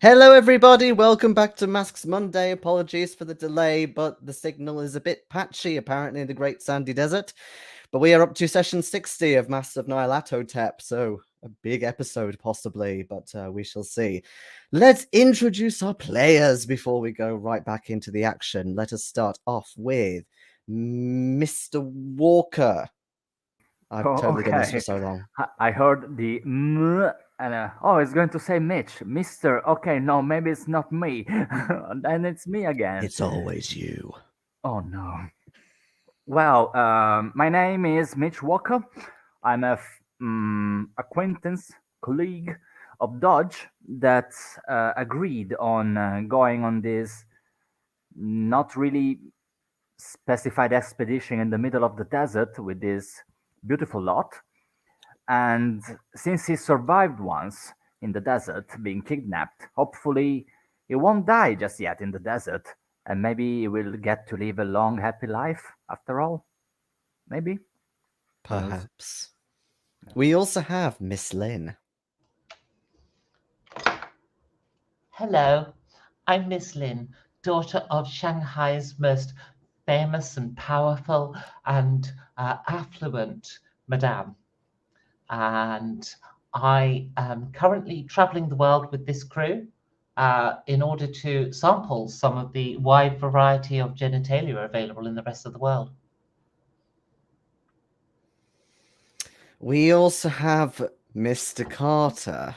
Hello, everybody. Welcome back to Masks Monday. Apologies for the delay, but the signal is a bit patchy, apparently, in the Great Sandy Desert. But we are up to session 60 of Masks of Nyarlathotep, so a big episode, possibly, but we shall see. Let's introduce our players before we go right back into the action. Let us start off with Mr. Walker. I've totally done this for so long. I heard the and it's going to say Mitch, Mister. Okay, no, maybe it's not me, and it's me again. It's always you. Oh no. Well, my name is Mitch Walker. I'm a acquaintance, colleague of Dodge that agreed on going on this not really specified expedition in the middle of the desert with this beautiful lot. And since he survived once in the desert, being kidnapped, hopefully he won't die just yet in the desert. And maybe he will get to live a long, happy life after all. Maybe. Who knows? Perhaps. We also have Miss Lin. Hello, I'm Miss Lin, daughter of Shanghai's most famous and powerful and affluent madame. And I am currently traveling the world with this crew in order to sample some of the wide variety of genitalia available in the rest of the world. We also have Mr. Carter.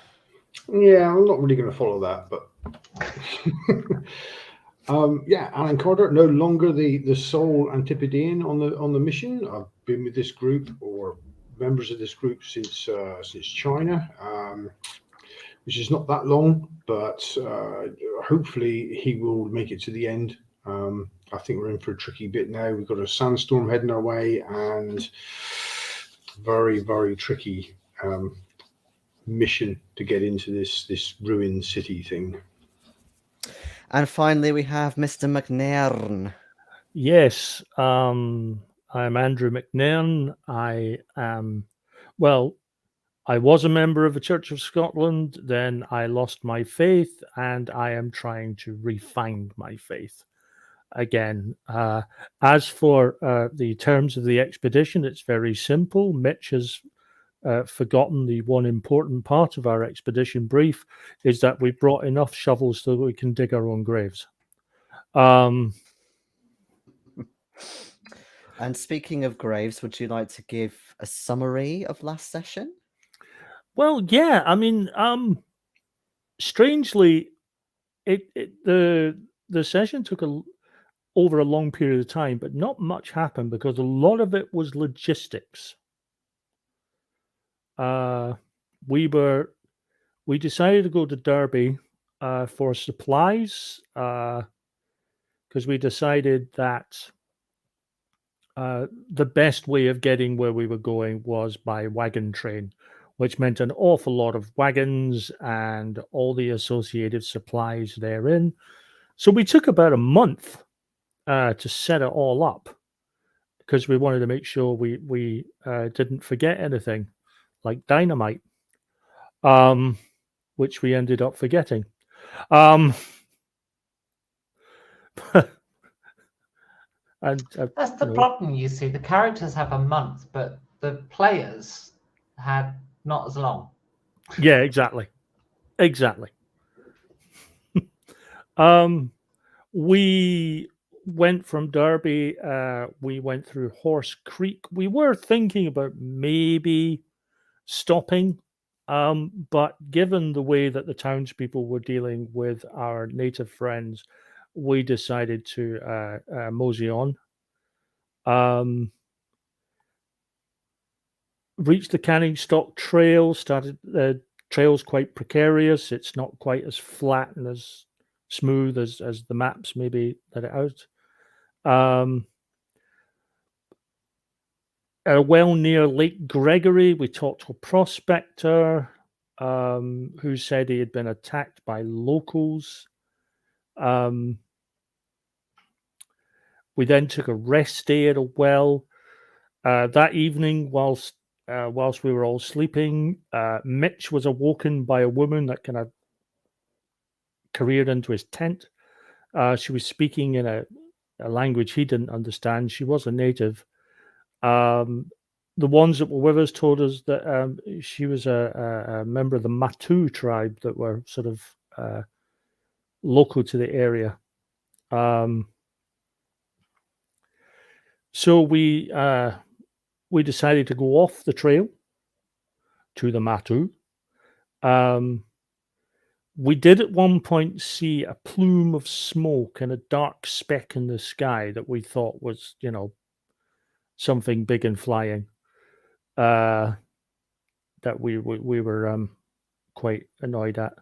Yeah, I'm not really going to follow that, but yeah, Alan Carter, no longer the sole Antipodean on the mission. I've been with this group or members of this group since China, which is not that long, but hopefully he will make it to the end. I think we're in for a tricky bit now. We've got a sandstorm heading our way and very, very tricky mission to get into this ruined city thing. And finally, we have Mr. McNairn. Yes, I'm Andrew McNairn. I am, well, I was a member of the Church of Scotland, then I lost my faith, and I am trying to refine my faith again. As for the terms of the expedition, it's very simple. Mitch has forgotten the one important part of our expedition brief is that we brought enough shovels so that we can dig our own graves. And speaking of graves, would you like to give a summary of last session? Well, yeah, I mean, strangely, the session took over a long period of time, but not much happened because a lot of it was logistics. We decided to go to Derby for supplies because we decided that the best way of getting where we were going was by wagon train, which meant an awful lot of wagons and all the associated supplies therein. So we took about a month to set it all up because we wanted to make sure we didn't forget anything like dynamite, which we ended up forgetting. And That's the problem, you see. The characters have a month, but the players had not as long. Yeah, exactly. We went from Derby. We went through Horse Creek. We were thinking about maybe stopping, but given the way that the townspeople were dealing with our native friends, we decided to mosey on. Reached the Canning Stock Trail. Started the trail's quite precarious. It's not quite as flat and as smooth as the maps maybe let it out. At a well near Lake Gregory, we talked to a prospector who said he had been attacked by locals. We then took a rest day at a well. That evening, whilst we were all sleeping, Mitch was awoken by a woman that kind of career into his tent. She was speaking in a language he didn't understand. She was a native. The ones that were with us told us that she was a member of the Matu tribe that were sort of local to the area. So we decided to go off the trail to the Matu. We did at one point see a plume of smoke and a dark speck in the sky that we thought was, something big and flying. That we were quite annoyed at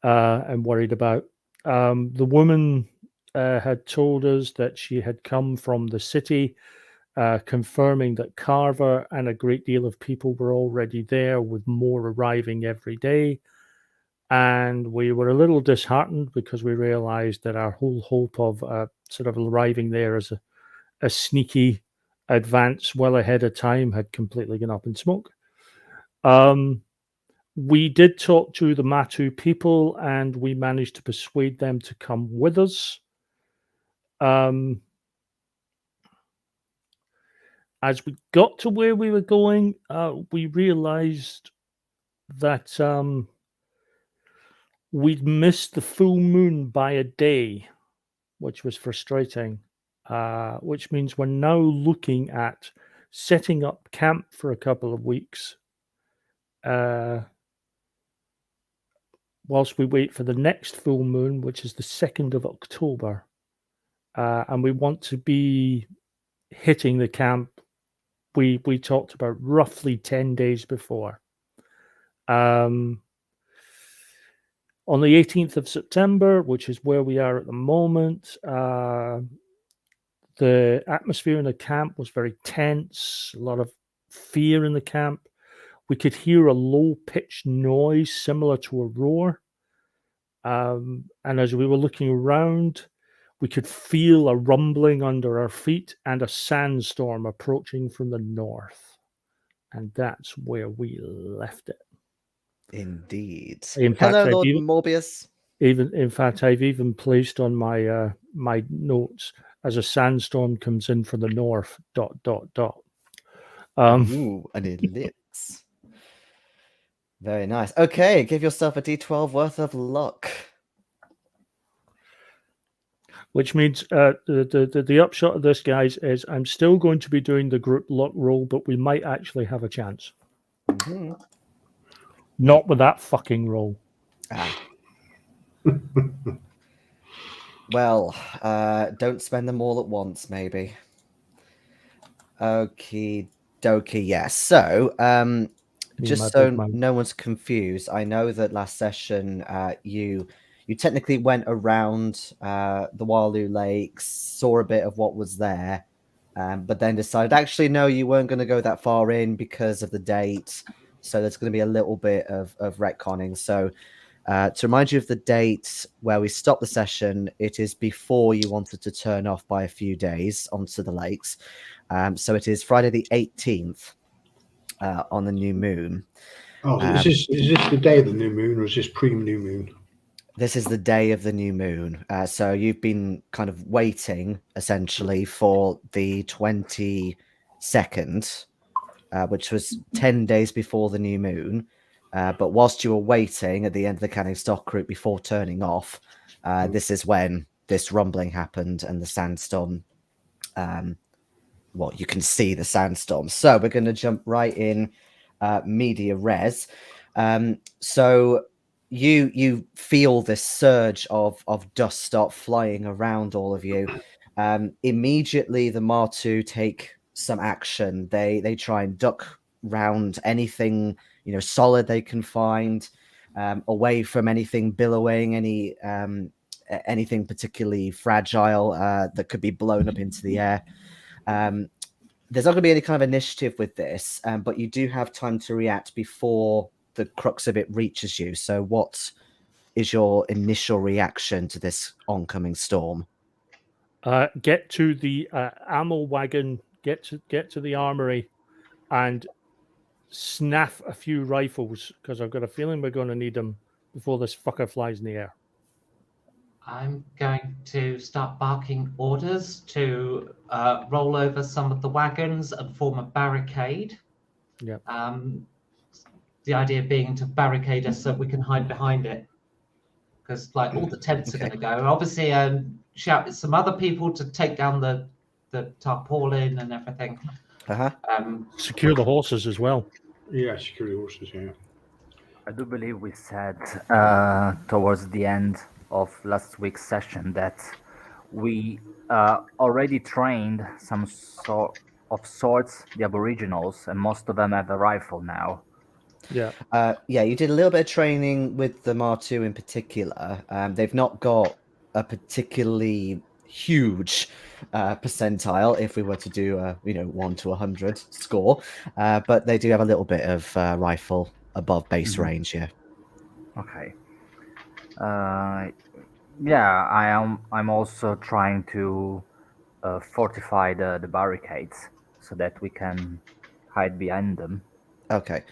and worried about. The woman had told us that she had come from the city, confirming that Carver and a great deal of people were already there, with more arriving every day. And we were a little disheartened because we realized that our whole hope of sort of arriving there as a sneaky advance well ahead of time had completely gone up in smoke. We did talk to the Matu people, and we managed to persuade them to come with us. As we got to where we were going, we realized that we'd missed the full moon by a day, which was frustrating, which means we're now looking at setting up camp for a couple of weeks whilst we wait for the next full moon, which is the 2nd of October. And we want to be hitting the camp we talked about roughly 10 days before. On the 18th of September, which is where we are at the moment, the atmosphere in the camp was very tense, a lot of fear in the camp. We could hear a low-pitched noise similar to a roar. And as we were looking around, we could feel a rumbling under our feet and a sandstorm approaching from the north. And that's where we left it. Indeed. In fact, Hello, Lord Morbius. I've even placed on my my notes as a sandstorm comes in from the north. ... Ooh, an ellipse. Very nice. Okay, give yourself a D12 worth of luck. Which means the upshot of this, guys, is I'm still going to be doing the group luck roll, but we might actually have a chance. Mm-hmm. Not with that fucking roll. Well, don't spend them all at once, maybe. Okie dokie, yes. So, just so no one's confused, I know that last session you technically went around the Wallu Lakes, saw a bit of what was there, but then decided actually no, you weren't going to go that far in because of the date. So there's going to be a little bit of retconning. So to remind you of the date where we stopped the session, it is before you wanted to turn off by a few days onto the lakes. So it is Friday the 18th on the new moon. Oh, is this the day of the new moon, or is this pre-new moon? This is the day of the new moon. So you've been kind of waiting, essentially, for the 22nd, which was 10 days before the new moon. But whilst you were waiting at the end of the canning stock route before turning off, this is when this rumbling happened and the sandstorm. Well, you can see the sandstorm. So we're going to jump right in media res. So you feel this surge of dust start flying around all of you. Immediately, the Martu take some action. They try and duck round anything solid they can find, away from anything billowing, anything particularly fragile that could be blown up into the air. There's not going to be any kind of initiative with this, but you do have time to react before the crux of it reaches you. So what is your initial reaction to this oncoming storm? Get to the ammo wagon, get to the armory, and snaff a few rifles, because I've got a feeling we're going to need them before this fucker flies in the air. I'm going to start barking orders to roll over some of the wagons and form a barricade. Yeah. The idea being to barricade us so we can hide behind it. Because like all the tents are Okay. going to go. Obviously, shout at some other people to take down the tarpaulin and everything. Uh-huh. Secure the horses as well. Yeah, security horses. Yeah. I do believe we said towards the end of last week's session that we already trained some sort of sorts the Aboriginals, and most of them have a rifle now. Yeah. Yeah, you did a little bit of training with the Mar2 in particular. They've not got a particularly huge percentile if we were to do a 1 to 100 score, but they do have a little bit of rifle above base range. Yeah. Okay. Yeah, I'm also trying to fortify the barricades so that we can hide behind them. Okay.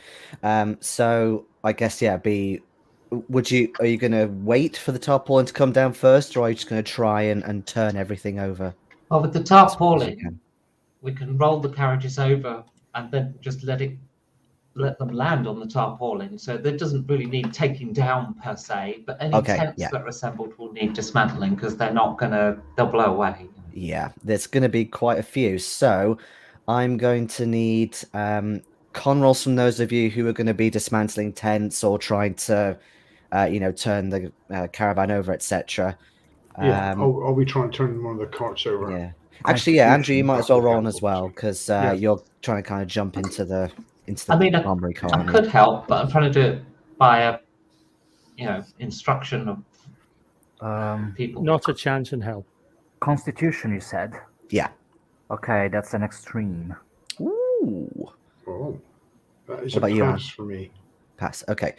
So I guess are you going to wait for the tarpaulin to come down first, or are you just going to try and turn everything over? Well, with the as fast as you tarpaulin, can? we can roll the carriages over and then just let them land on the tarpaulin. So that doesn't really need taking down per se, but any Okay, tents yeah. that are assembled will need dismantling because they'll blow away. Yeah, there's going to be quite a few. So I'm going to need con rolls from those of you who are going to be dismantling tents or trying to, turn the caravan over, etc. Yeah. I'll be trying to turn one of the carts over. Yeah. Actually, yeah, Andrew, you Constitution, might as well that would roll on help, as well obviously. because Yeah. you're trying to kind of jump into the I mean, armory car. I aren't you? could help, but I'm trying to do it by instruction of people. Not a chance in hell. Constitution, you said? Yeah. Okay, that's an extreme. Ooh. Oh, that is What about a you, pass for me. Pass. Okay.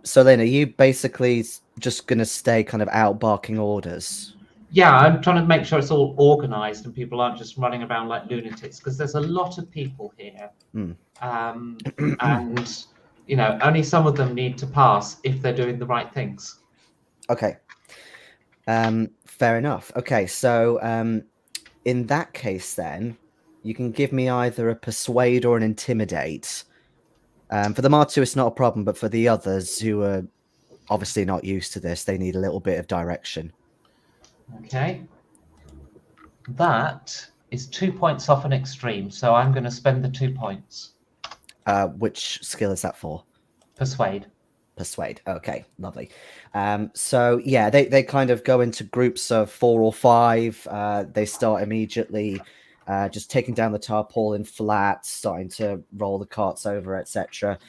So then, are you basically just going to stay kind of out barking orders? Yeah, I'm trying to make sure it's all organized and people aren't just running around like lunatics because there's a lot of people here. And only some of them need to pass if they're doing the right things. Okay. Fair enough. Okay, so in that case, then you can give me either a persuade or an intimidate. For the Mar2, it's not a problem, but for the others who are obviously not used to this, they need a little bit of direction. Okay. That is 2 points off an extreme, so I'm going to spend the 2 points. Which skill is that for? Persuade. Persuade. Okay, lovely. So yeah, they kind of go into groups of 4 or 5. They start immediately just taking down the tarpaulin flat, starting to roll the carts over, etc.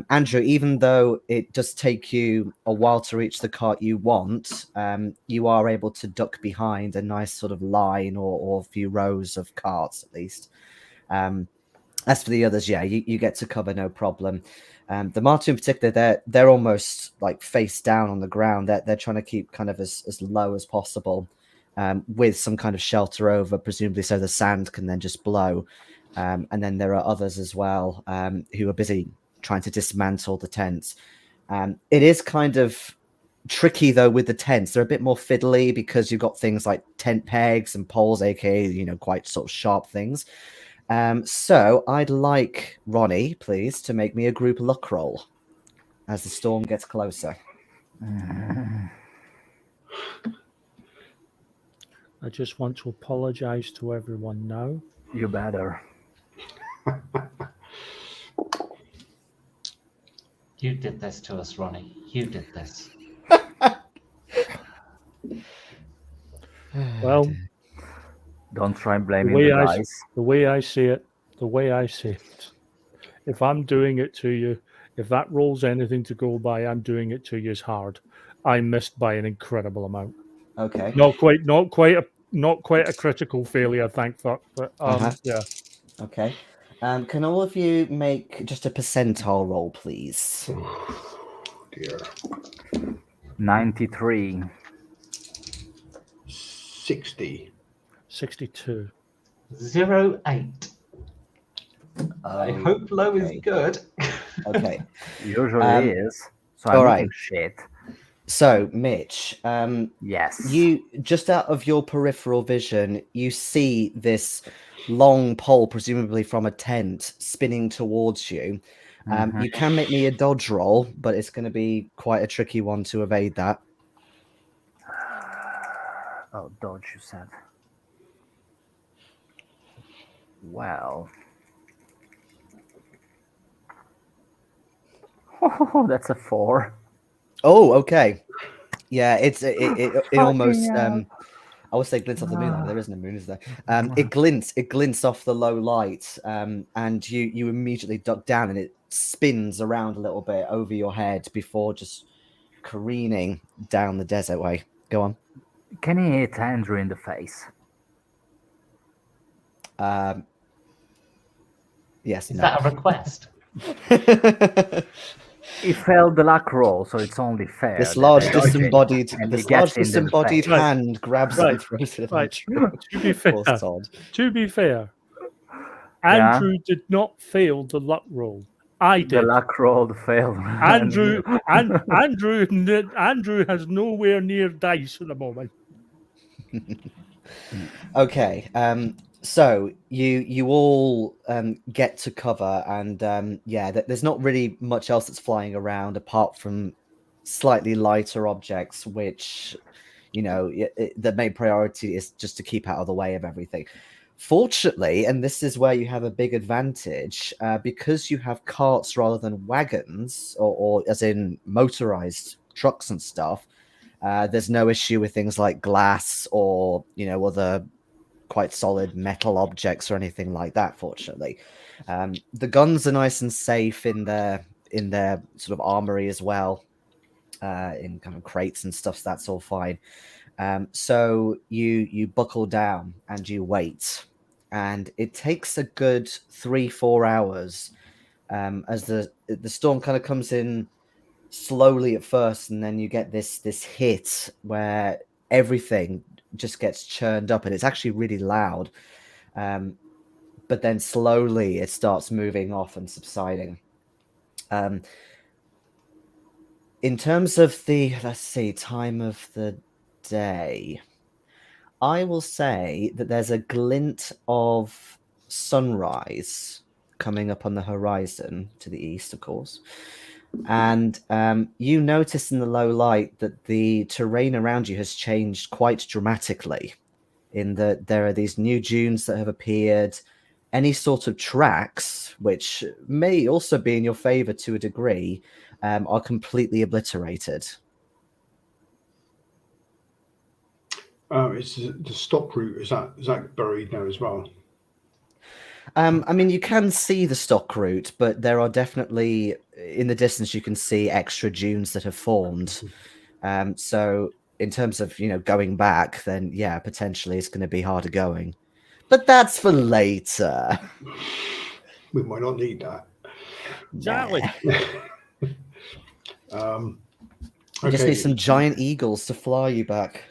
Andrew, even though it does take you a while to reach the cart you want, you are able to duck behind a nice sort of line or a few rows of carts at least. As for the others, yeah, you get to cover, no problem. The Mar2 in particular, they're almost like face down on the ground. They're trying to keep kind of as low as possible, with some kind of shelter over, presumably so the sand can then just blow. And then there are others as well who are busy trying to dismantle the tents. It is kind of tricky though with the tents. They're a bit more fiddly because you've got things like tent pegs and poles, aka quite sort of sharp things. So I'd like Ronnie, please, to make me a group luck roll as the storm gets closer. I just want to apologize to everyone now. You better. You did this to us, Ronnie. You did this. Well, Don't try blaming way the I- guys. the way I see it, if I'm doing it to you, if that roll's anything to go by, I'm doing it to you as hard. I missed by an incredible amount. Okay. Not quite a critical failure, thank fuck. But yeah. Okay. Can all of you make just a percentile roll, please? Dear. 93. 60. 62. 08. I hope low is good. Okay. Usually is. So I'm all looking right. shit. So, Mitch, Yes. you just out of your peripheral vision, you see this long pole, presumably from a tent, spinning towards you. Mhm. You can make me a dodge roll, but it's going to be quite a tricky one to evade that. Oh, dodge, you said. Well. Oh, that's a 4. Oh, okay. Yeah, it almost Fucking I would say glints off the moonlight, but there isn't a moon, is there? It glints off the low light, and you immediately duck down, and it spins around a little bit over your head before just careening down the desert way. Go on. Can he hit Andrew in the face? Yes, Is no. that a request? He failed the luck roll, so it's only fair. This that large I dodge it, disembodied, and he this gets large him in the disembodied face. Right. hand grabs it Right. and throws it at Right. Andrew. To be fair, Poor sod. to be fair, Yeah. Andrew did not fail the luck roll. I The did. luck roll failed. Andrew Andrew has nowhere near dice at the moment. Okay, so you all get to cover, and there's not really much else that's flying around apart from slightly lighter objects, which the main priority is just to keep out of the way of everything. Fortunately, and this is where you have a big advantage, because you have carts rather than wagons, or as in motorized trucks and stuff. There's no issue with things like glass or other quite solid metal objects or anything like that. Fortunately, the guns are nice and safe in their sort of armory as well, in kind of crates and stuff. So that's all fine. So you buckle down and you wait, and it takes a good 3-4 hours as the storm kind of comes in slowly at first, and then you get this hit where everything just gets churned up, and it's actually really loud. But then slowly it starts moving off and subsiding. In terms of the, let's see, time of the day, I will say that there's a glint of sunrise coming up on the horizon to the east, of course. And you notice in the low light that the terrain around you has changed quite dramatically, in that there are these new dunes that have appeared. Any sort of tracks, which may also be in your favor to a degree, are completely obliterated. It's the stop route. Is that buried now as well? I mean, you can see the stock route, but there are definitely, in the distance, you can see extra dunes that have formed. So in terms of, going back, then yeah, potentially it's going to be harder going. But that's for later. We might not need that. Exactly. You just need some giant eagles to fly you back.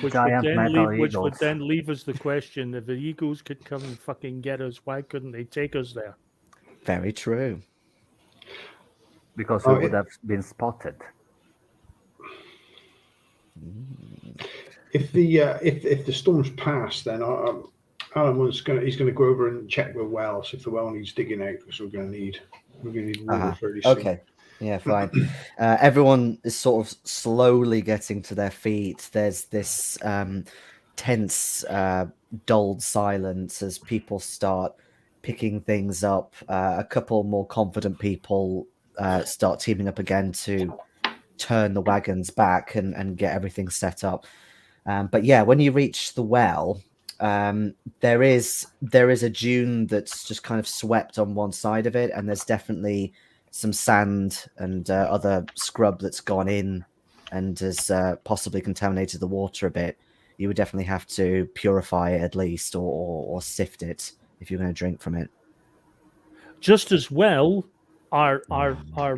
Which would then leave us the question: if the eagles could come and fucking get us, why couldn't they take us there? Very true. Because we would have been spotted. If the storm's passed, then Alan he's going to go over and check the well, see if the well needs digging out, because we're going to need water fairly soon. Okay. Yeah, fine. Everyone is sort of slowly getting to their feet. There's this tense, dulled silence as people start picking things up. A couple more confident people start teaming up again to turn the wagons back and get everything set up. But yeah, when you reach the well, there is a dune that's just kind of swept on one side of it, and there's definitely some sand and other scrub that's gone in and has possibly contaminated the water a bit. You would definitely have to purify it at least, or sift it if you're going to drink from it. Just as well, our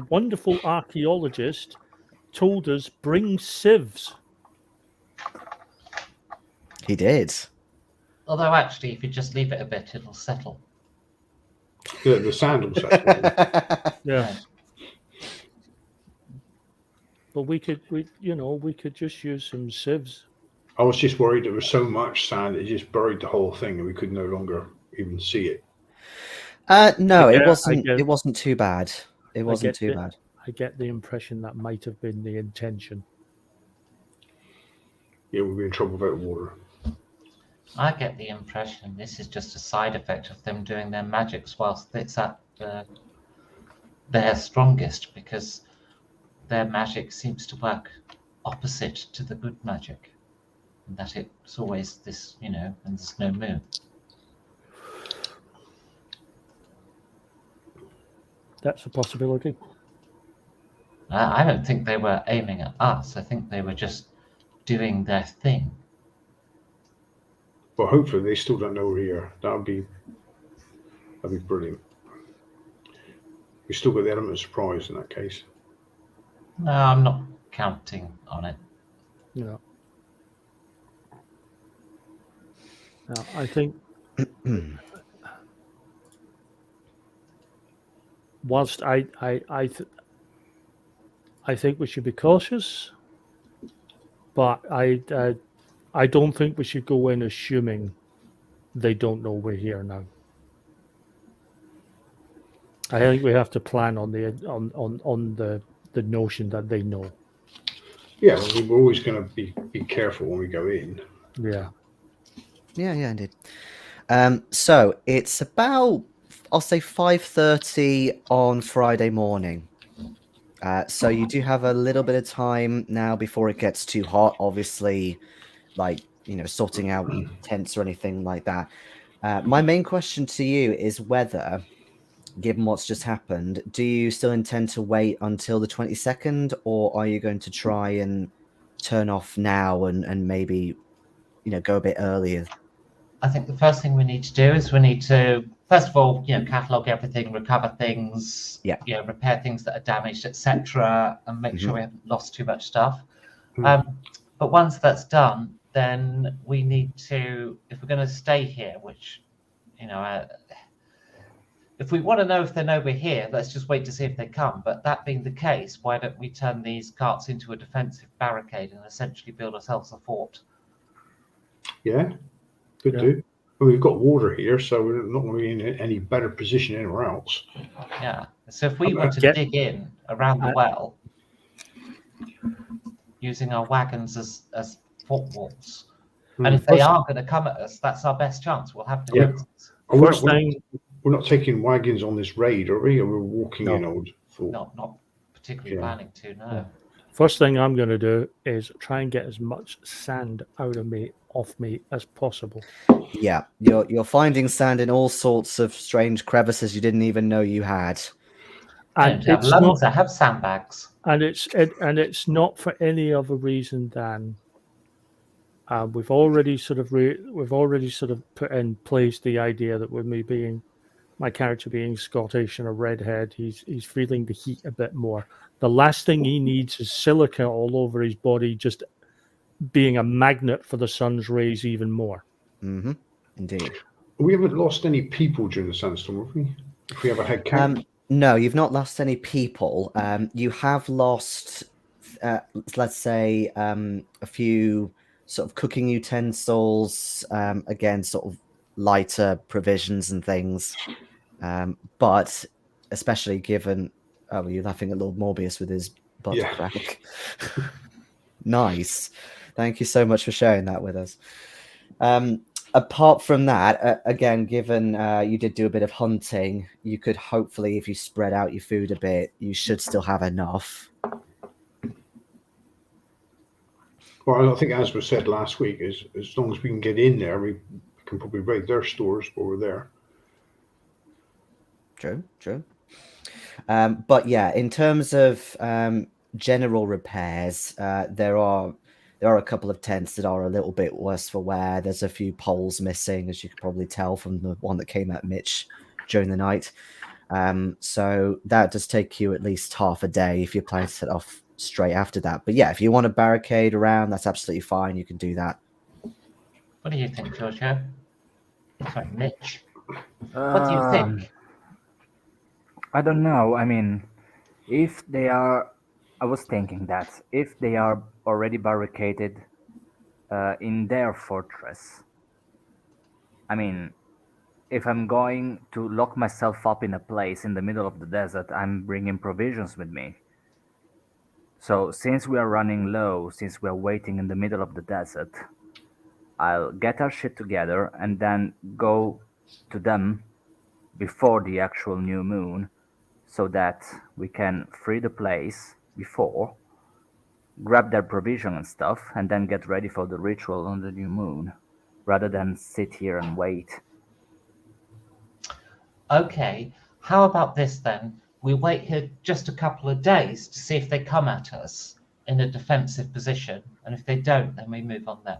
wonderful archaeologist told us bring sieves. He did. Although actually, if you just leave it a bit, it'll settle. The sandal section. Yeah. But we could just use some sieves. I was just worried there was so much sand it just buried the whole thing and we could no longer even see it. No, I it wasn't too bad. It wasn't too bad. I get the impression that might have been the intention. Yeah, we'd be in trouble without water. I get the impression this is just a side effect of them doing their magics whilst it's at their strongest, because their magic seems to work opposite to the good magic. And that it's always this, when there's no moon. That's a possibility. I don't think they were aiming at us. I think they were just doing their thing. Well, hopefully they still don't know we're here. That'd be brilliant. We still got the element of surprise in that case. No, I'm not counting on it. No. No, I think whilst I think we should be cautious, but I don't think we should go in assuming they don't know we're here now. I think we have to plan on the notion that they know. Yeah, we're always going to be careful when we go in. Yeah. Yeah, indeed. So it's about, I'll say 5:30 on Friday morning. So you do have a little bit of time now before it gets too hot. Obviously, sorting out tents or anything like that. My main question to you is whether, given what's just happened, do you still intend to wait until the 22nd, or are you going to try and turn off now and maybe, go a bit earlier? I think the first thing we need to do is we need to, first of all, catalogue everything, recover things, repair things that are damaged, etc., and make sure we haven't lost too much stuff. But once that's done, then we need to, if we're going to stay here, which, if we want to know if they know we're here, let's just wait to see if they come. But that being the case, why don't we turn these carts into a defensive barricade and essentially build ourselves a fort? Yeah, could do. Well, we've got water here, so we're not going to be in any better position anywhere else. Yeah. So if we were to dig in around the well, using our wagons as fort walls, and if they are going to come at us, that's our best chance. We'll have defenses. We're not taking wagons on this raid, are we? Or we're walking in old fort? Not particularly planning to, no. First thing I'm going to do is try and get as much sand off me as possible. Yeah, you're finding sand in all sorts of strange crevices you didn't even know you had. And I have lungs, I have sandbags. And it's not for any other reason than we've already sort of put in place the idea that with me being my character being Scottish and a redhead, he's feeling the heat a bit more. The last thing he needs is silica all over his body, just being a magnet for the sun's rays even more. Mm-hmm. Indeed. We haven't lost any people during the sandstorm, have we? If we have a head count. No, you've not lost any people. You have lost, let's say, a few sort of cooking utensils, again, sort of lighter provisions and things. But especially given, you're laughing at Lord Morbius with his butt crack. Nice. Thank you so much for sharing that with us. Apart from that, again, given you did do a bit of hunting, you could hopefully, if you spread out your food a bit, you should still have enough. Well, I think as was said last week, is as long as we can get in there, we can probably raid their stores while we're there. True. But yeah, in terms of general repairs, there are a couple of tents that are a little bit worse for wear. There's a few poles missing, as you could probably tell from the one that came at Mitch during the night. So that does take you at least half a day if you're planning to set off straight after that. But yeah, if you want to barricade around, that's absolutely fine. You can do that. What do you think, Giorgio? Sorry, Mitch. What do you think? I don't know. I mean, if they are, I was thinking that if they are already barricaded in their fortress, I mean, if I'm going to lock myself up in a place in the middle of the desert, I'm bringing provisions with me. So since we are running low, since we are waiting in the middle of the desert, I'll get our shit together and then go to them before the actual new moon so that we can free the place before, grab their provision and stuff, and then get ready for the ritual on the new moon rather than sit here and wait. Okay, how about this then? We wait here just a couple of days to see if they come at us in a defensive position, and if they don't, then we move on then.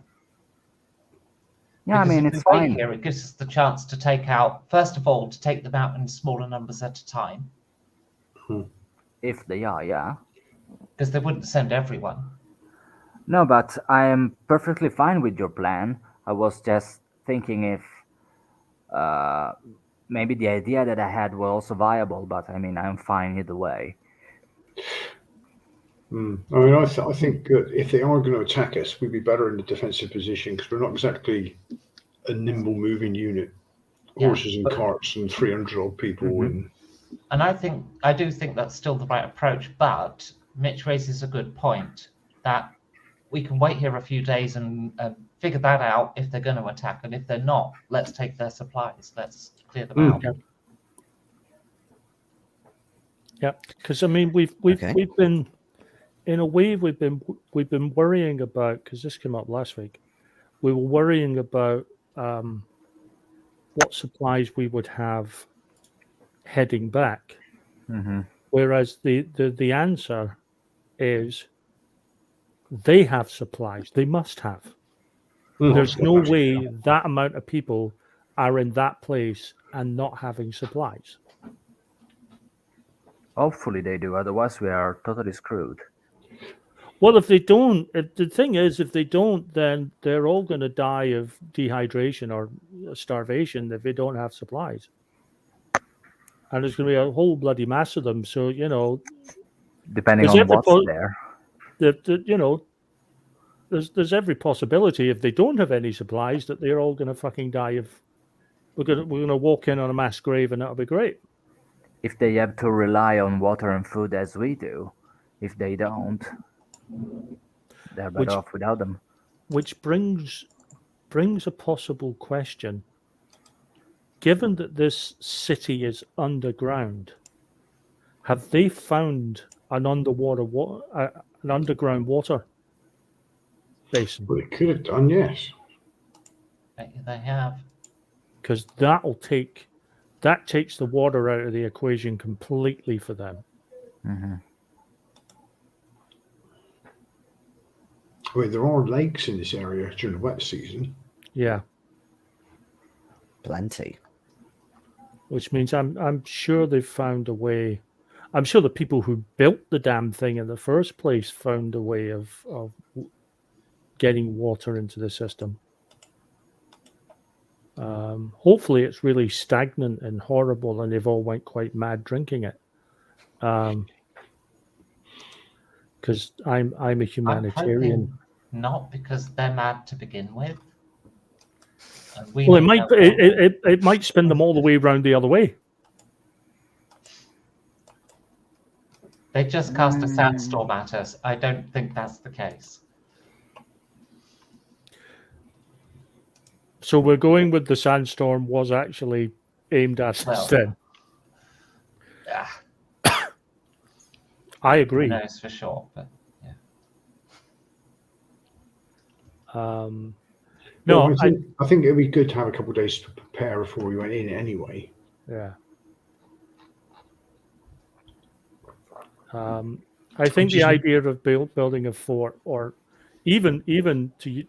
Yeah, I Because mean, if we it's wait fine. here, it gives us the chance to take out, first of all, to take them out in smaller numbers at a time, If they are, yeah. because they wouldn't send everyone. No, but I am perfectly fine with your plan. I was just thinking if uh, maybe the idea that I had was also viable, but I mean, I'm fine either way. I mean, I think that if they are going to attack us, we'd be better in a defensive position because we're not exactly a nimble moving unit. Yeah, Horses and carts and 300 odd people. Mhm. And I do think that's still the right approach, but Mitch raises a good point that we can wait here a few days and figure that out if they're going to attack, and if they're not, let's take their supplies, let's clear them out. Yeah, because I mean, we've been, in a way, we've been worrying about, because this came up last week. We were worrying about what supplies we would have heading back, whereas the answer is they have supplies. They must have. There's no way that amount of people are in that place and not having supplies. Hopefully they do, otherwise we are totally screwed. Well, if they don't, the thing is, if they don't, then they're all going to die of dehydration or starvation if they don't have supplies. And there's going to be a whole bloody mass of them. So, you know, Depending there's on what's there. you know, there's every possibility if they don't have any supplies that they're all going to fucking die of. We're going to walk in on a mass grave and that'll be great. If they have to rely on water and food as we do, if they don't, they're better off without them. Which brings a possible question. Given that this city is underground, have they found an underground water basin? Well, it could have done, yes. They have. Because that takes the water out of the equation completely for them. I mean, there are lakes in this area during the wet season. Yeah. Plenty. Which means I'm sure they've found a way. I'm sure the people who built the damn thing in the first place found a way of getting water into the system. Hopefully it's really stagnant and horrible and they've all went quite mad drinking it. Because I'm a humanitarian. I'm hoping not, because they're mad to begin with. Well, it might spin them all the way around the other way. They just cast a sandstorm at us. I don't think that's the case. So we're going with the sandstorm was actually aimed at us then. I agree. Who knows for sure, but yeah. No, well, I think it'd be good to have a couple of days to prepare before we went in anyway. Yeah. I think the idea of building a fort, or even to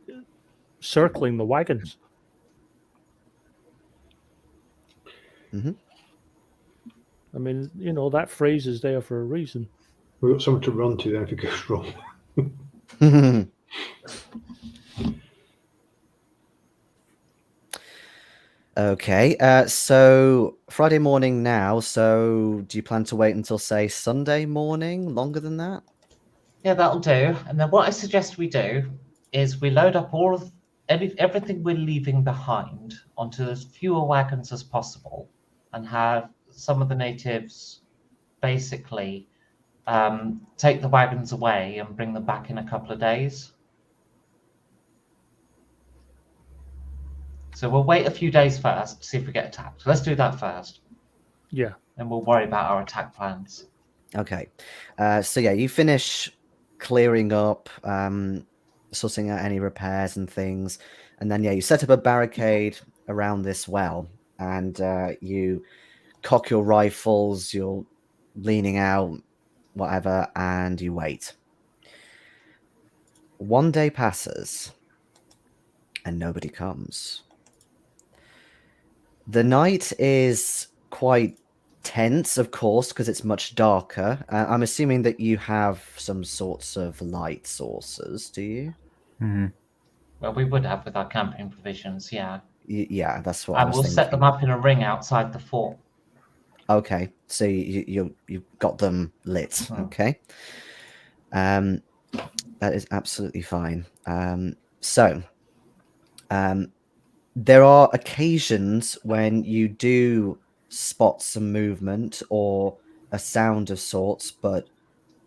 circling the wagons. I mean, you know, that phrase is there for a reason. We've got something to run to then if it goes wrong. Okay. So Friday morning now. So do you plan to wait until, say, Sunday morning? Longer than that? Yeah, that'll do. And then what I suggest we do is we load up all of everything we're leaving behind onto as fewer wagons as possible, and have some of the natives basically take the wagons away and bring them back in a couple of days. So we'll wait a few days first to see if we get attacked. Let's do that first, Yeah. and we'll worry about our attack plans. Okay. So yeah, you finish clearing up, sorting out any repairs and things, and then yeah, you set up a barricade around this well, and you cock your rifles. You're leaning out, whatever, and you wait. One day passes, and nobody comes. The night is quite tense, of course, because it's much darker. I'm assuming that you have some sorts of light sources, do you? Mhm. Well, we would have with our camping provisions, yeah. Yeah, that's what I And was we'll thinking. set them up in a ring outside the fort. Okay, so you've got them lit. Hmm. Okay, that is absolutely fine. So there are occasions when you do spot some movement or a sound of sorts, but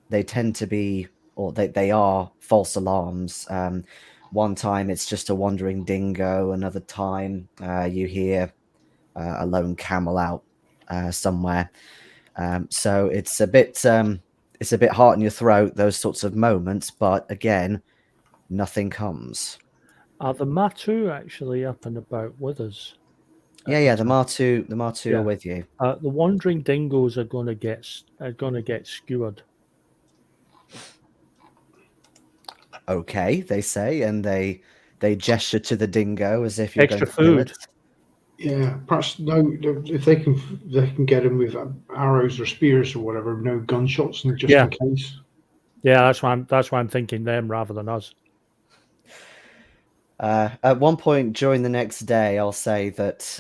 they tend to be, or they are false alarms. One time it's just a wandering dingo. Another time you hear a lone camel out somewhere. So it's a bit hot in your throat, those sorts of moments. But again, nothing comes. Are the Matu actually up and about with us? Yeah, the Martu Yeah. are with you. The wandering dingoes are going to get skewered. Okay, they say, and they gesture to the dingo as if you're Extra going to kill food. it. Yeah, perhaps no. If they can get him with arrows or spears or whatever. No gunshots, and just Yeah. in case. Yeah, that's why I'm thinking them rather than us. At one point during the next day, I'll say that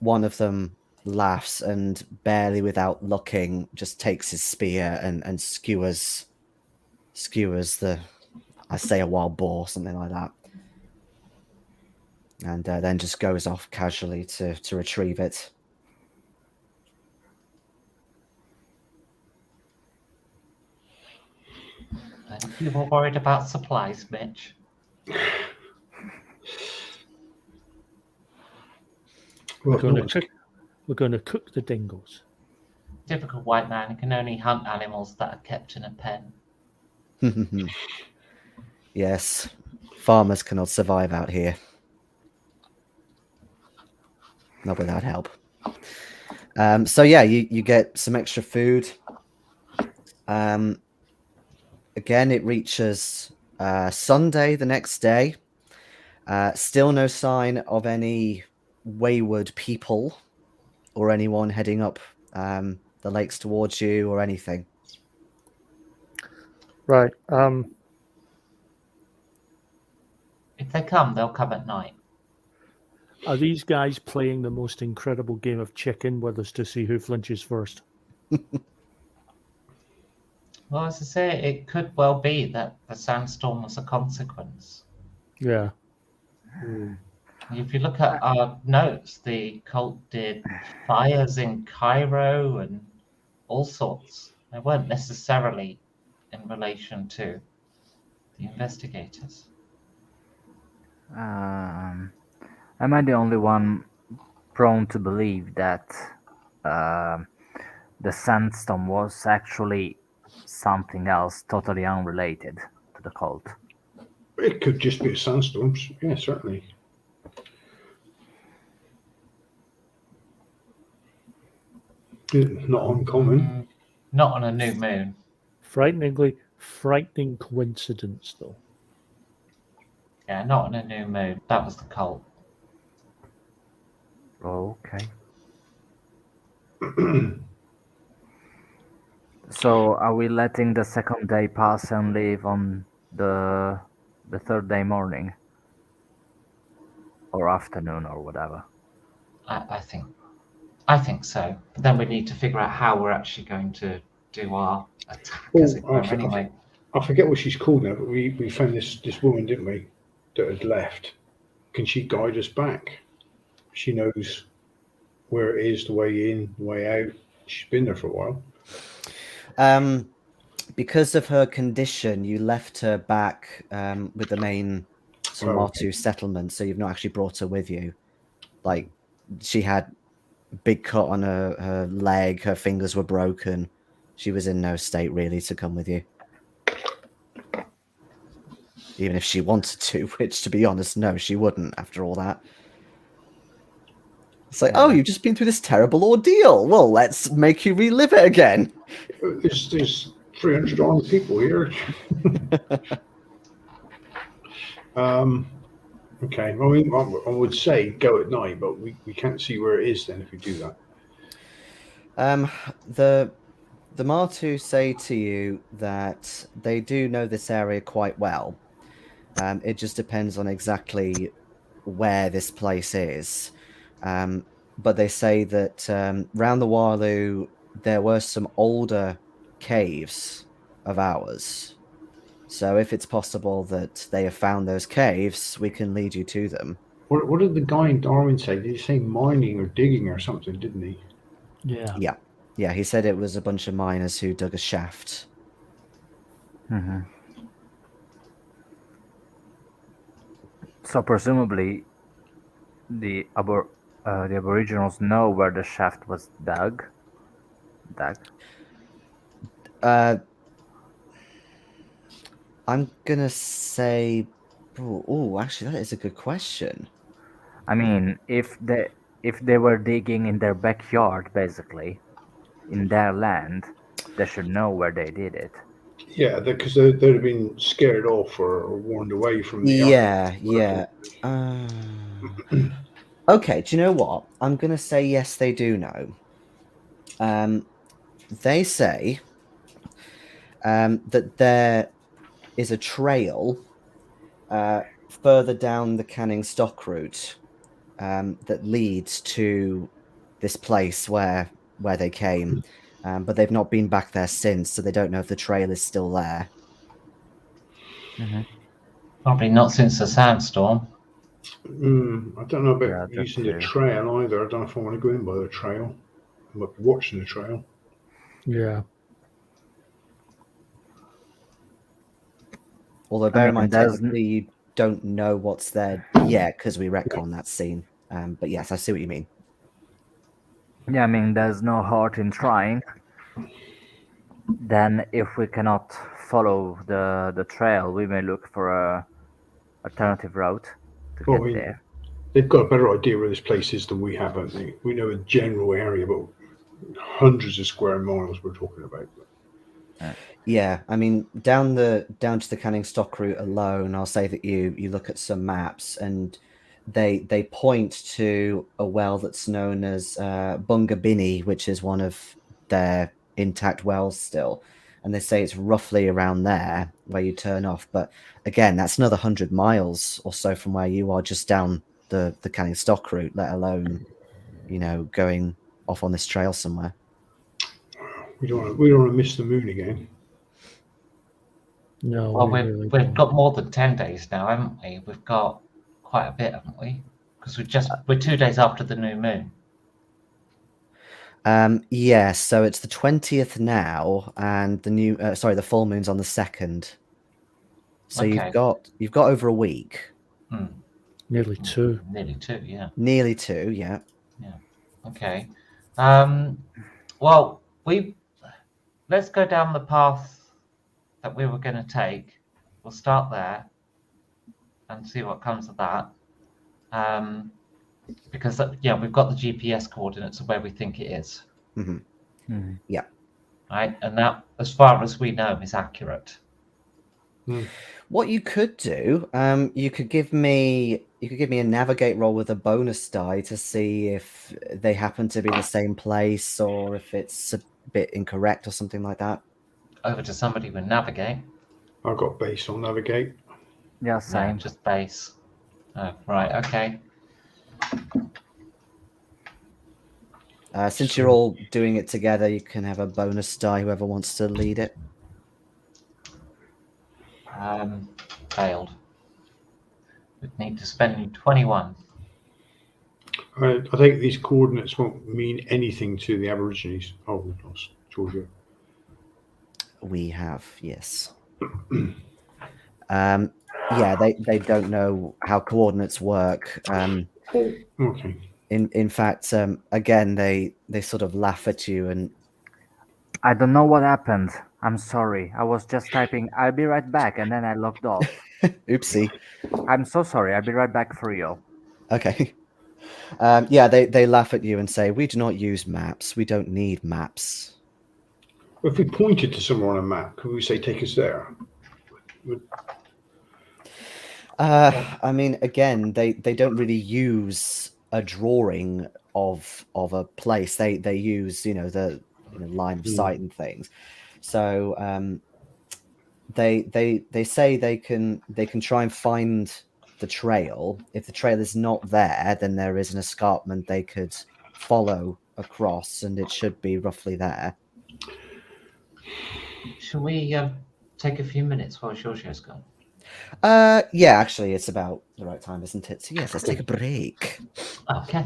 one of them laughs and barely without looking just takes his spear and skewers the, I say, a wild boar, something like that, and then just goes off casually to retrieve it. And you were worried about supplies, Mitch. Well, We're going to cook the dingoes. Typical white man who can only hunt animals that are kept in a pen. Yes, farmers cannot survive out here. Not without help. So yeah, you get some extra food. Again, it reaches Sunday the next day. Still no sign of any wayward people or anyone heading up the lakes towards you or anything. Right. If they come, they'll come at night. Are these guys playing the most incredible game of chicken with us to see who flinches first? Well, as I say, it could well be that the sandstorm was a consequence. Yeah. If you look at our notes, the cult did fires in Cairo and all sorts. They weren't necessarily in relation to the investigators. Am I the only one prone to believe that the sandstorm was actually something else totally unrelated to the cult? it could just be a sandstorm. Yeah, certainly. Not uncommon. Not on a new moon. Frightening coincidence, though. Yeah, not on a new moon. That was the cult. Okay. So are we letting the second day pass and leave on the third day morning? Or afternoon or whatever? I think so. But then we need to figure out how we're actually going to do our attack, as it were, anyway. I forget what she's called now, but we found this woman, didn't we, that had left. Can she guide us back? She knows where it is, the way in, the way out. She's been there for a while. Because of her condition, you left her back with the main sort of Martu settlement, so you've not actually brought her with you. Like, she had a big cut on her leg, her fingers were broken. She was in no state really to come with you. Even if she wanted to, which, to be honest, no, she wouldn't after all that. It's like, oh, you've just been through this terrible ordeal. Well, let's make you relive it again. There's 300 armed people here. Okay, I mean, I would say go at night, but we can't see where it is then if we do that. The Martu say to you that they do know this area quite well. It just depends on exactly where this place is. But they say that round the Warloo there were some older caves of ours. So if it's possible that they have found those caves, we can lead you to them. What did the guy in Darwin say? Did he say mining or digging or something, didn't he? Yeah. Yeah, he said it was a bunch of miners who dug a shaft. Mm-hmm. So presumably, the Aboriginals know where the shaft was dug. I'm gonna say, oh, actually, that is a good question. I mean, if they were digging in their backyard, basically, in their land, they should know where they did it. Yeah, because they'd have been scared off or warned away from the Yeah. Okay, do you know what? I'm gonna say yes, they do know. They say that there is a trail further down the Canning Stock route that leads to this place where they came, but they've not been back there since, so they don't know if the trail is still there. Mm-hmm. Probably not since the sandstorm. I don't know about Yeah, using the trail either. I don't know if I want to go in by the trail. I might be watching the trail. Yeah. Although, bear in mind, technically, you don't know what's there yet because we retcon that scene. But yes, I see what you mean. Yeah, I mean, there's no heart in trying. Then, if we cannot follow the trail, we may look for a alternative route to get there. They've got a better idea where this place is than we have, haven't they? We know a general area, but hundreds of square miles we're talking about. Yeah, I mean, down to the Canning Stock route alone, I'll say that you look at some maps and they point to a well that's known as Bungabini, which is one of their intact wells still, and they say it's roughly around there where you turn off. But again, that's another 100 miles or so from where you are, just down the Canning Stock route, let alone going off on this trail somewhere. We don't want to miss the moon again. No. Well, we've got more than 10 days now, haven't we? We've got quite a bit, haven't we? Because we're 2 days after the new moon. Yeah, so it's the 20th now, and the full moon's on the 2nd. So okay. you've got over a week. Nearly 2. Nearly 2, yeah. Nearly 2, yeah. Yeah. Okay. Well, let's go down the path that we were going to take. We'll start there and see what comes of that. Because we've got the GPS coordinates of where we think it is. Mm-hmm. Mm-hmm. Yeah. Right, and that, as far as we know, is accurate. What you could do, you could give me a navigate roll with a bonus die to see if they happen to be the same place or if it's a bit incorrect or something like that. Over to somebody with navigate. I've got base on navigate. Yeah, same. No, just base. Oh, right, okay. Since you're all doing it together, you can have a bonus die, whoever wants to lead it. Failed. Would need to spend 21. I think these coordinates won't mean anything to the Aborigines. Oh, we've lost Giorgio. We have, yes. Yeah, they don't know how coordinates work. Okay. In fact, again, they sort of laugh at you and I don't know what happened. I'm sorry. I was just typing, I'll be right back, and then I logged off. oopsie. I'm so sorry. I'll be right back for you. Okay. Yeah, they laugh at you and say, "We do not use maps. We don't need maps." If we pointed to somewhere on a map, could we say, take us there? I mean, again, they don't really use a drawing of a place. They use the line of sight and things. So they say they can try and find the trail. If the trail is not there, then there is an escarpment they could follow across, and it should be roughly there. Should we take a few minutes while Giorgio's gone? Yeah, actually, it's about the right time, isn't it? So yes, let's take a break. Okay.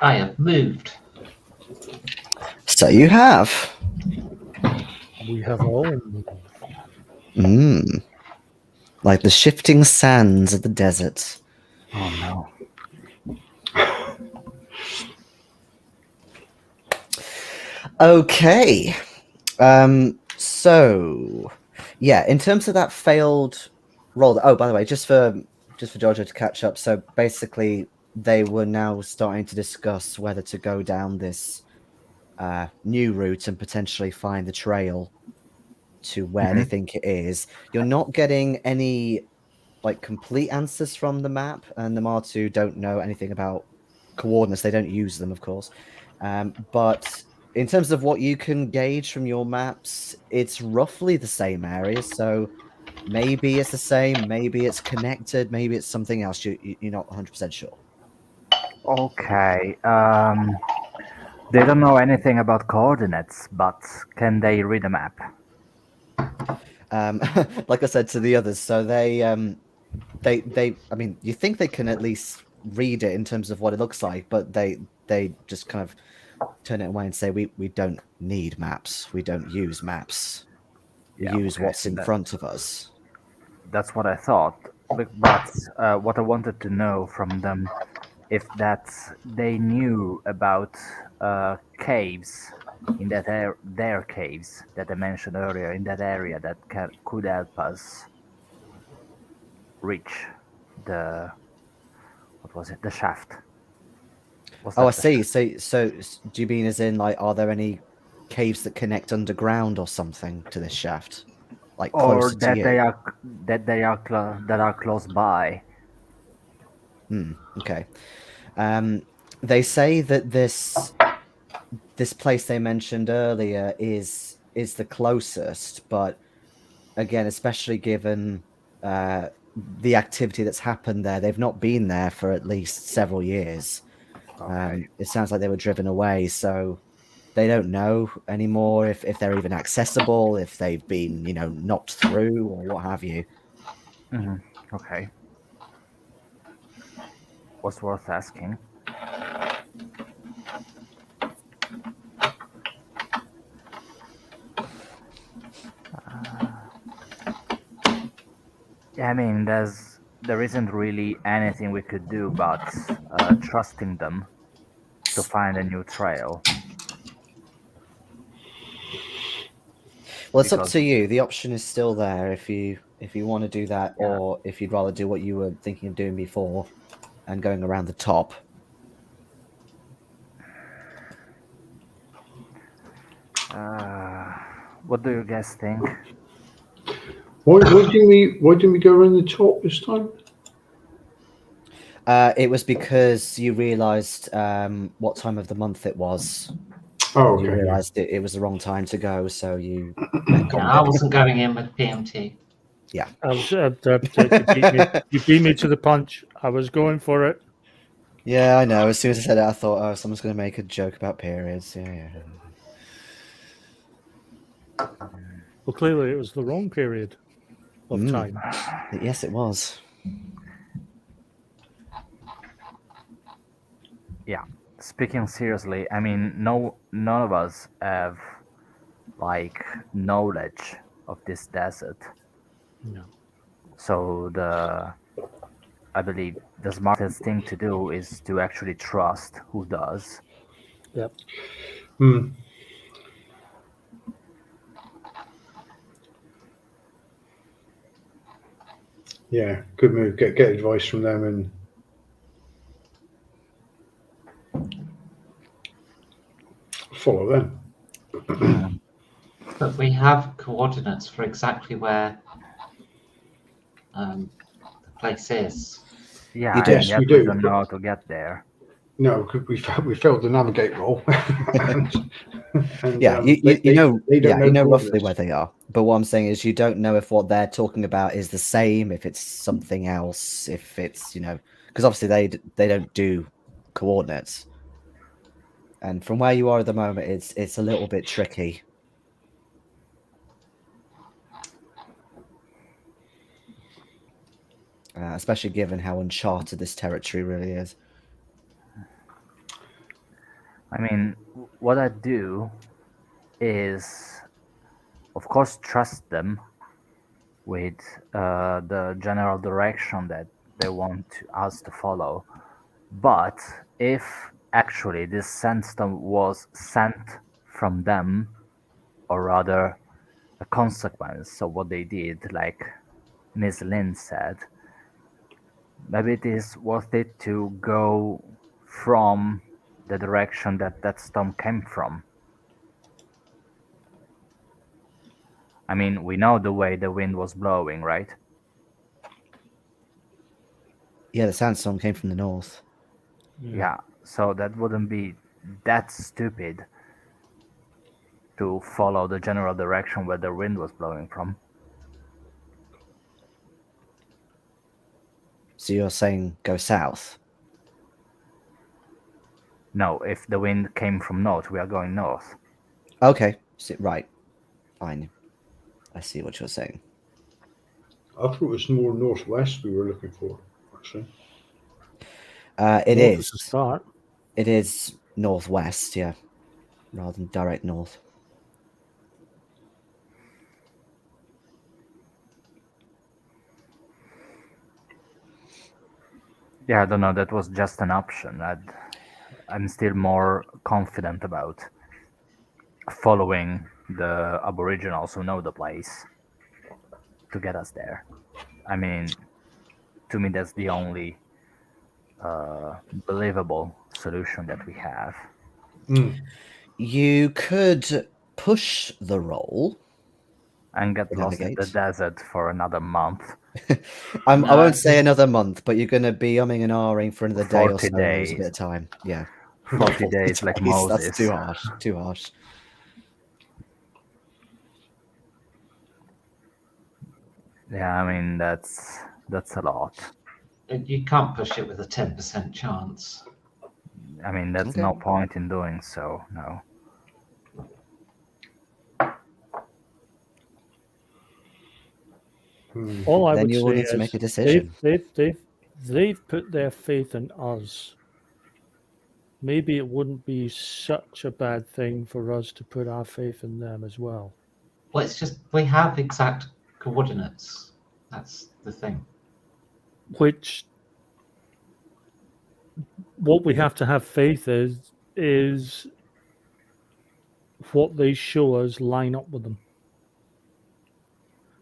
I have moved. So you have. We have all. Like the shifting sands of the desert. Oh no. Okay. So yeah, in terms of that failed roll. Oh, by the way, just for Giorgio to catch up. So basically, they were now starting to discuss whether to go down this new route and potentially find the trail to where they think it is. You're not getting any like complete answers from the map, and the Martu don't know anything about coordinates. They don't use them, of course. But in terms of what you can gauge from your maps, it's roughly the same areas. So maybe it's the same, maybe it's connected, maybe it's something else. You're not 100% sure. Okay. They don't know anything about coordinates, but can they read a map? Like I said to the others, so they I mean, you think they can at least read it in terms of what it looks like, but they just kind of turn it away and say we don't need maps, we don't use maps, we Yeah, use okay, what's in front of us. That's what I thought. But what I wanted to know from them, if that they knew about caves in that their caves that I mentioned earlier in that area that could help us reach the what was it, the shaft. Was Oh, I that the see. shaft? So do you mean as in like, are there any caves that connect underground or something to this shaft, like Or closer to that they you? are that are close by. Okay. They say that this place they mentioned earlier is the closest, but again, especially given the activity that's happened there, they've not been there for at least several years. Okay. It sounds like they were driven away, so they don't know anymore if they're even accessible, if they've been, knocked through or what have you. hmm Okay. Was worth asking. Yeah, I mean, there isn't really anything we could do but trusting them to find a new trail Well, it's up because to you. The option is still there if you want to do that, yeah. or if you'd rather do what you were thinking of doing before and going around the top. What do you guys think? Why didn't we go around the top this time? It was because you realised what time of the month it was. Oh, You okay. Yeah. realised it was the wrong time to go, so you met Yeah, I it. wasn't going in with PMT. Yeah. I was, you beat me to the punch. I was going for it. Yeah, I know. As soon as I said it, I thought, oh, someone's going to make a joke about periods. Yeah. Well, clearly it was the wrong period of time. Yes, it was. Yeah. Speaking seriously, I mean, none of us have like knowledge of this desert. No. So I believe the smartest thing to do is to actually trust who does. Yep. Hmm. Yeah, good move. Get advice from them and follow them. But we have coordinates for exactly where the place is. Yeah, You do. and Yes, yet we we do. don't know how to get there. No, because we failed the navigate roll. and Yeah, they don't know know roughly where coordinates. they are. But what I'm saying is, you don't know if what they're talking about is the same, if it's something else, if it's because obviously they don't do coordinates. And from where you are at the moment, it's a little bit tricky. Especially given how uncharted this territory really is. I mean, what I do is, of course, trust them with the general direction that they want us to follow. But if actually this sandstorm was sent from them, or rather a consequence of what they did, like Miss Lin said, maybe it is worth it to go from the direction that that storm came from. I mean, we know the way the wind was blowing, right? Yeah, the sandstorm came from the north. Yeah, so that wouldn't be that stupid to follow the general direction where the wind was blowing from. So you're saying go south? No, if the wind came from north, we are going north. Okay, right. Fine. I see what you're saying. I thought it was more northwest we were looking for, actually. It North is. a start. It is northwest, yeah, rather than direct north. Yeah, I don't know. That was just an option. I'm still more confident about following the Aboriginals who know the place to get us there. I mean, to me, that's the only believable solution that we have. You could push the roll. And get to lost in the navigate. desert for another month. I No, won't say another month, but you're going to be umming and ahhing for another day or 40 so. There's a days. bit of time. Yeah. 40 days like That's Moses. too harsh. Too harsh. Yeah, I mean, that's a lot. You can't push it with a 10% chance. I mean, that's Okay. no point in doing so, no. All I Then would you will say need to is make a decision. they've put their faith in us. Maybe it wouldn't be such a bad thing for us to put our faith in them as well. Well, it's just we have exact coordinates. That's the thing. Which what we have to have faith is what they show us line up with them.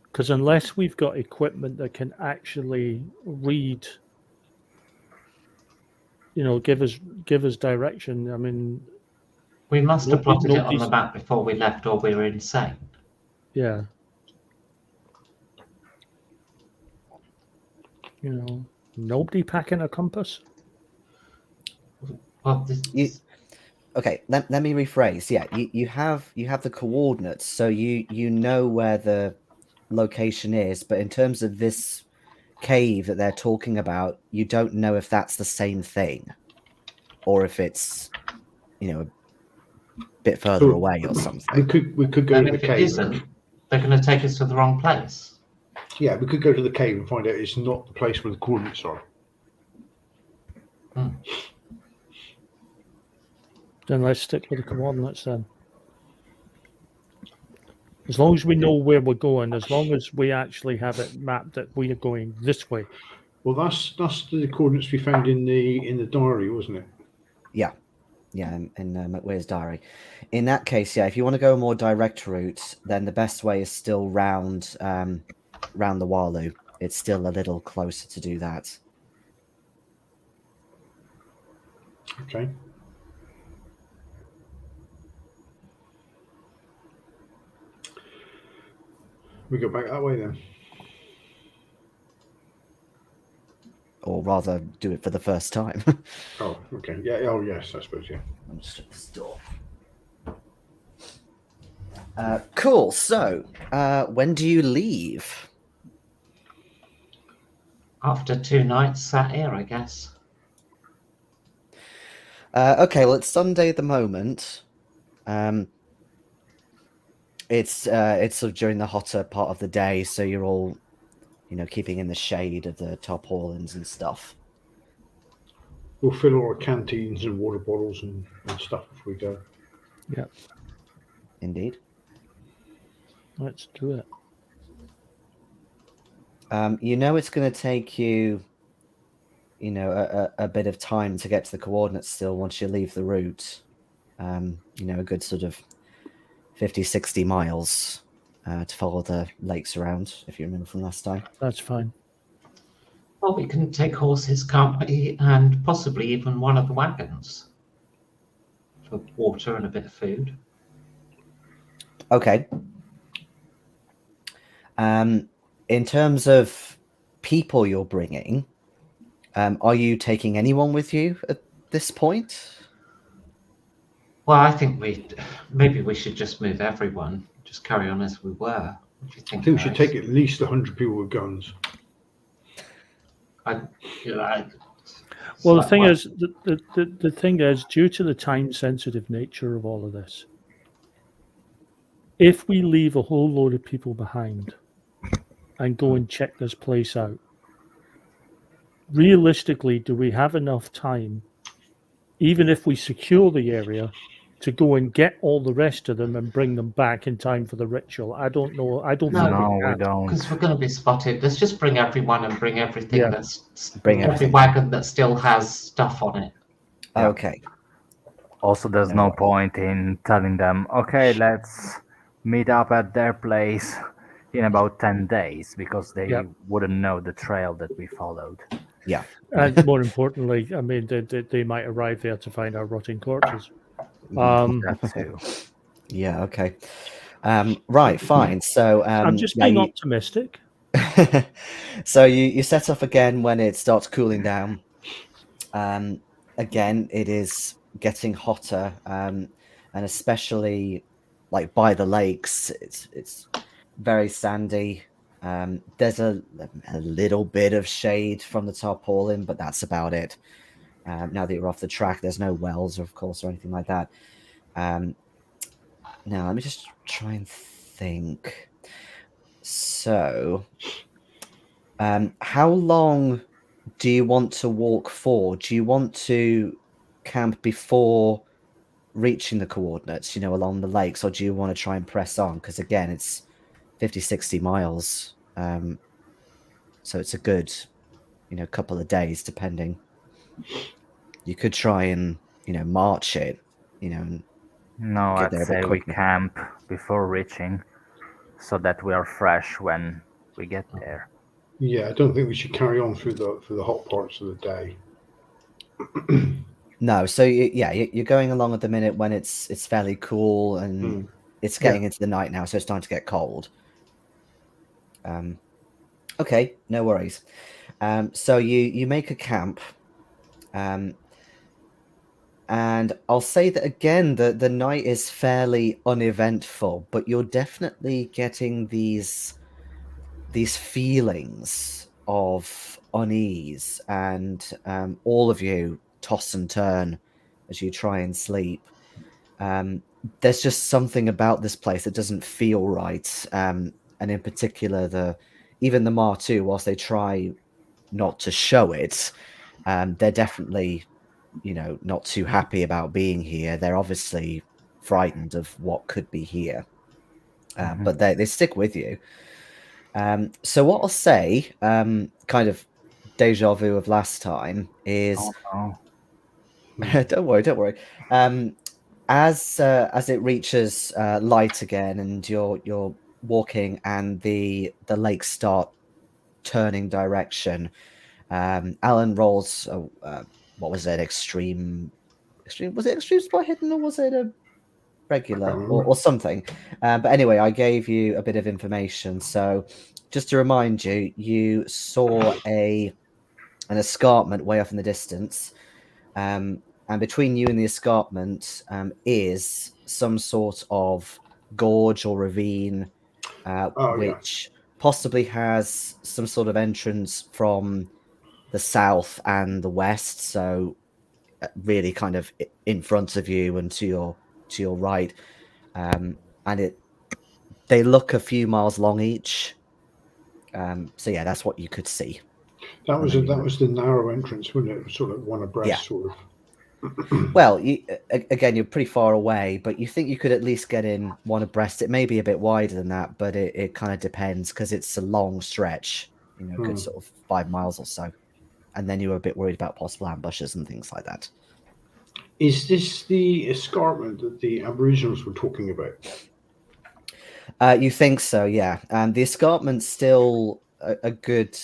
Because unless we've got equipment that can actually read, give us direction. I mean, We must have plotted it on nobody's- the map before we left, or we were insane. yeah. Nobody packing a compass. Well, Okay, let me rephrase. Yeah, you have the coordinates, so you know where the location is, but in terms of this cave that they're talking about, you don't know if that's the same thing or if it's a bit further So, away or something. We could go and to the if it cave. isn't, they're going to take us to the wrong place. Yeah, we could go to the cave and find out it's not the place where the coordinates are. Then let's stick with the coordinates then. As long as we know where we're going, as long as we actually have it mapped that we are going this way. Well, that's the coordinates we found in the diary, wasn't it? Yeah, in McWeir's diary. In that case, yeah, if you want to go a more direct route, then the best way is still round the Wallu. It's still a little closer to do that. Okay. We go back that way then. Or rather, do it for the first time. Oh, okay. Yeah. Oh, yes. I suppose. Yeah. I'll just shut this door. Cool. So, when do you leave? After 2 nights sat here, I guess. Okay. Well, it's Sunday at the moment. It's sort of during the hotter part of the day, so you're all, keeping in the shade of the tarpaulins and stuff. we'll fill all our canteens and water bottles and stuff before we go. Yeah, Indeed. let's do it. You know it's going to take you, a bit of time to get to the coordinates still once you leave the route. A good sort of 50, 60 miles to follow the lakes around, if you remember from last time. That's fine. Well, we can take horses, can't we? And possibly even one of the wagons for water and a bit of food. Okay. In terms of people you're bringing, are you taking anyone with you at this point? Well, I think maybe we should just move everyone, just carry on as we were. What do you I think? think we should guys? take at least 100 people with guns. Well, Well, the thing is, the thing is, due to the time-sensitive nature of all of this, if we leave a whole load of people behind and go and check this place out, realistically, do we have enough time, even if we secure the area, to go and get all the rest of them and bring them back in time for the ritual? I don't know. I don't think No, we can. don't. because we're going to be spotted. Let's just bring everyone and bring everything Yeah. Bring every everything. wagon that still has stuff on it. Yeah. Okay. Also, there's No no worries. point in telling them, okay, let's meet up at their place in about 10 days, because they Yeah. wouldn't know the trail that we followed. Yeah. And more importantly, I mean, they might arrive there to find our rotting corpses. That too. Yeah. Okay. Right. Fine. So I'm just yeah, being optimistic. so you set off again when it starts cooling down. Again, it is getting hotter, and especially like by the lakes, it's very sandy. There's a little bit of shade from the tarpaulin, but that's about it. Now that you're off the track, there's no wells, of course, or anything like that. Now, let me just try and think. So, how long do you want to walk for? Do you want to camp before reaching the coordinates, along the lakes, or do you want to try and press on? Because again, it's 50, 60 miles. So it's a good, couple of days, depending. You could try and, march it, and No, get I'd there a bit say we quicker. camp before reaching, so that we are fresh when we get there. Yeah, I don't think we should carry on through the hot parts of the day. No, so you're going along at the minute when it's fairly cool and it's getting into the night now, so it's starting to get cold. Okay, no worries. So you make a camp, and I'll say that again, the night is fairly uneventful, but you're definitely getting these feelings of unease, and all of you toss and turn as you try and sleep. There's just something about this place that doesn't feel right, and in particular, even the Mar2, whilst they try not to show it, they're definitely, not too happy about being here. They're obviously frightened of what could be here, but they stick with you. So what I'll say, kind of deja vu of last time, is Oh, don't worry. As it reaches light again, and you're walking, and the lakes start turning direction, Alan rolls. What was it? Extreme? Was it extreme spot hidden, or was it a regular or something? But anyway, I gave you a bit of information. So just to remind you, you saw an escarpment way off in the distance. And between you and the escarpment is some sort of gorge or ravine, which possibly has some sort of entrance from the south and the west. So really kind of in front of you and to your right. And they look a few miles long each. So yeah, that's what you could see. That was And then that was the narrow entrance, wasn't it? It was sort of one abreast, Yeah. sort of. Well, again, you're pretty far away, but you think you could at least get in one abreast. It may be a bit wider than that, but it kind of depends because it's a long stretch, you know, good sort of 5 miles or so. And then you were a bit worried about possible ambushes and things like that. Is this the escarpment that the Aboriginals were talking about? You think so, yeah. And the escarpment's still a good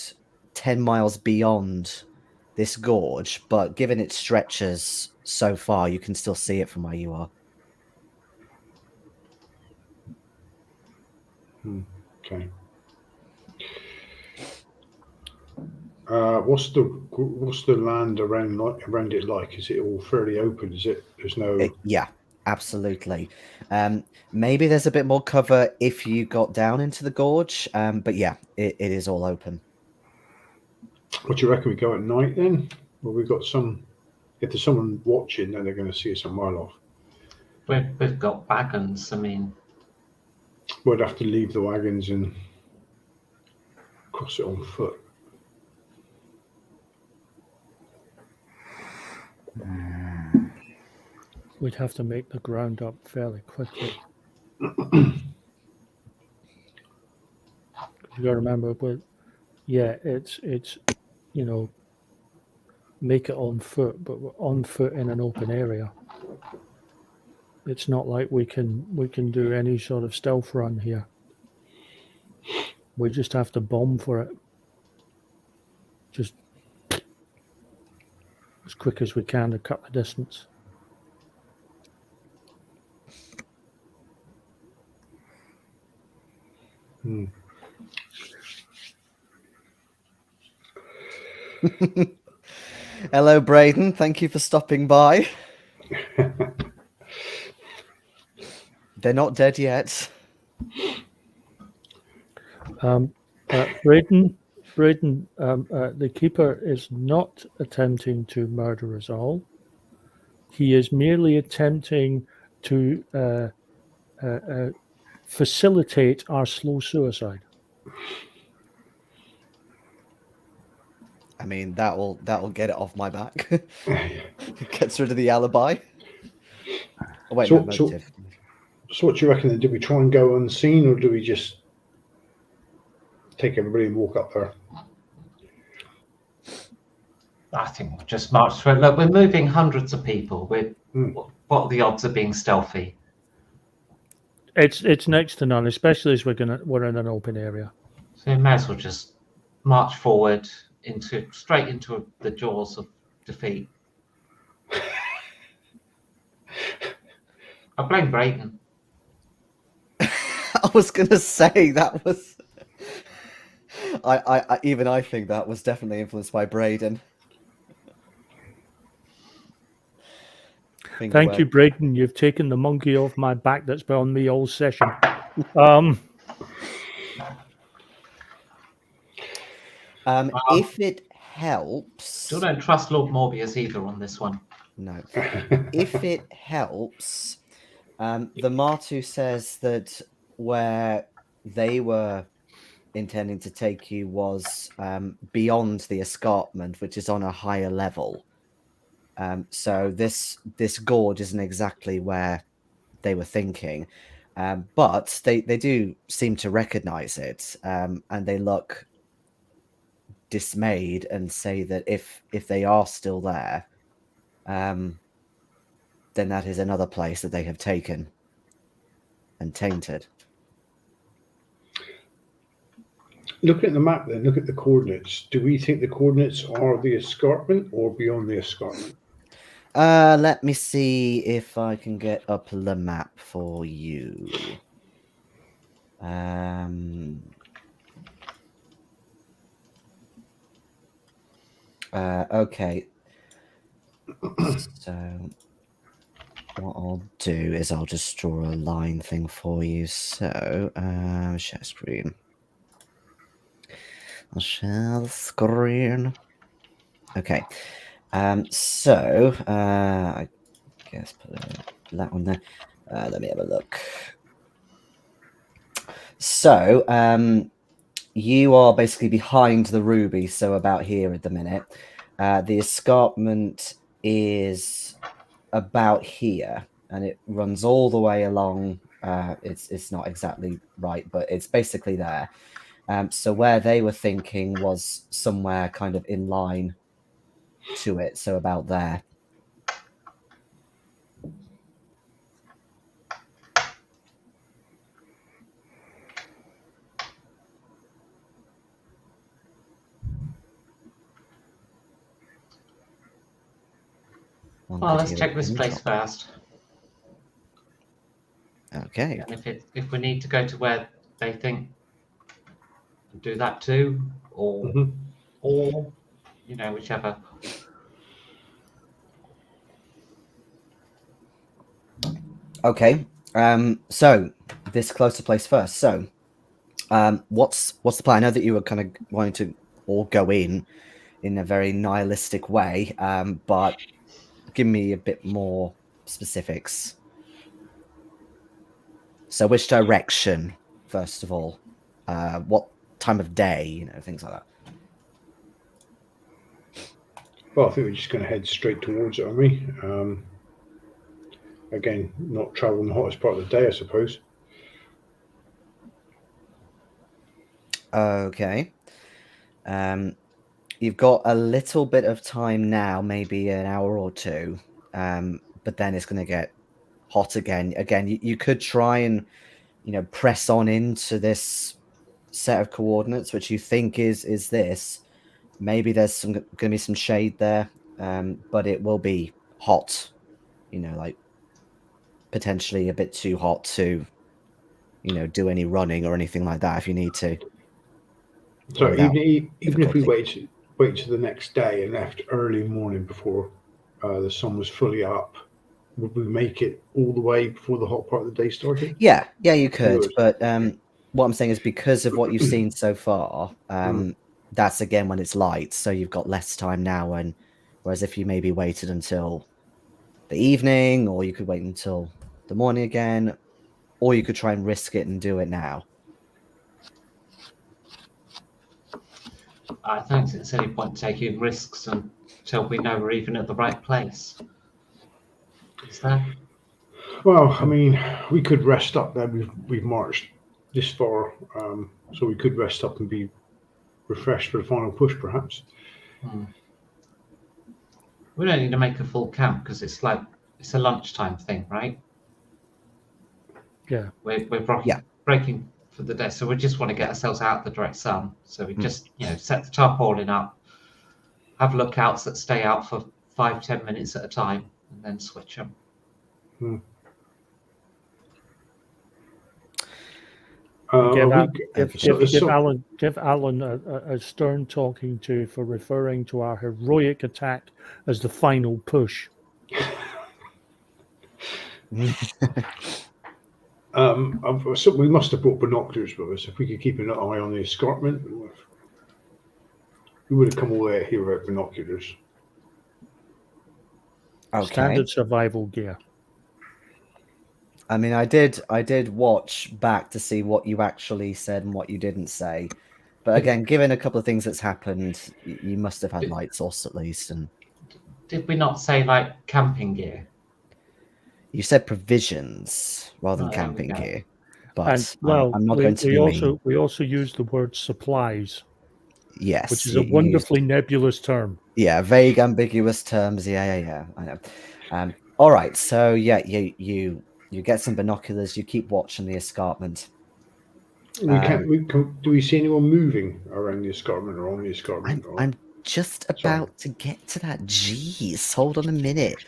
10 miles beyond this gorge, but given its stretches so far, you can still see it from where you are. Okay. What's the land around it like? Is it all fairly open? Is it? There's no. Yeah, absolutely. Maybe there's a bit more cover if you got down into the gorge, but yeah, it is all open. What do you reckon we go at night then? Well, we've got some. If there's someone watching, then they're going to see us a mile off. We've got wagons. I mean, We'd have to leave the wagons and cross it on foot. We'd have to make the ground up fairly quickly. You got to remember, it's you know, make it on foot, but we're on foot in an open area. It's not like we can do any sort of stealth run here. We just have to bomb for it. Just as quick as we can to cut the distance. Hello, Braden. Thank you for stopping by. They're not dead yet. Braden, the keeper is not attempting to murder us all. He is merely attempting to facilitate our slow suicide. I mean, that'll get it off my back. It gets rid of the alibi. Oh, wait, no, motive. So what do you reckon then? Do we try and go unseen, or do we just take everybody and walk up there? I think we'll just march through. Look, we're moving hundreds of people. What are the odds of being stealthy? It's next to none, especially as we're in an open area. So we may as well just march forward straight into the jaws of defeat. I blame Brayton. I was gonna say that was. I think that was definitely influenced by Braden. Thank you, Braden. You've taken the monkey off my back that's been on me all session. If it helps, Still don't trust Lord Morbius either on this one. no. If it helps, the Martu says that where they were intending to take you was beyond the escarpment, which is on a higher level. So this gorge isn't exactly where they were thinking, but they do seem to recognize it, and they look dismayed and say that if they are still there, then that is another place that they have taken and tainted. Look at the map then, look at the coordinates. Do we think the coordinates are the escarpment or beyond the escarpment? Let me see if I can get up the map for you. Okay. So what I'll do is I'll just draw a line thing for you. So, share screen. I'll share the screen. Okay. So, I guess put that one there. Let me have a look. So, you are basically behind the ruby, so about here at the minute. The escarpment is about here, and it runs all the way along. It's not exactly right, but it's basically there. So where they were thinking was somewhere kind of in line to it, so about there. Well, let's check this place first. Okay. And if we need to go to where they think, do that too, or whichever. Okay. So this closer place first. So, what's the plan? I know that you were kind of wanting to all go in a very nihilistic way, but give me a bit more specifics. So, which direction, first of all? What time of day? Things like that. Well, I think we're just going to head straight towards it, aren't we? Again, not travel in the hottest part of the day, I suppose. Okay. You've got a little bit of time now, maybe an hour or two, but then it's going to get hot again. Again, you could try and press on into this set of coordinates, which you think is this. Maybe there's going to be some shade there, but it will be hot. Like potentially a bit too hot to do any running or anything like that if you need to. So even if we wait to the next day and left early morning before the sun was fully up, would we make it all the way before the hot part of the day started? Yeah, you could. But what I'm saying is because of what you've seen so far, that's again when it's light, so you've got less time now. And whereas if you maybe waited until the evening, or you could wait until the morning again, or you could try and risk it and do it now. I think it's any point taking risks until we know we're even at the right place. Is there? Well, I mean, we could rest up there. We've marched this far, so we could rest up and be refreshed for the final push, perhaps. We don't need to make a full camp because it's a lunchtime thing, right? Yeah. We're breaking for the day, so we just want to get ourselves out of the direct sun. So we just set the tarpaulin up, have lookouts that stay out for 5-10 minutes at a time, and then switch them. Give Alan a stern talking to for referring to our heroic attack as the final push. So we must have brought binoculars with us. If we could keep an eye on the escarpment, we would have come all the way here without binoculars. Okay. Standard survival gear. I mean, I did watch back to see what you actually said and what you didn't say. But again, given a couple of things that's happened, you must have had light source at least. And did we not say like camping gear? You said provisions rather than camping gear. But I'm not going to be mean. We also use the word supplies. Yes. Which is a wonderfully nebulous term. Yeah, vague, ambiguous terms. Yeah. I know. All right. So yeah, you get some binoculars. You keep watching the escarpment. Do we see anyone moving around the escarpment or on the escarpment? I'm just about to get to that. Jeez, hold on a minute.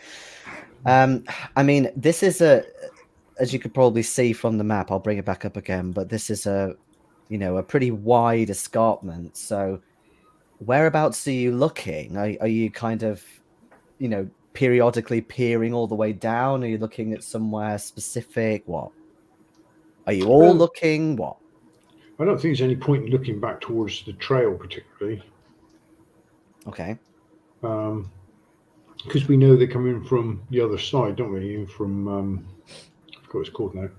I mean, this is as you could probably see from the map. I'll bring it back up again, but this is a pretty wide escarpment. So, whereabouts are you looking? Are you kind of, periodically peering all the way down? Are you looking at somewhere specific? What? Are you all looking? What? I don't think there's any point in looking back towards the trail particularly. Okay. Because we know they're coming from the other side, don't we? From I forgot what it's called now.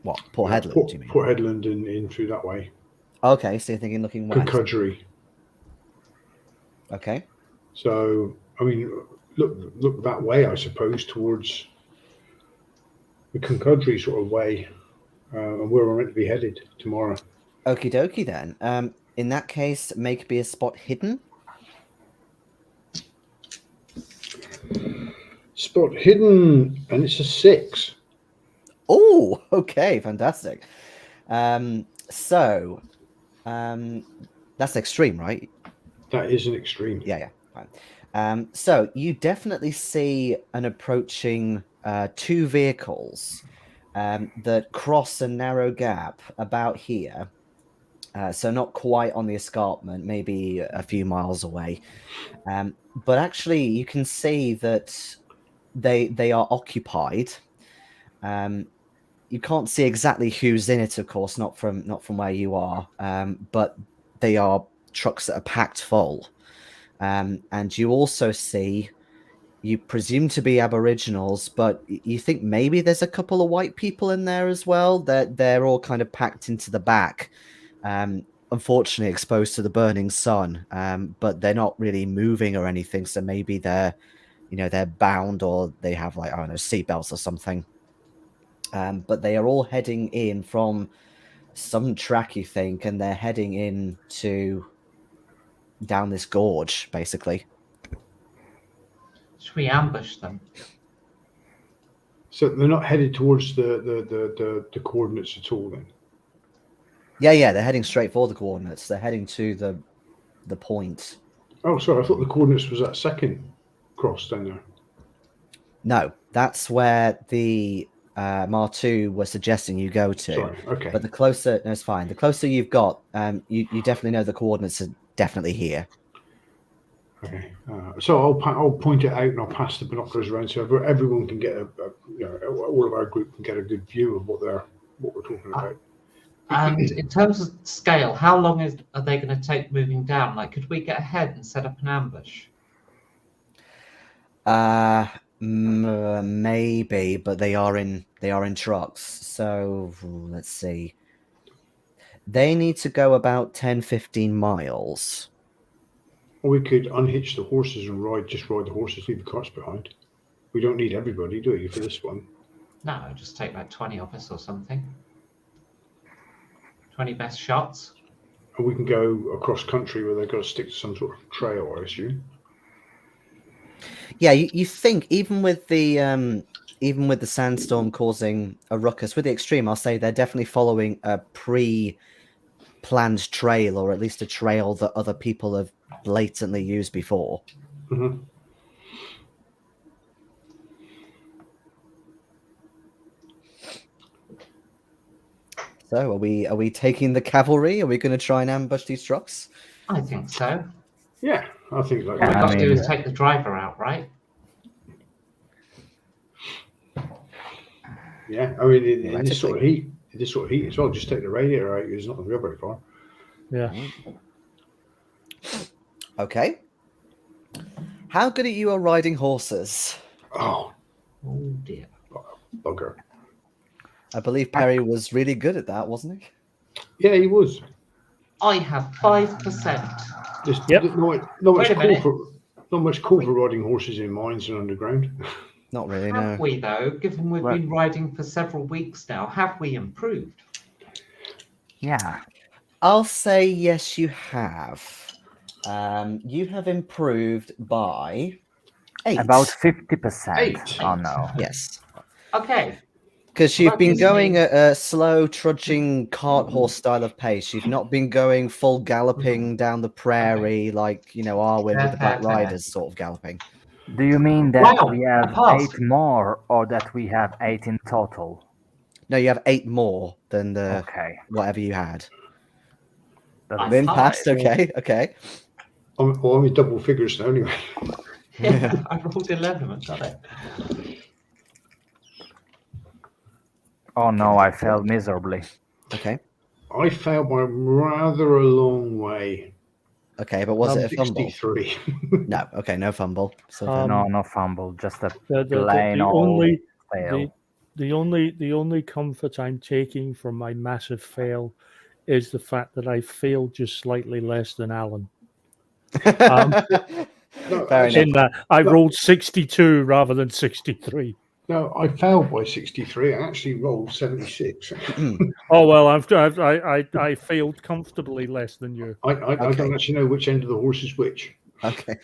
What, Port Yeah, Headland, do you mean? Port Headland and in through that way. Okay, so you're thinking looking west. Concudgery. Okay. So, I mean, look that way, I suppose, towards the Concudgery sort of way, and where we're meant to be headed tomorrow. Okie dokie then. In that case, make be a spot hidden. Spot hidden, and it's a 6. Oh, okay, fantastic. That's extreme, right? That is an extreme. Yeah, fine. So you definitely see an approaching 2 vehicles that cross a narrow gap about here. So not quite on the escarpment, maybe a few miles away. But actually, you can see that they are occupied. You can't see exactly who's in it, of course, not from where you are. But they are trucks that are packed full. And you also see, you presume to be Aboriginals, but you think maybe there's a couple of white people in there as well. They're all kind of packed into the back. Unfortunately exposed to the burning sun, but they're not really moving or anything. So maybe they're bound, or they have, like, I don't know, seatbelts or something. But they are all heading in from some track, you think, and they're heading in to down this gorge, basically. Should we ambush them? So they're not headed towards the coordinates at all, then. Yeah, they're heading straight for the coordinates. They're heading to the point. Oh, sorry, I thought the coordinates was that second cross down there. No, that's where the Martu was suggesting you go to. Sorry, okay. But the closer, no, it's fine. The closer you've got, you definitely know the coordinates are definitely here. Okay, so I'll point it out and I'll pass the binoculars around so everyone can get all of our group can get a good view of what we're talking about. And in terms of scale, how long are they going to take moving down? Like, could we get ahead and set up an ambush? Maybe, but they are in trucks. So let's see. They need to go about 10-15 miles. Or we could unhitch the horses and ride the horses, leave the carts behind. We don't need everybody, do we, for this one? No, just take like 20 of us or something. 20 best shots. And we can go across country where they've got to stick to some sort of trail, I assume. Yeah, you think even with the sandstorm causing a ruckus, with the extreme, I'll say they're definitely following a pre-planned trail, or at least a trail that other people have blatantly used before. Mm-hmm. So are we taking the cavalry? Are we going to try and ambush these trucks? I think so. Yeah, I think like All we've I got to do mean- is take the driver out, right? yeah. I mean, in this sort of heat as well, just take the radiator out. It's not going to go very far. Yeah. Okay. How good are you at riding horses? Oh, Oh dear. bugger. I believe Perry was really good at that, wasn't he? Yeah, he was. I have 5%. Just Yep. not much call for riding horses in mines and underground. Not really, Have no. we, though, given we've Well- been riding for several weeks now, have we improved? Yeah. I'll say yes, you have. You have improved by 8. About 50%. 8. Oh no. Yes. Okay. Because you've That been gives going me- at a slow, trudging cart horse style of pace. You've not been going full galloping down the prairie like, Arwen with the Black Fair. Riders sort of galloping. Do you mean that Wow, we I have passed. 8 more, or that we have 8 in total? No, you have 8 more than the Okay. whatever you had. I Lin thought passed, it was- okay. I'm in double figures now anyway. Yeah, I rolled 11 and got it. Oh no, I failed miserably. Okay. I failed by rather a long way. Okay, but was it a fumble? 63. No, okay, no fumble. So Um, No fumble, just a The plain old only fail. the only comfort I'm taking from my massive fail is the fact that I failed just slightly less than Alan. No, Fair actually, In enough. that I No. rolled 62 rather than 63. no, I failed by 63. I actually rolled 76. Oh well, I failed comfortably less than you. I Okay. don't actually know which end of the horse is which. Okay.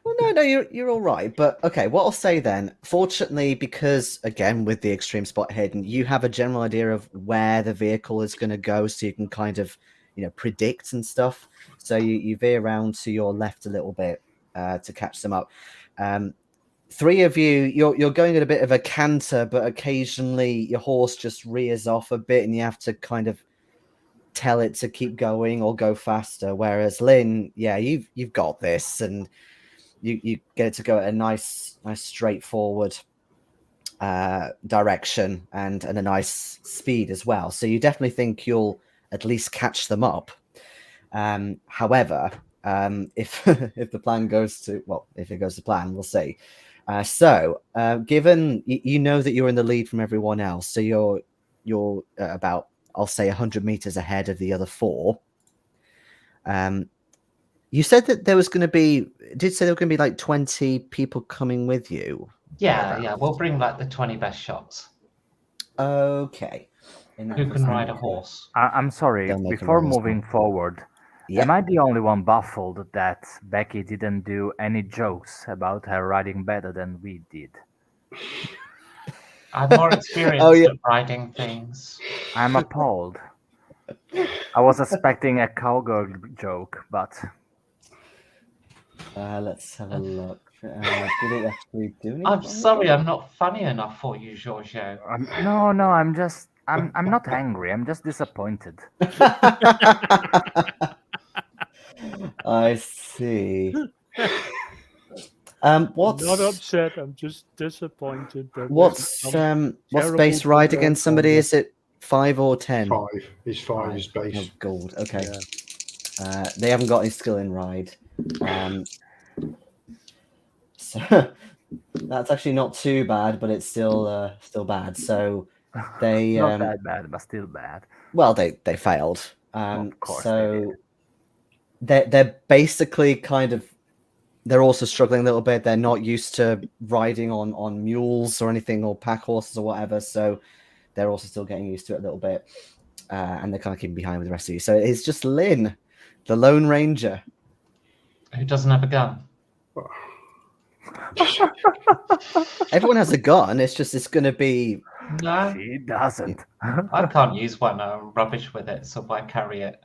Well, no, you're all right. But okay, what I'll say then, fortunately, because again, with the extreme spot hidden, you have a general idea of where the vehicle is going to go, so you can kind of, predict and stuff. So you veer around to your left a little bit to catch them up. Three of you, you're going at a bit of a canter, but occasionally your horse just rears off a bit, and you have to kind of tell it to keep going or go faster. Whereas Lin, yeah, you've got this, and you get it to go at a nice straightforward direction and a nice speed as well. So you definitely think you'll at least catch them up. However, if if the plan goes to if it goes to plan, we'll see. Given you know that you're in the lead from everyone else, so you're about, I'll say, 100 meters ahead of the other four. You said that there was going to be, did say there were going to be like 20 people coming with you? Yeah, we'll bring like the 20 best shots. Okay. Who can ride a horse? I'm sorry, They'll make before them all as moving forward, Yeah. am I the only one baffled that Becky didn't do any jokes about her riding better than we did? I'm more experienced Oh, yeah. at riding things. I'm appalled. I was expecting a cowgirl joke, but Let's have a look. Did it actually do anything? I'm sorry, I'm not funny enough for you, Giorgio. no, I'm not angry. I'm just disappointed. I see. What's Not upset. I'm just disappointed. That what's terrible base ride gold against somebody? on Is it 5 or 10? 5 is 5 is base. Oh, gold. Okay. Yeah. They haven't got any skill in ride. So that's actually not too bad, but it's still bad. So they Not that bad, but still bad. well, they failed. Of course so they're basically kind of, they're also struggling a little bit. They're not used to riding on mules or anything, or pack horses or whatever. So they're also still getting used to it a little bit. And they're kind of keeping behind with the rest of you. So it's just Lin, the Lone Ranger. Who doesn't have a gun? Everyone has a gun. It's going to be. No, She doesn't. I can't use one. I'm rubbish with it, so why carry it?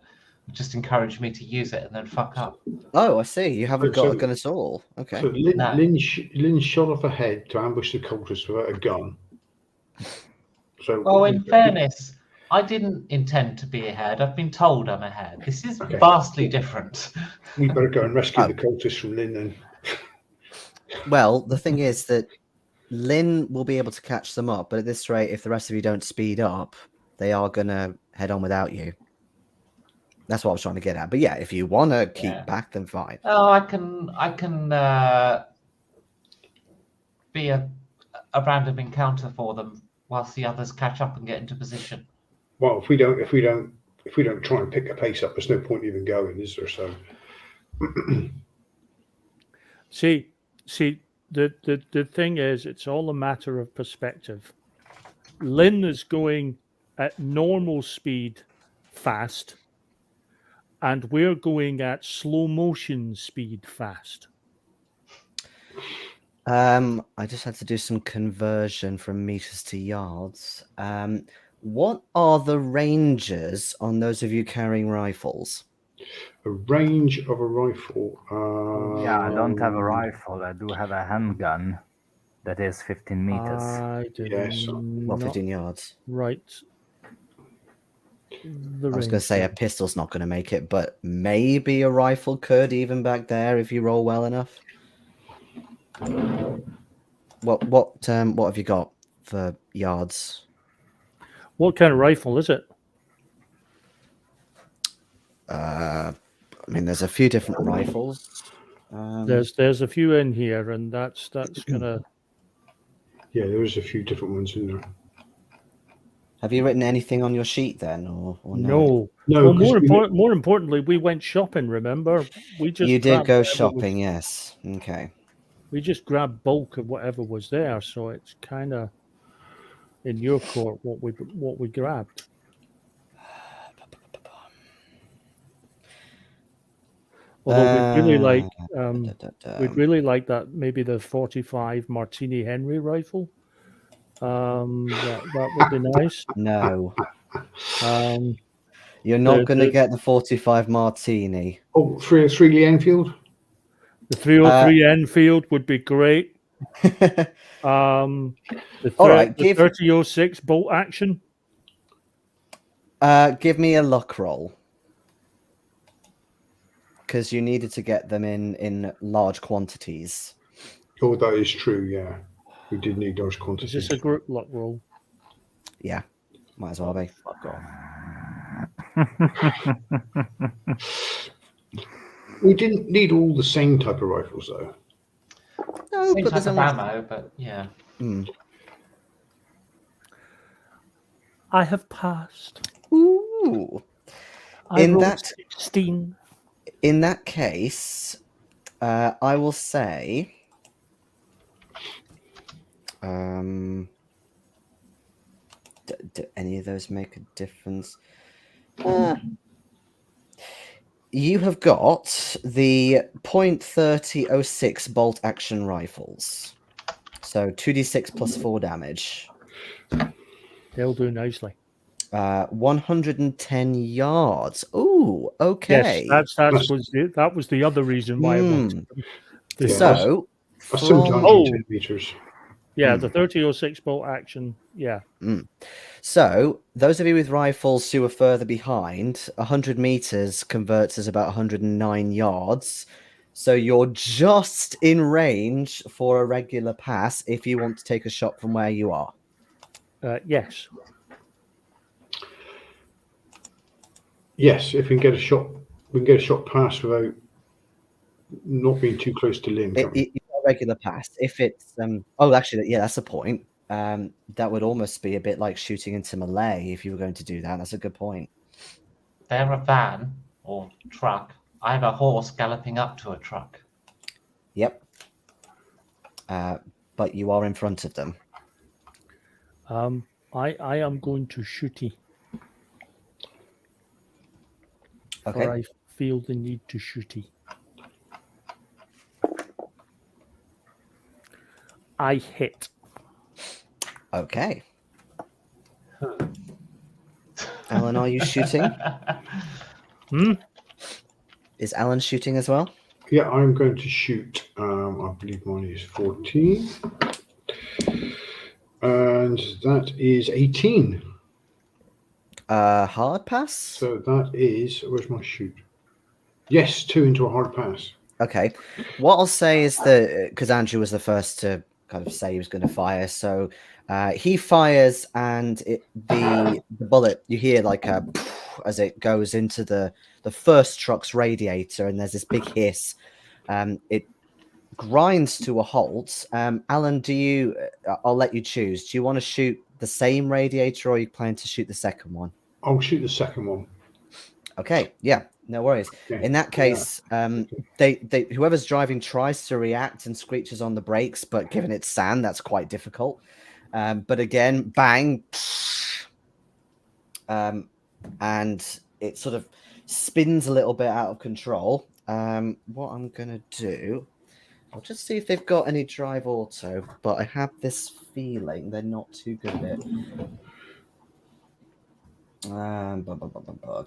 Just encourage me to use it and then fuck up. Oh, I see. You haven't got So- a gun at all. Okay. So Lin, No. Lin shot off ahead to ambush the cultists without a gun. So Oh, in fairness, I didn't intend to be ahead. I've been told I'm ahead. This is Okay. vastly different. we better go and rescue Oh. the cultists from Lin then. Well, the thing is that Lin will be able to catch them up, but at this rate, if the rest of you don't speed up, they are going to head on without you. That's what I was trying to get at. But yeah, if you want to keep Yeah. back, then fine. Oh, I can be a random encounter for them whilst the others catch up and get into position. Well, if we don't try and pick the pace up, there's no point even going, is there? So See, the thing is, it's all a matter of perspective. Lin is going at normal speed fast, and we're going at slow motion speed fast. I just had to do some conversion from meters to yards. What are the ranges on those of you carrying rifles? a range of a rifle. Yeah, I don't have a rifle. I do have a handgun that is 15 meters. I did Yes. Well, not 15 yards. write the I was going to say a range pistol's not going to make it, but maybe a rifle could, even back there, if you roll well enough. What have you got for yards? What kind of rifle is it? I mean, there's a few different rifles. There's a few in here, and that's gonna. Yeah, there was a few different ones in there. Have you written anything on your sheet then, or no? No. No, Well, 'cause more importantly, we went shopping. Remember, we just You did grabbed go whatever shopping, yes. Okay. we just grabbed bulk of whatever was there, so it's kind of in your court what we grabbed. Although we'd really like that maybe the 45 Martini Henry rifle. That would be nice. No, Um, you're not going to the- get the 45 Martini. Oh, 303 Lee Enfield. the 303 Enfield would be great. The All right, 3006 bolt action. Give me a luck roll. Because you needed to get them in large quantities. Oh, that is true. Yeah, we did need those Is quantities. this a group luck roll? Yeah, might as well be. Fuck off. We didn't need all the same type of rifles, though. No, Same but type there's of only... ammo, but yeah. I have passed. Ooh. I In rolled that- 16. In that case, I will say... do any of those make a difference? You have got the .3006 bolt action rifles. So 2d6 plus 4 damage. They'll do nicely. 110 yards. Ooh, okay. Yes, that was the other reason why I wanted them. Yeah, So, That's from- 710 meters. Yeah, the 3006 bolt action. Yeah. So, those of you with rifles who are further behind, 100 meters converts as about 109 yards. So, you're just in range for a regular pass if you want to take a shot from where you are. Yes. Yes, if we can get a shot, past without not being too close to Lin. can't we? It's a regular pass. If it's oh, actually, yeah, that's the point. That would almost be a bit like shooting into Malay if you were going to do that. That's a good point. They're a van or truck. I have a horse galloping up to a truck. Yep. But you are in front of them. I am going to shooty. Okay. For I feel the need to shooty. I hit. Okay. Alan, are you shooting? Is Alan shooting as well? Yeah, I'm going to shoot. I believe mine is 14. And that is 18. Hard pass? So that is, where's my shoot? Yes, 2 into a hard pass. Okay. What I'll say is that, because Andrew was the first to kind of say he was going to fire, so he fires and the bullet, you hear like a as it goes into the first truck's radiator, and there's this big hiss. It grinds to a halt. Alan, I'll let you choose. Do you want to shoot the same radiator, or are you planning to shoot the second one? I'll shoot the second one. Okay, yeah, no worries. Okay. In that case, they whoever's driving tries to react and screeches on the brakes, but given it's sand, that's quite difficult. But again, bang, and it sort of spins a little bit out of control. What I'm gonna do, I'll just see if they've got any drive auto, but I have this feeling they're not too good at it.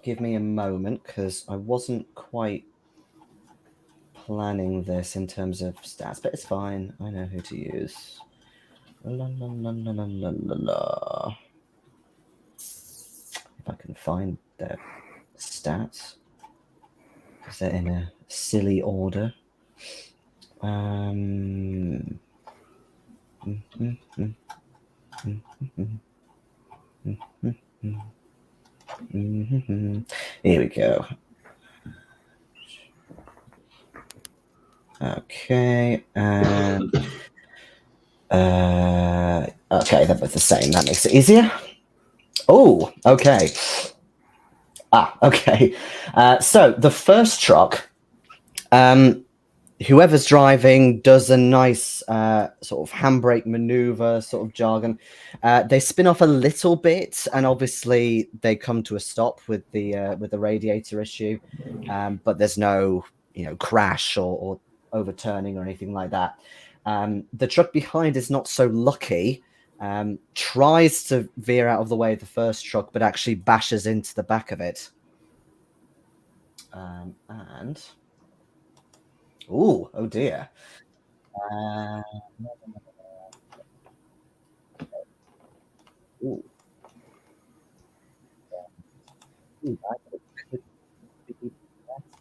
Give me a moment, because I wasn't quite planning this in terms of stats, but it's fine. I know who to use. La, la, la, la, la, la, la, la. If I can find their stats, because they're in a silly order. Here we go. Okay, and okay, they're both the same. That makes it easier. Oh, okay. Okay. So the first truck, whoever's driving does a nice sort of handbrake maneuver, sort of jargon. They spin off a little bit, and obviously they come to a stop with the radiator issue. But there's no, crash or overturning or anything like that. The truck behind is not so lucky. Tries to veer out of the way of the first truck, but actually bashes into the back of it. And oh dear. Ooh. Ooh, that could be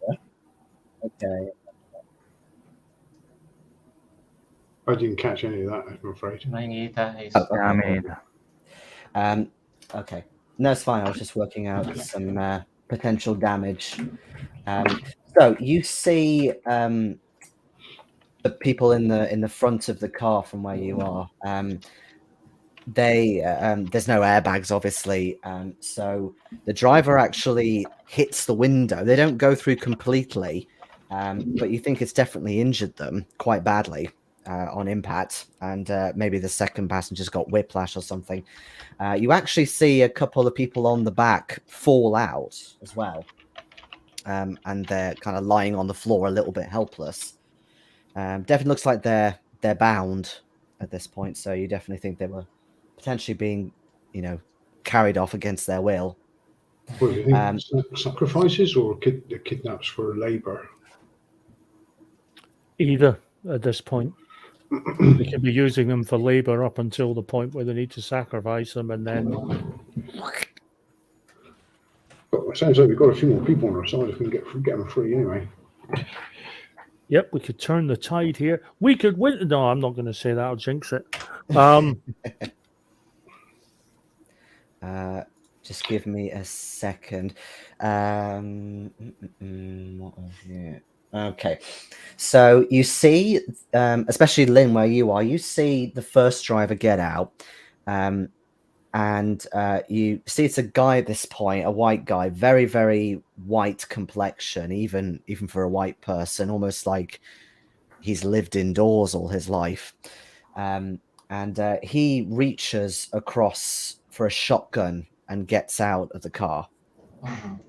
better. Okay. I didn't catch any of that, I'm afraid. Me neither. He's... Oh, okay. I mean, Okay. No, it's fine. I was just working out some potential damage. So you see the people in the front of the car from where you are. There's no airbags, obviously. So the driver actually hits the window. They don't go through completely, but you think it's definitely injured them quite badly on impact. And maybe the second passenger's got whiplash or something. You actually see a couple of people on the back fall out as well. And they're kind of lying on the floor a little bit helpless. Definitely looks like they're bound at this point. So you definitely think they were potentially being, carried off against their will. What do you think? Sacrifices or kidnaps for labour? Either at this point. We can be using them for labor up until the point where they need to sacrifice them, and then But it sounds like we've got a few more people on our side if we can get them free anyway. yep, we could turn the tide here. We could win. No, I'm not going to say that. I'll jinx it. Just give me a second. What was it? Okay, so you see, especially Lin, where you are, you see the first driver get out, and you see it's a guy at this point, a white guy, very, very white complexion, even for a white person, almost like he's lived indoors all his life. And he reaches across for a shotgun and gets out of the car. Mhm.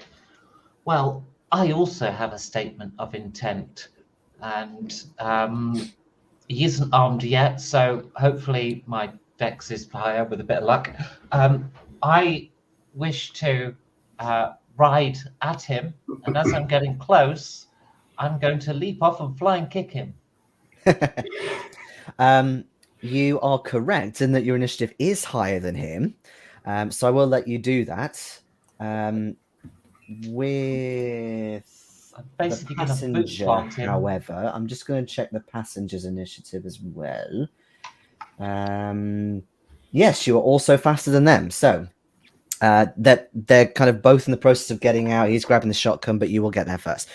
Well, I also have a statement of intent, and he isn't armed yet, so hopefully my dex is higher with a bit of luck. I wish to ride at him, and as I'm getting close, I'm going to leap off and fly and kick him. You are correct in that your initiative is higher than him, so I will let you do that. With I'm basically the going to boot passenger, plant him. however, I'm just going to check the passenger's initiative as well. Yes, you are also faster than them. So that they're kind of both in the process of getting out. He's grabbing the shotgun, but you will get there first.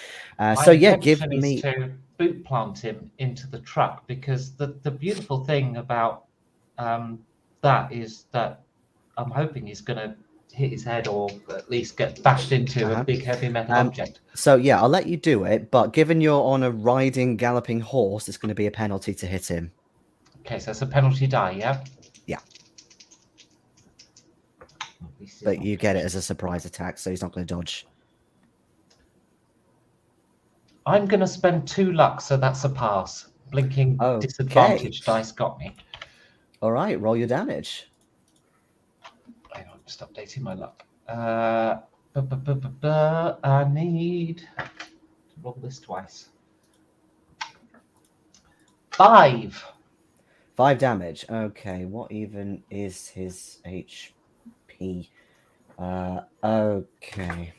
So yeah, give me to boot plant him into the truck, because the beautiful thing about that is that I'm hoping he's going to hit his head or at least get bashed into a big heavy metal object. So yeah, I'll let you do it, but given you're on a riding, galloping horse, it's going to be a penalty to hit him. Okay, so it's a penalty die, yeah? Yeah. But you get it as a surprise attack, so he's not going to dodge. I'm going to spend 2 luck, so that's a pass. Blinking disadvantage dice got me. All right, roll your damage. Hang on, just updating my luck. I need to roll this twice. 5. 5 damage. Okay, what even is his HP? Okay.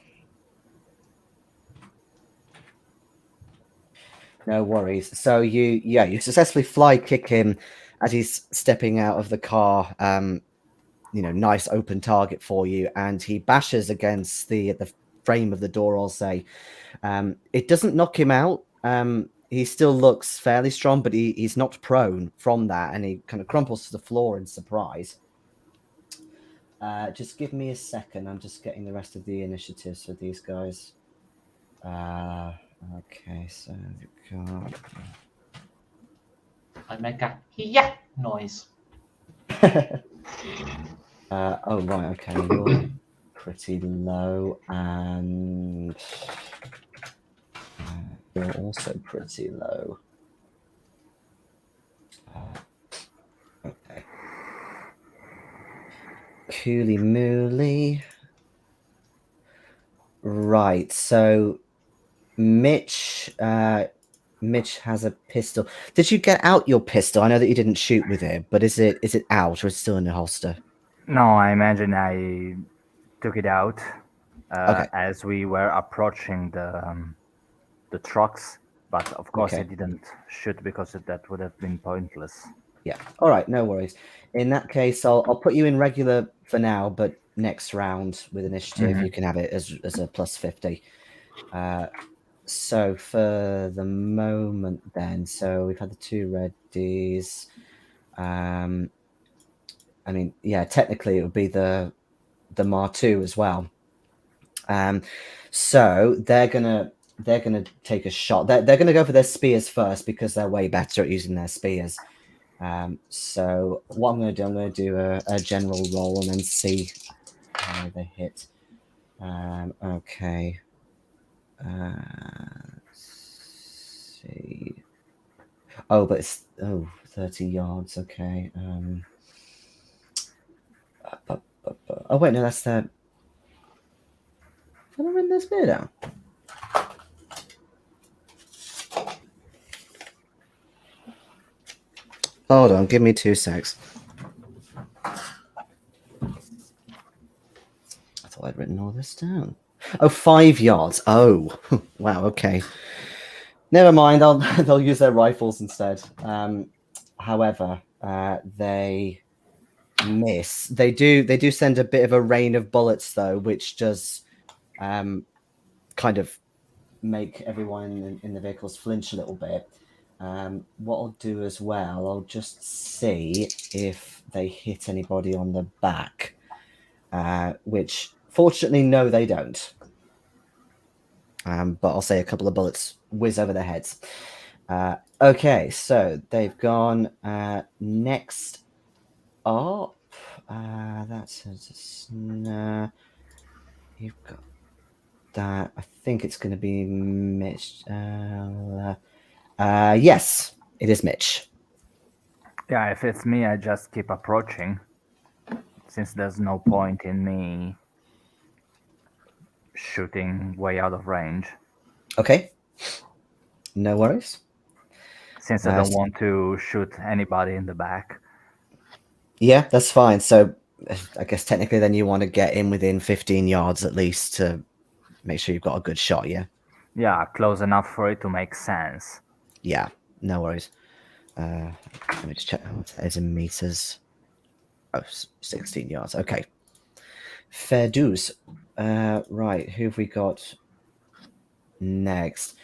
No worries. So you successfully fly kick him as he's stepping out of the car. Nice open target for you, and he bashes against the frame of the door, I'll say. It doesn't knock him out. He still looks fairly strong, but he's not prone from that, and he kind of crumples to the floor in surprise. Just give me a second. I'm just getting the rest of the initiatives for these guys. Okay, so we've got. I make a yeah noise. Oh right, okay. You're pretty low, and you're also pretty low. Okay. Cooly mooly. Right, so Mitch has a pistol. Did you get out your pistol? I know that you didn't shoot with it, but is it out or is it still in the holster? No, I imagine I took it out Okay. as we were approaching the trucks, but of course I Okay. didn't shoot because that would have been pointless. Yeah. All right. No worries. In that case, I'll put you in regular for now, but next round with initiative, you can have it as a plus 50. So for the moment, then, so we've had the 2 red Ds. I mean, yeah, technically it would be the Mar2 as well. So they're gonna take a shot. They're gonna go for their spears first because they're way better at using their spears. So what I'm going to do a general roll and then see how they hit. Okay. Let's see. Oh, but it's 30 yards. Okay. Oh wait, no, that's the. Can I run this spear down? Hold on, give me 2 secs. I thought I'd written all this down. Oh, 5 yards. Oh, wow. Okay. Never mind. They'll use their rifles instead. However, they miss. They do send a bit of a rain of bullets though, which does kind of make everyone in the vehicles flinch a little bit. What I'll do as well, I'll just see if they hit anybody on the back, which fortunately, no, they don't. But I'll say a couple of bullets whiz over their heads. Okay, so they've gone next up. That's you've got that. I think it's going to be Mitch. Yes, it is Mitch. Yeah, if it's me, I just keep approaching, since there's no point in me shooting way out of range. Okay, no worries. Since I don't want to shoot anybody in the back. Yeah, that's fine. So I guess technically then you want to get in within 15 yards at least to make sure you've got a good shot, yeah? Yeah, close enough for it to make sense. Yeah, no worries. Let me just check what that is in meters. Oh, 16 yards. Okay. Fair dues. Right, who have we got next?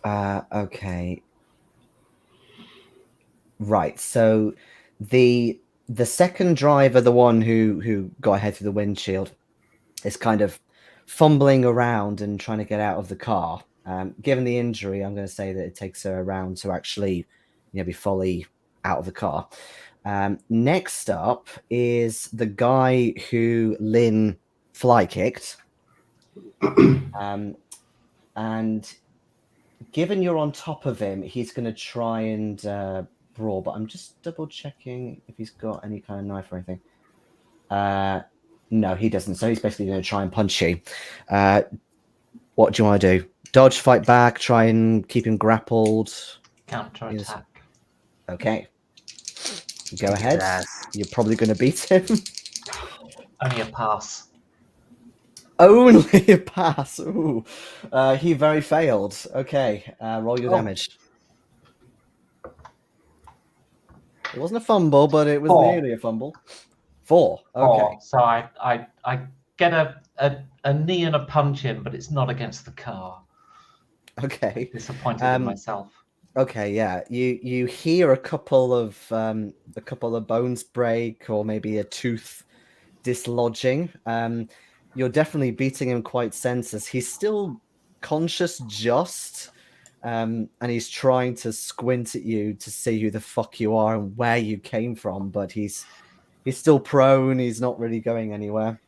Okay. Right, so the second driver, the one who got ahead through the windshield, is kind of fumbling around and trying to get out of the car. Given the injury, I'm going to say that it takes her around to actually, be fully out of the car. Next up is the guy who Lin fly kicked. And given you're on top of him, he's going to try and brawl. But I'm just double checking if he's got any kind of knife or anything. No, he doesn't. So he's basically going to try and punch you. What do you want to do? Dodge, fight back, try and keep him grappled. Counter attack. Okay. Go ahead. Yes. You're probably going to beat him. Only a pass. Only a pass. Ooh. He very failed. Okay. Roll your damage. It wasn't a fumble, but it was 4. nearly a fumble. 4. Okay. 4. So I get a knee and a punch in, but it's not against the car. Okay. Disappointed in myself. Okay, yeah. You hear a couple of bones break, or maybe a tooth dislodging. You're definitely beating him quite senseless. He's still conscious, and he's trying to squint at you to see who the fuck you are and where you came from. But he's still prone. He's not really going anywhere.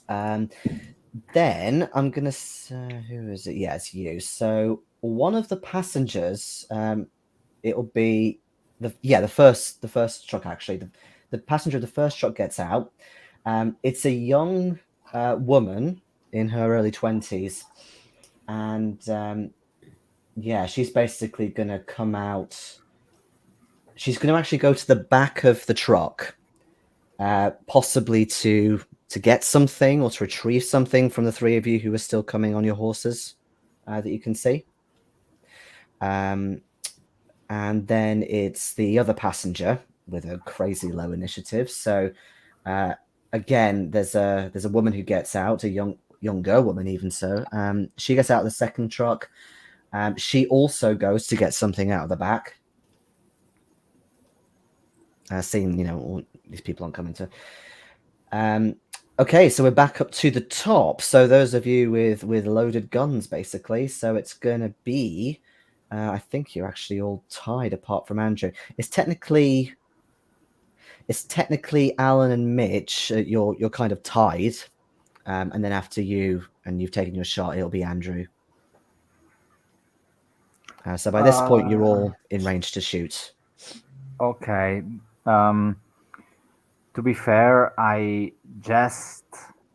Then I'm gonna say, who is it? Yeah, it's you. So one of the passengers, it'll be the first truck actually. The passenger of the first truck gets out. It's a young woman in her early 20s, and yeah, she's basically gonna come out. She's gonna actually go to the back of the truck, possibly to get something or to retrieve something from the three of you who are still coming on your horses that you can see. And then it's the other passenger with a crazy low initiative. So again, there's a woman who gets out, a younger woman even so. She gets out of the second truck. She also goes to get something out of the back. Seeing, all these people aren't coming to. Okay, so we're back up to the top. So those of you with loaded guns, basically. So it's going to be, I think you're actually all tied apart from Andrew. It's technically Alan and Mitch. You're kind of tied, and then after you and you've taken your shot, it'll be Andrew. So by this point, you're all in range to shoot. Okay. To be fair, I just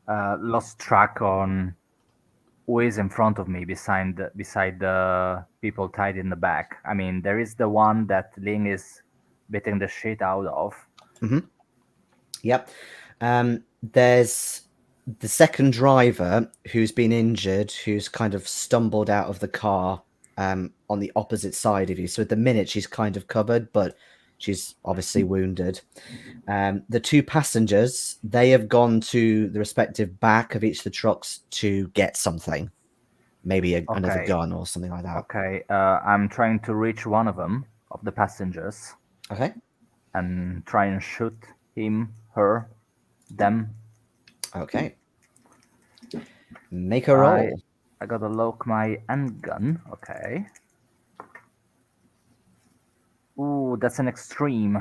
lost track on who is in front of me beside the people tied in the back. I mean, there is the one that Lin is beating the shit out of. Mm-hmm. Yep. There's the second driver who's been injured, who's kind of stumbled out of the car on the opposite side of you. So at the minute, she's kind of covered, but she's obviously wounded. The two passengers, they have gone to the respective back of each of the trucks to get something. Maybe another gun or something like that. Okay, I'm trying to reach one of them, of the passengers. Okay. And try and shoot him, her, them. Okay. Make a roll. I gotta lock my handgun. Okay. Ooh, that's an extreme.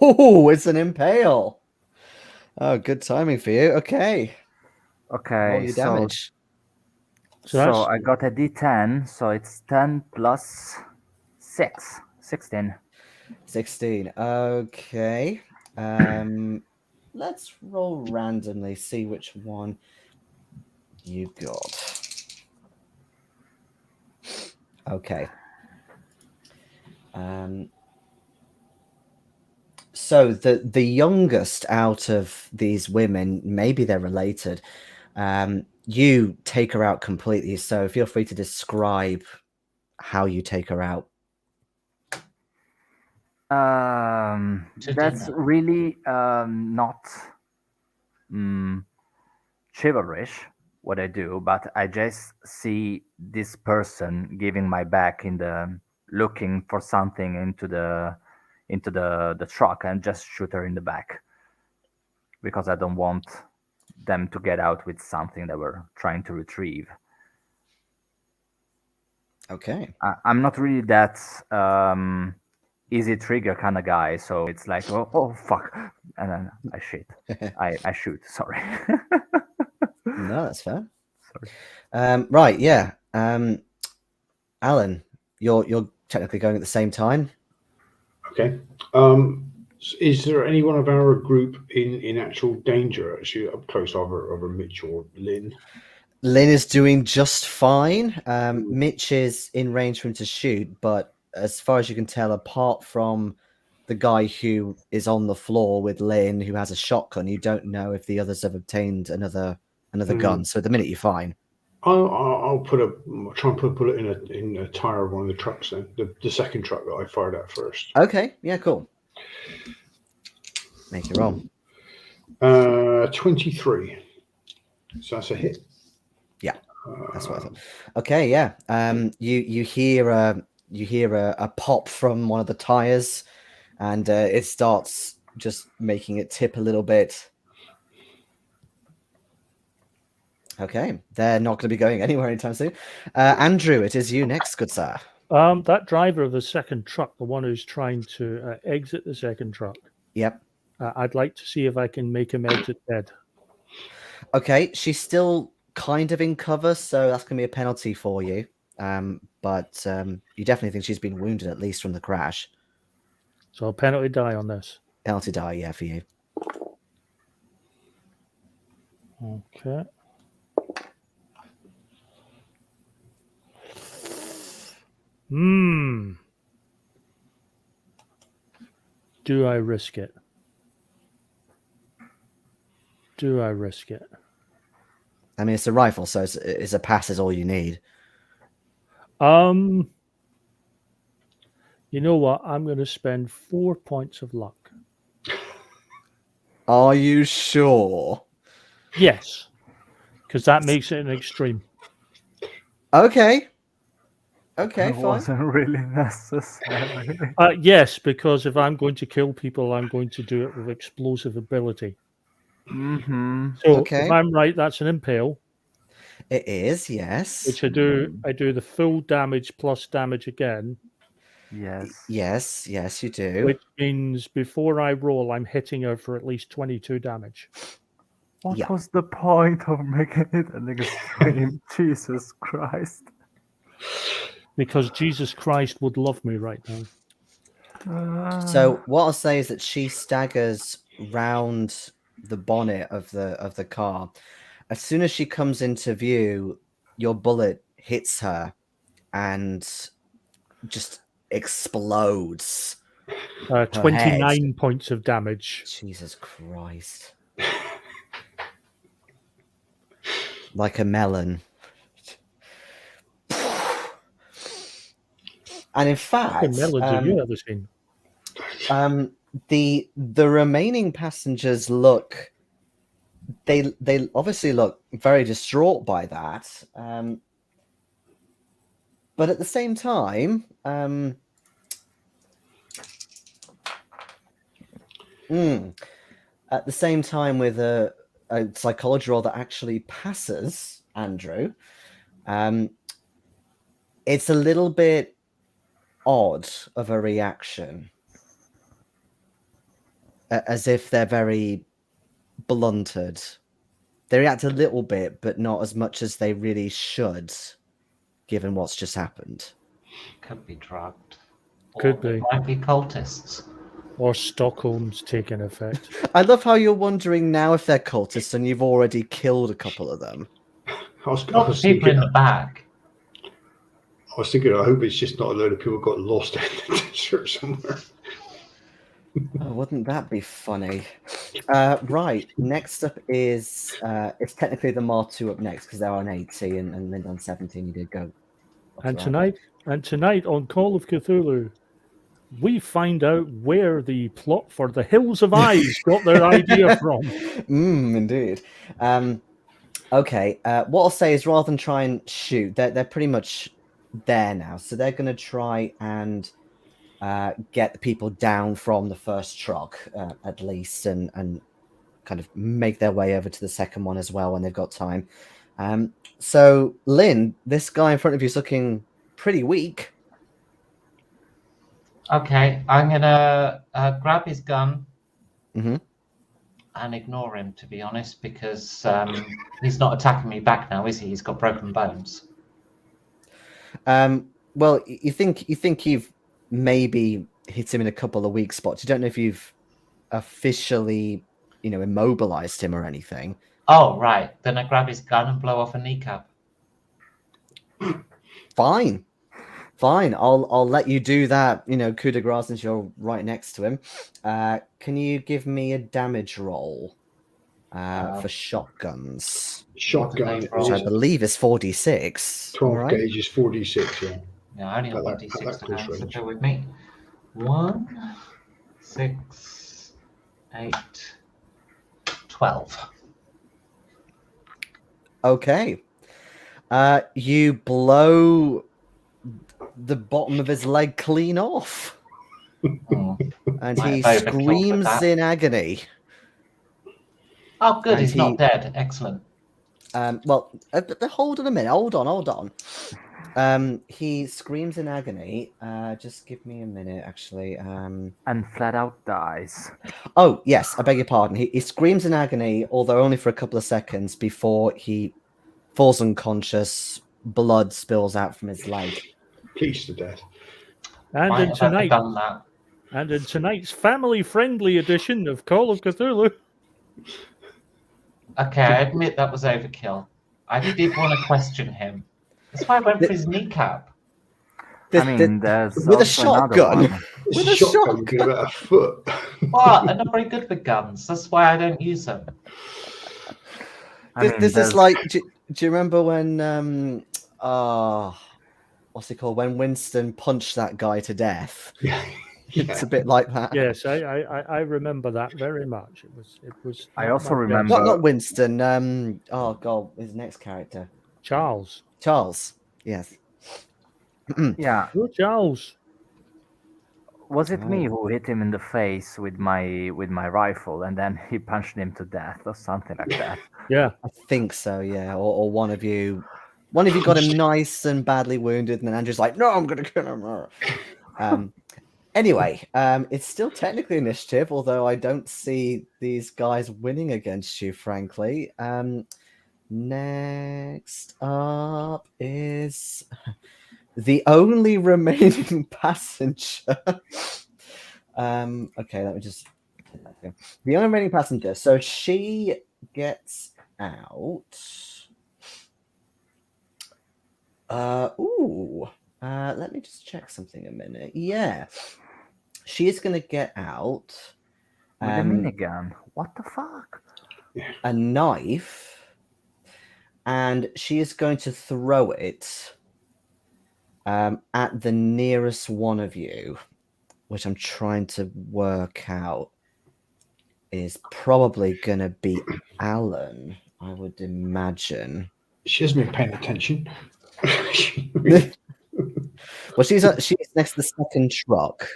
Oh, it's an impale. Oh, good timing for you. Okay. Okay. Roll your damage. So I got a D10, so it's 10 plus 6. 16. 16. Okay. Let's roll randomly, see which one you got. Okay. So the youngest out of these women, maybe they're related. You take her out completely. So feel free to describe how you take her out. That's really not chivalrous what I do, but I just see this person giving my back in the looking for something into the truck and just shoot her in the back because I don't want them to get out with something that we're trying to retrieve. Okay. I'm not really that easy trigger kind of guy, so it's like oh fuck, and then I shoot. I shoot. Sorry. No, that's fair. Sorry. Right, yeah. Alan, you're technically going at the same time. Okay. Is there anyone of our group in actual danger, actually up close, over Mitch or Lin? Lin is doing just fine. Mitch is in range for him to shoot, but as far as you can tell, apart from the guy who is on the floor with Lin, who has a shotgun, you don't know if the others have obtained another gun. So at the minute, you're fine. I'll try and put a bullet in a tire of one of the trucks. Then the second truck that I fired at first. Okay. Yeah. Cool. Make your roll. 23. So that's a hit. Yeah. That's what I thought. Okay, yeah. You hear you hear a pop from one of the tires, and it starts just making it tip a little bit. Okay, they're not going to be going anywhere anytime soon. Andrew, it is you next, good sir. That driver of the second truck, the one who's trying to exit the second truck, Yep. I'd like to see if I can make him exit dead. Okay, she's still kind of in cover, so that's going to be a penalty for you. But you definitely think she's been wounded, at least from the crash. So a penalty die on this. Penalty die, yeah, for you. Okay. Do I risk it? Do I risk it? I mean, it's a rifle, so it's a pass is all you need. You know what? I'm going to spend 4 points of luck. Are you sure? Yes, because that makes it an extreme. Okay. Okay, It fine. wasn't really necessary. Yes, because if I'm going to kill people, I'm going to do it with explosive ability. Mm-hmm. So Okay. if I'm right, that's an impale, It is, yes. which I do. I do the full damage plus damage again, Yes. Yes, you do. which means before I roll, I'm hitting her for at least 22 damage. What Yeah. was the point of making it an extreme? Jesus Christ. Because Jesus Christ would love me right now. So what I'll say is that she staggers round the bonnet of the car. As soon as she comes into view, your bullet hits her and just explodes. 29 points of damage. Jesus Christ. Like a melon. And in fact, Fucking melons have you ever seen? the remaining passengers look, they obviously look very distraught by that. But at the same time, with a psychology roll that actually passes Andrew, it's a little bit odd of a reaction, as if they're very blunted. They react a little bit, but not as much as they really should, given what's just happened. Could be drugged. Could Or be. it might be cultists. Or Stockholm's taking effect. I love how you're wondering now if they're cultists and you've already killed a couple of them. I was Not the people in the back. I was thinking, I hope it's just not a load of people got lost in the desert somewhere. Oh, wouldn't that be funny? Right, next up is it's technically the Mar2 up next because they're on 80 and Lynn on 17. You did go. And tonight on Call of Cthulhu, we find out where the plot for the Hills of Eyes got their idea from. Indeed. Okay, what I'll say is rather than try and shoot, they're pretty much there now. So they're going to try and get the people down from the first truck at least and kind of make their way over to the second one as well when they've got time. So Lynn, this guy in front of you is looking pretty weak. Okay, I'm gonna grab his gun Mhm. and ignore him, to be honest, because he's not attacking me back now, is he? He's got broken bones. Well, you think you've maybe hit him in a couple of weak spots. You don't know if you've officially, immobilized him or anything. Oh, right. Then I grab his gun and blow off a kneecap. Fine. I'll let you do that. Coup de grace since you're right next to him. Can you give me a damage roll for shotguns? Shotgun, Which I believe is 4d6. 12 right? gauge is 46, yeah. Yeah, I only have At 1d6 that to close hand, so range. bear with me. 1, 6, 8, 12. Okay. You blow the bottom of his leg clean off, Oh, and Might he have overkilled with screams that. in agony. Oh, good. And He's not he- dead. Excellent. Well, hold on a minute. Hold on. He screams in agony. Just give me a minute, actually. And flat out dies. Oh, yes, I beg your pardon. He screams in agony, although only for a couple of seconds before he falls unconscious. Blood spills out from his leg. Pleased to death. And Might in have tonight, overdone that. and in tonight's family-friendly edition of Call of Cthulhu. Okay, I admit that was overkill. I did want to question him. That's why I went for his kneecap. The- I mean, the- there's with a also another shotgun. one. It's With a a shotgun, you get about a foot. What? I'm not very good with guns. That's why I don't use them. I mean, this there's- is like. Do you remember when? What's it called? When Winston punched that guy to death. Yeah. It's a bit like that. Yes, I remember that very much. It was. I not also my remember- best. Not Winston. Oh God, his next character, Charles. Charles. Yes. Yeah, Oh, Charles. was it me Oh. who hit him in the face with my rifle, and then he punched him to death, or something like that? Yeah. I think so. Yeah. Or one of you. One of you got him nice and badly wounded, and then Andrew's like, "No, I'm gonna kill him." Anyway, it's still technically initiative, although I don't see these guys winning against you, frankly. Next up is the only remaining passenger. Okay, let me just. The only remaining passenger. So she gets out. Let me just check something a minute. Yeah. She is going to get out With a minigun. What the fuck? a knife, and she is going to throw it at the nearest one of you, which I'm trying to work out is probably going to be Alan, I would imagine. She hasn't been paying attention. Well, she's next to the second truck.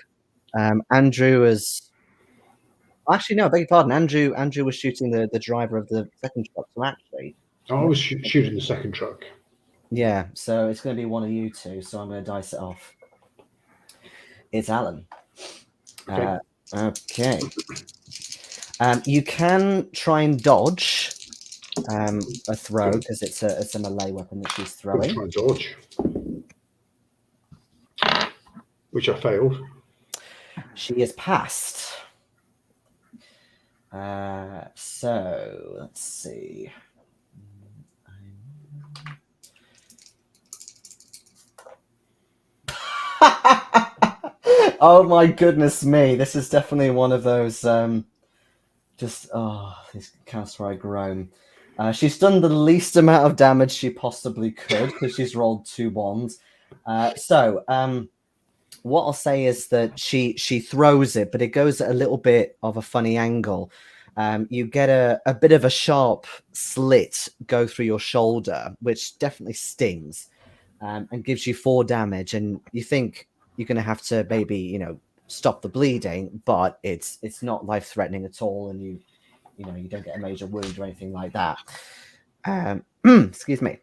Andrew is actually no, I beg your pardon. Andrew was shooting the driver of the second truck. So actually, I was shooting the second truck. yeah. So it's going to be one of you two. So I'm going to dice it off. It's Alan. Okay. Okay. You can try and dodge a throw because it's a melee weapon that she's I was throwing. trying to dodge, which I failed. She is passed. So let's see. Oh my goodness me! This is definitely one of those. These counts where I groan. She's done the least amount of damage she possibly could because she's rolled 2 ones. What I'll say is that she throws it, but it goes at a little bit of a funny angle. You get a bit of a sharp slit go through your shoulder, which definitely stings, and gives you 4 damage. And you think you're going to have to maybe stop the bleeding, but it's not life threatening at all, and you don't get a major wound or anything like that. Excuse me.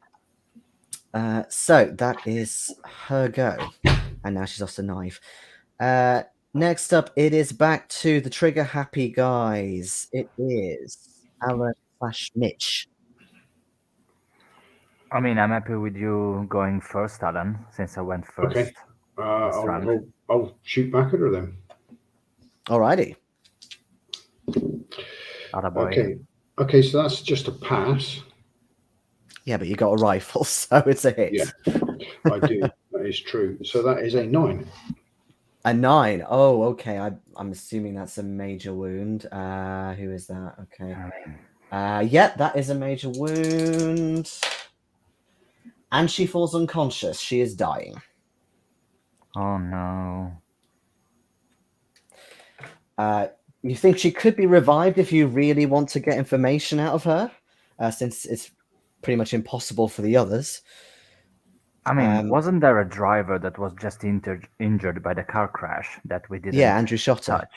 So that is her go. And now she's lost a knife. Next up, it is back to the trigger happy guys. It is Alan / Mitch. I mean, I'm happy with you going first, Alan, since I went first. Okay. I'll shoot back at her then. Alrighty. Attaboy. Okay, so that's just a pass. Yeah, but you got a rifle, so it's a hit. Yeah. I do. That is true. So that is a 9. A 9. Oh, okay. I'm assuming that's a major wound. Who is that? Okay. Yeah, that is a major wound. And she falls unconscious. She is dying. Oh no. You think she could be revived if you really want to get information out of her, since it's pretty much impossible for the others. I mean, wasn't there a driver that was just injured by the car crash that we didn't Yeah, Andrew Shotter. touch?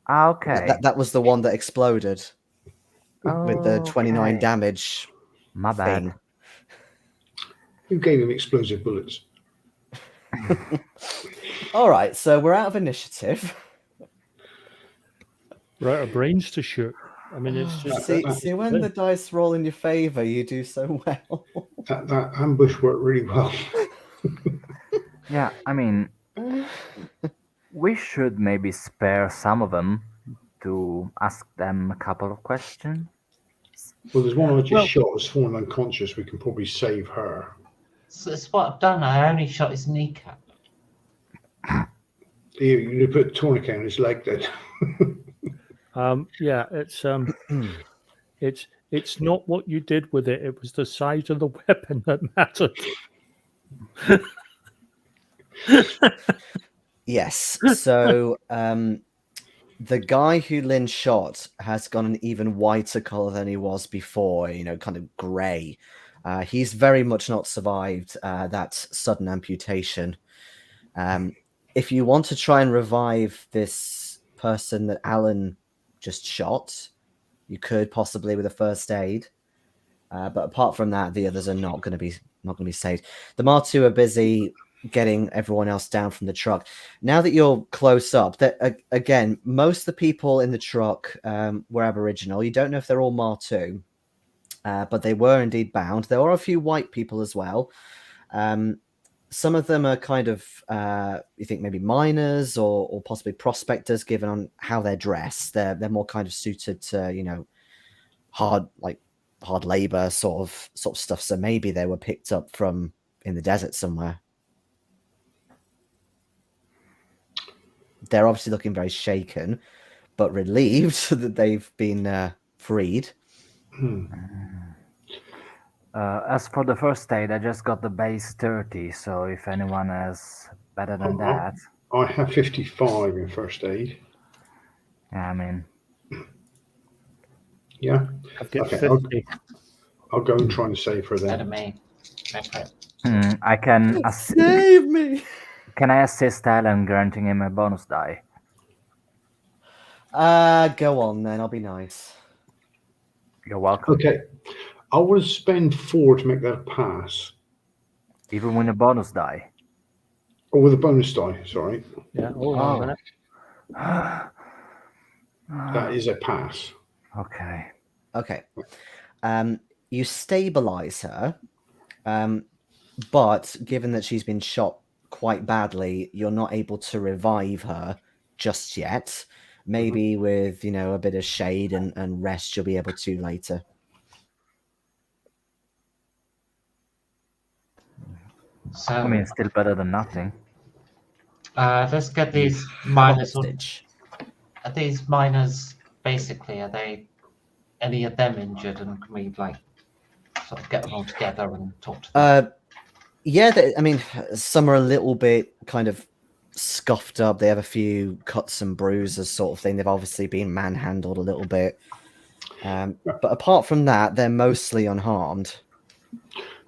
Ah, okay. That was the one that exploded with the 29 Okay. damage My bad. thing. Who gave him explosive bullets? All right, so we're out of initiative. We're out of brains to shoot. I mean, it's just See, when the dice roll in your favor, you do so well. That ambush worked really well. Yeah, I mean, we should maybe spare some of them to ask them a couple of questions. Well, there's one I just shot has fallen unconscious. We can probably save her. So that's what I've done. I only shot his kneecap. You put a tourniquet on his leg then. yeah, it's not what you did with it. It was the size of the weapon that mattered. Yes. So the guy who Lin shot has got an even whiter color than he was before, kind of gray. He's very much not survived that sudden amputation. If you want to try and revive this person that Alan just shot, you could possibly with a first aid. But apart from that, the others are not going to be saved. The Martu are busy getting everyone else down from the truck. Now that you're close up, that again, most of the people in the truck were Aboriginal. You don't know if they're all Martu, but they were indeed bound. There are a few white people as well. Some of them are kind of, you think maybe miners or possibly prospectors, given on how they're dressed. They're more kind of suited to, hard labor sort of stuff. So maybe they were picked up from in the desert somewhere. They're obviously looking very shaken, but relieved that they've been freed. As for the first aid, I just got the base 30, so if anyone has better than that. I have 55 in first aid. Yeah, I mean. Yeah. I've got Okay, 50. I'll go and try and save her Better then. me. Go for it. I can Save me! Can I assist Alan, granting him a bonus die? Go on then. I'll be nice. You're welcome. Okay. I will spend 4 to make that a pass. Even with a bonus die? Or with a bonus die, sorry. Yeah, hold on a minute. That is a pass. Okay. Okay. You stabilize her, but given that she's been shot quite badly, you're not able to revive her just yet. Maybe with, a bit of shade and rest, you'll be able to later. So, I mean, still better than nothing. let's get these miners. Hostage. Are these miners basically? Are they any of them injured? And can we sort of get them all together and talk to them? Yeah, some are a little bit kind of scuffed up. They have a few cuts and bruises, sort of thing. They've obviously been manhandled a little bit. But apart from that, they're mostly unharmed.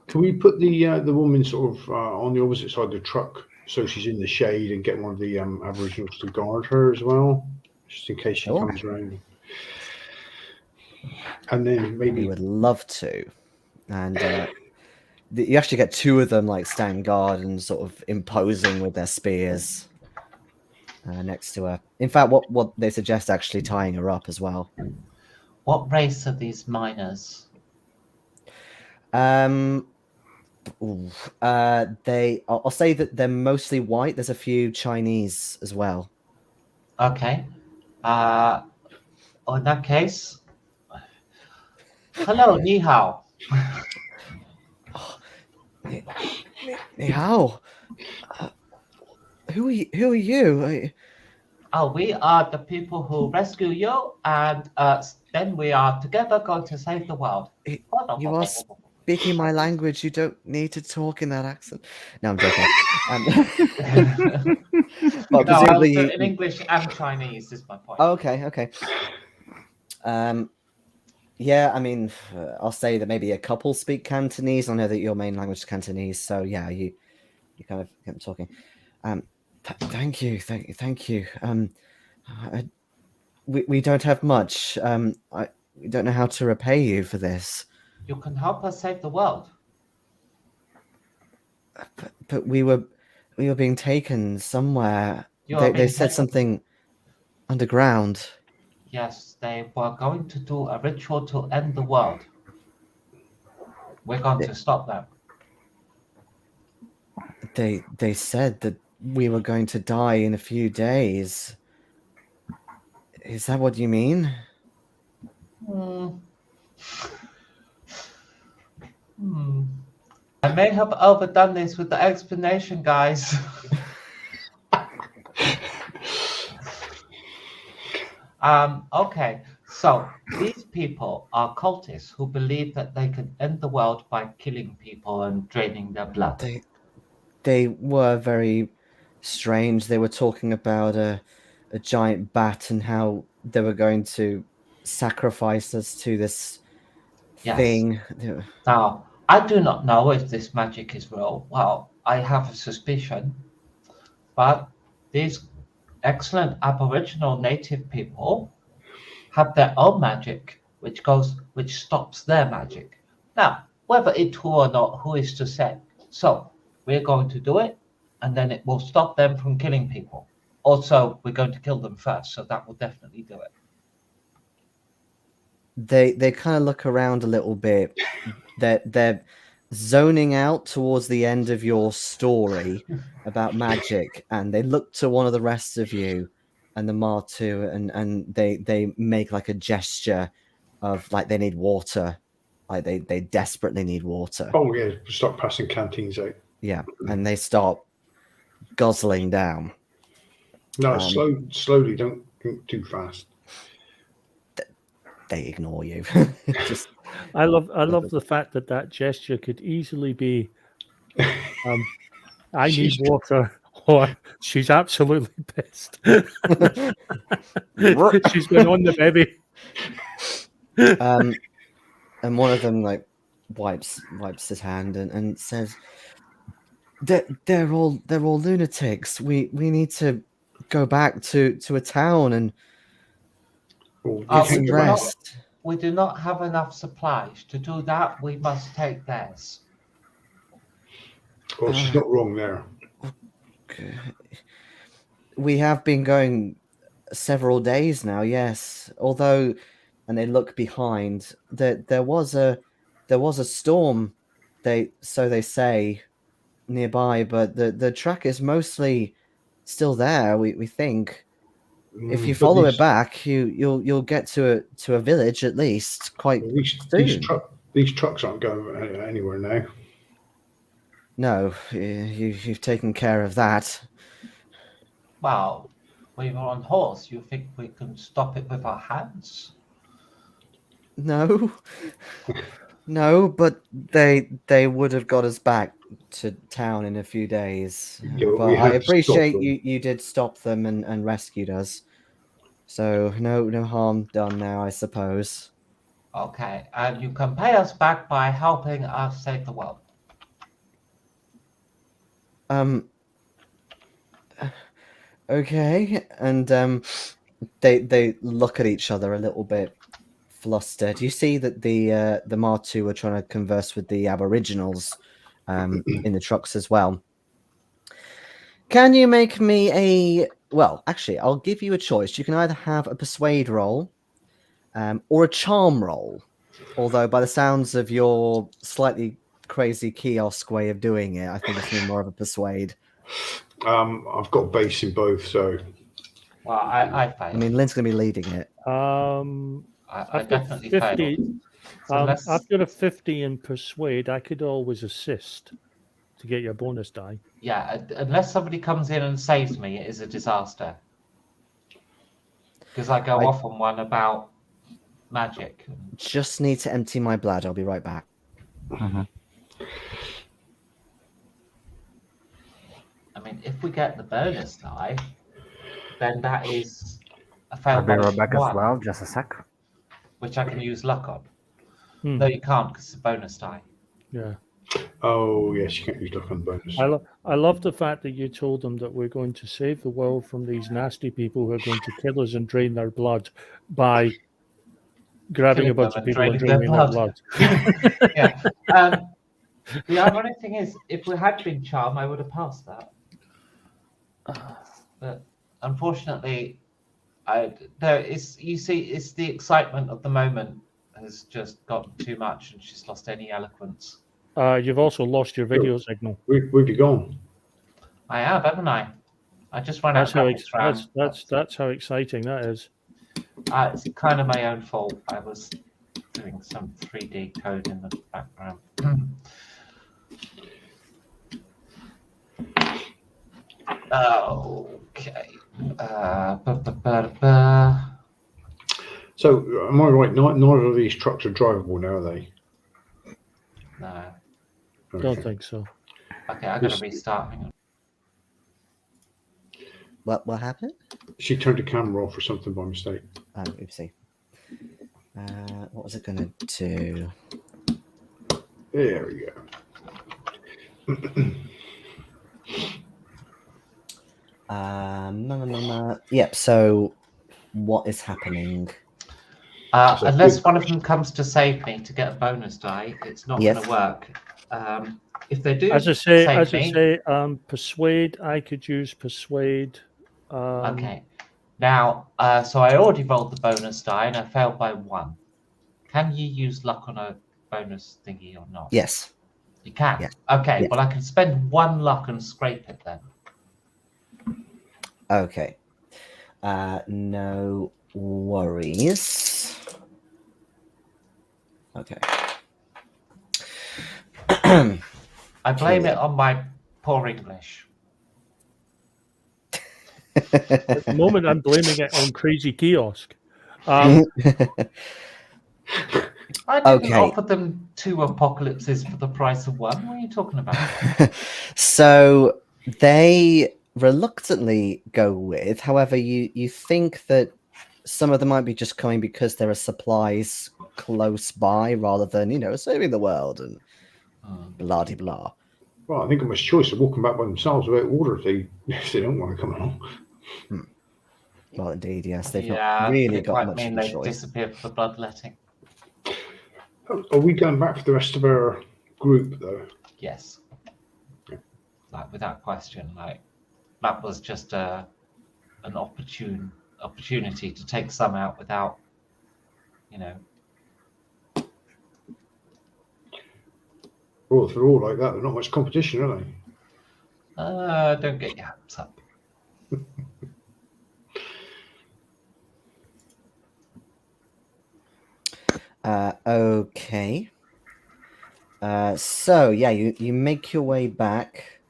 Can we put the woman sort of on the opposite side of the truck so she's in the shade and get one of the Aboriginals to guard her as well, just in case she comes around? And then maybe We would love to. And you actually get 2 of them standing guard and sort of imposing with their spears next to her. In fact, what they suggest actually tying her up as well. What race are these miners? I'll say that they're mostly white. There's a few Chinese as well. Okay. In that case, hello, ni hao. Ni hao. Who are you? We are the people who rescue you, and then we are together going to save the world. You are speaking my language. You don't need to talk in that accent. No, I'm joking. But No, presumably in English and Chinese is my point. Oh, okay. Yeah, I'll say that maybe a couple speak Cantonese. I know that your main language is Cantonese, so yeah, you kind of kept talking. Thank you. We don't have much. We don't know how to repay you for this. You can help us save the world. But we were being taken somewhere. You are They being said taken- something underground. Yes, they were going to do a ritual to end the world. We're going to stop them. They said that we were going to die in a few days. Is that what you mean? I may have overdone this with the explanation, guys. Okay, so these people are cultists who believe that they can end the world by killing people and draining their blood. They were very strange. They were talking about a giant bat and how they were going to sacrifice us to this thing. Now, I do not know if this magic is real. Well, I have a suspicion. But these excellent Aboriginal native people have their own magic, which stops their magic. Now, whether it's true or not, who is to say? So we're going to do it, and then it will stop them from killing people. Also, we're going to kill them first, so that will definitely do it. They kind of look around a little bit. They're zoning out towards the end of your story about magic, and they look to one of the rest of you and the Martu, and they make like a gesture of like they need water, like they desperately need water. Oh yeah, start passing canteens out. Yeah, and they start guzzling down. No, slowly. Don't too fast. They ignore you. Just I love the fact that gesture could easily be, I need water, or she's absolutely pissed. She's been on the baby. And one of them like wipes his hand and says, "They're all lunatics. We need to go back to a town and get some rest." We do not have enough supplies. To do that, we must take theirs. Oh, she's not wrong there. We have been going several days now, yes. Although, and they look behind, there was a storm. They say nearby, but the track is mostly still there. We think. If you follow it back, you'll get to a village at least quite soon. These trucks aren't going anywhere now. No, you've taken care of that. Well, we were on horse. You think we can stop it with our hands? No, no, but they would have got us back to town in a few days. Yeah, but I appreciate you did stop them and rescued us. So no harm done now, I suppose. Okay, and you can pay us back by helping us save the world. Okay, and they look at each other a little bit flustered. You see that the Martu are trying to converse with the Aboriginals in the trucks as well. Can you make me well, actually, I'll give you a choice. You can either have a persuade roll or a charm roll. Although by the sounds of your slightly crazy kiosk way of doing it, I think it's going to be more of a persuade. I've got base in both, so. Well, I failed. I mean, Lynn's going to be leading it. I definitely failed. I've got a 50 in persuade. I could always assist to get your bonus die. Yeah, unless somebody comes in and saves me, it is a disaster. Because I go off on one about magic. Just need to empty my blood. I'll be right back. Mm-hmm. I mean, if we get the bonus die, then that is a failed I'll be right bonus back one, as well. Just a sec. which I can use luck on. No, you can't because it's a bonus die. Yeah. Oh yes, you can't use luck on bonus. I love the fact that you told them that we're going to save the world from these nasty people who are going to kill us and drain their blood by grabbing Killing a bunch them of and people and draining their draining their blood. blood. Yeah. The ironic thing is, if we had been charmed, I would have passed that. But unfortunately, you see, it's the excitement of the moment has just gotten too much, and she's lost any eloquence. You've also lost your video signal. We'd be gone. I have, haven't I? I just ran That's out how of graphics RAM. that's how exciting that is. It's kind of my own fault. I was doing some 3D code in the background. Okay. So, am I right? Neither of these trucks are drivable now, are they? No. Don't think so. Okay, I gotta restart. Hang on. What happened? She turned the camera off or something by mistake. Oh, oopsie. What was it going to do? There we go. Yep. So, what is happening? Unless one of them comes to save me to get a bonus die, it's not Yes. going to work. If they do, As I say, save me, persuade. I could use persuade. okay. Now, so I already rolled the bonus die and I failed by 1. Can you use luck on a bonus thingy or not? Yes. You can? Yes. Okay, Yes. well, I can spend 1 luck and scrape it then. Okay. No worries. Okay. I blame it on my poor English. At the moment, I'm blaming it on Crazy Kiosk. I didn't Okay. offer them 2 apocalypses for the price of 1. What are you talking about? So they reluctantly go with, however, you think that some of them might be just coming because there are supplies close by rather than, saving the world and blah de blah. Well, I think it was choice of walking back by themselves without order if they don't want to come along. Well, indeed, yes. They've Yeah, not really but it got might much mean of a they choice. disappear for the bloodletting. Are we going back for the rest of our group, though? Yes. Like, without question. Like, that was just an opportunity to take some out without, Well, if they're all like that, there's not much competition, are they? Don't get your hopes up. Okay. So yeah, you make your way back.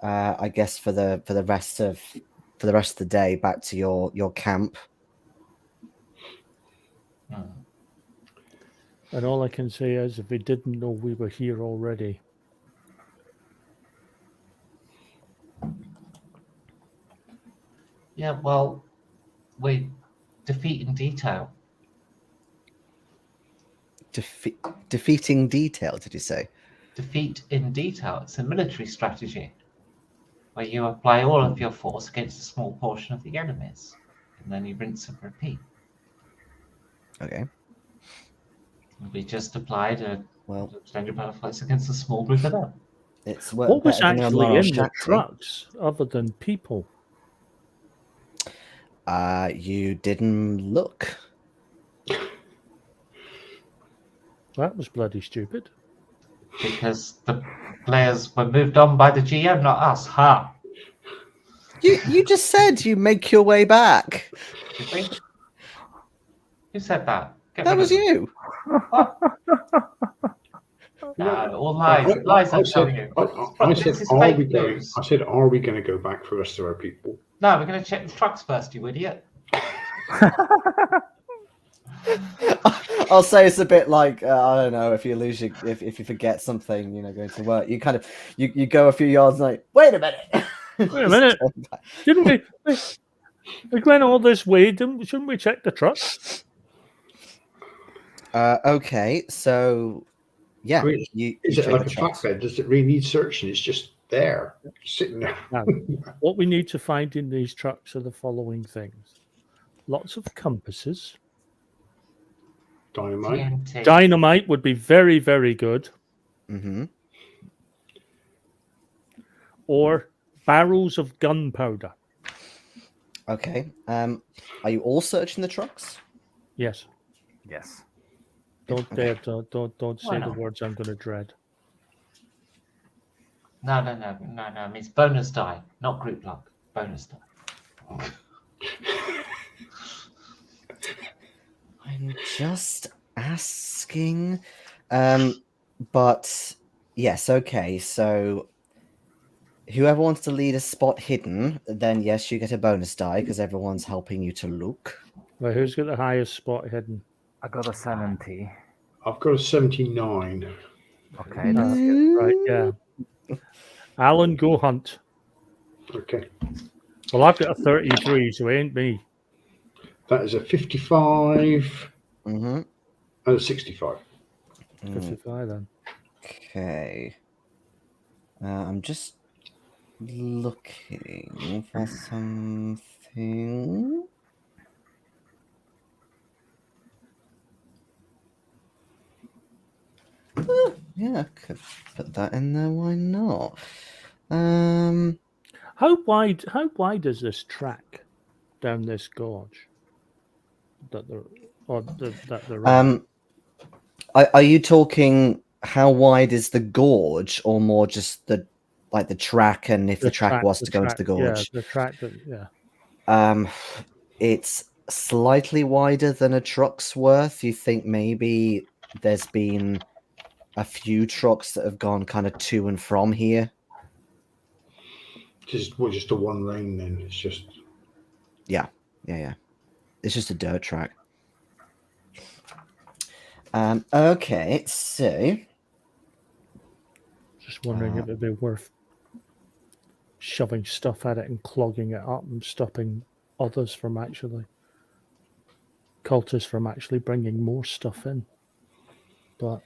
I guess for the rest of the day back to your camp. And all I can say is, if they didn't know we were here already. Yeah, well, we defeat in detail. Defeating detail, did you say? Defeat in detail. It's a military strategy where you apply all of your force against a small portion of the enemies, and then you rinse and repeat. Okay. We just applied a Well, extended butterflies against a small group of them. it's What was better than actually Omar in the Shakti. trucks other than people? You didn't look. That was bloody stupid. Because the players were moved on by the GM, not us. Ha! You just said you make your way back. Did we? Who said that? Get That rid was of them. you. No, all lies. Lies I'm telling you. I This said, is are fake we going? news. I said, are we going to go back for the rest of our people? No, we're going to check the trucks first, you idiot. I'll say it's a bit like I don't know, if you lose your if you forget something, going to work, you kind of you go a few yards and like, wait a minute. Wait a minute. Didn't we went all this way? Shouldn't we check the trucks? Okay, so Yeah, I mean, you is it trade like the a trucks. flatbed? Does it really need searching? It's just there, sitting there. Now, what we need to find in these trucks are the following things: lots of compasses. Dynamite. TNT. Dynamite would be very, very good, Mm-hmm. or barrels of gunpowder. Okay. Are you all searching the trucks? Yes. Yes. Don't Okay. dare to don't Why say the not? words I'm going to dread. No. It's bonus die, not group luck. Bonus die. I'm just asking. But yes, okay. So whoever wants to lead a spot hidden, then yes, you get a bonus die because everyone's helping you to look. Well, who's got the highest spot hidden? I got a 70. I've got a 79. Okay, that's good. Right, yeah. Alan, go hunt. Okay. Well, I've got a 33, so it ain't me. That is a 55 Mm-hmm. and a 65. 55 then. Okay. I'm just looking for something. Yeah, I could put that in there. Why not? How wide is this track down this gorge that they're on? Are you talking how wide is the gorge, or more just the track, and if the track was to go into the gorge? Yeah, the track that It's slightly wider than a truck's worth. You think maybe there's been a few trucks that have gone kind of to and from here. Just a one lane then. It's just Yeah. It's just a dirt track. Okay, so just wondering if it'd be worth shoving stuff at it and clogging it up and stopping others from cultists from actually bringing more stuff in. But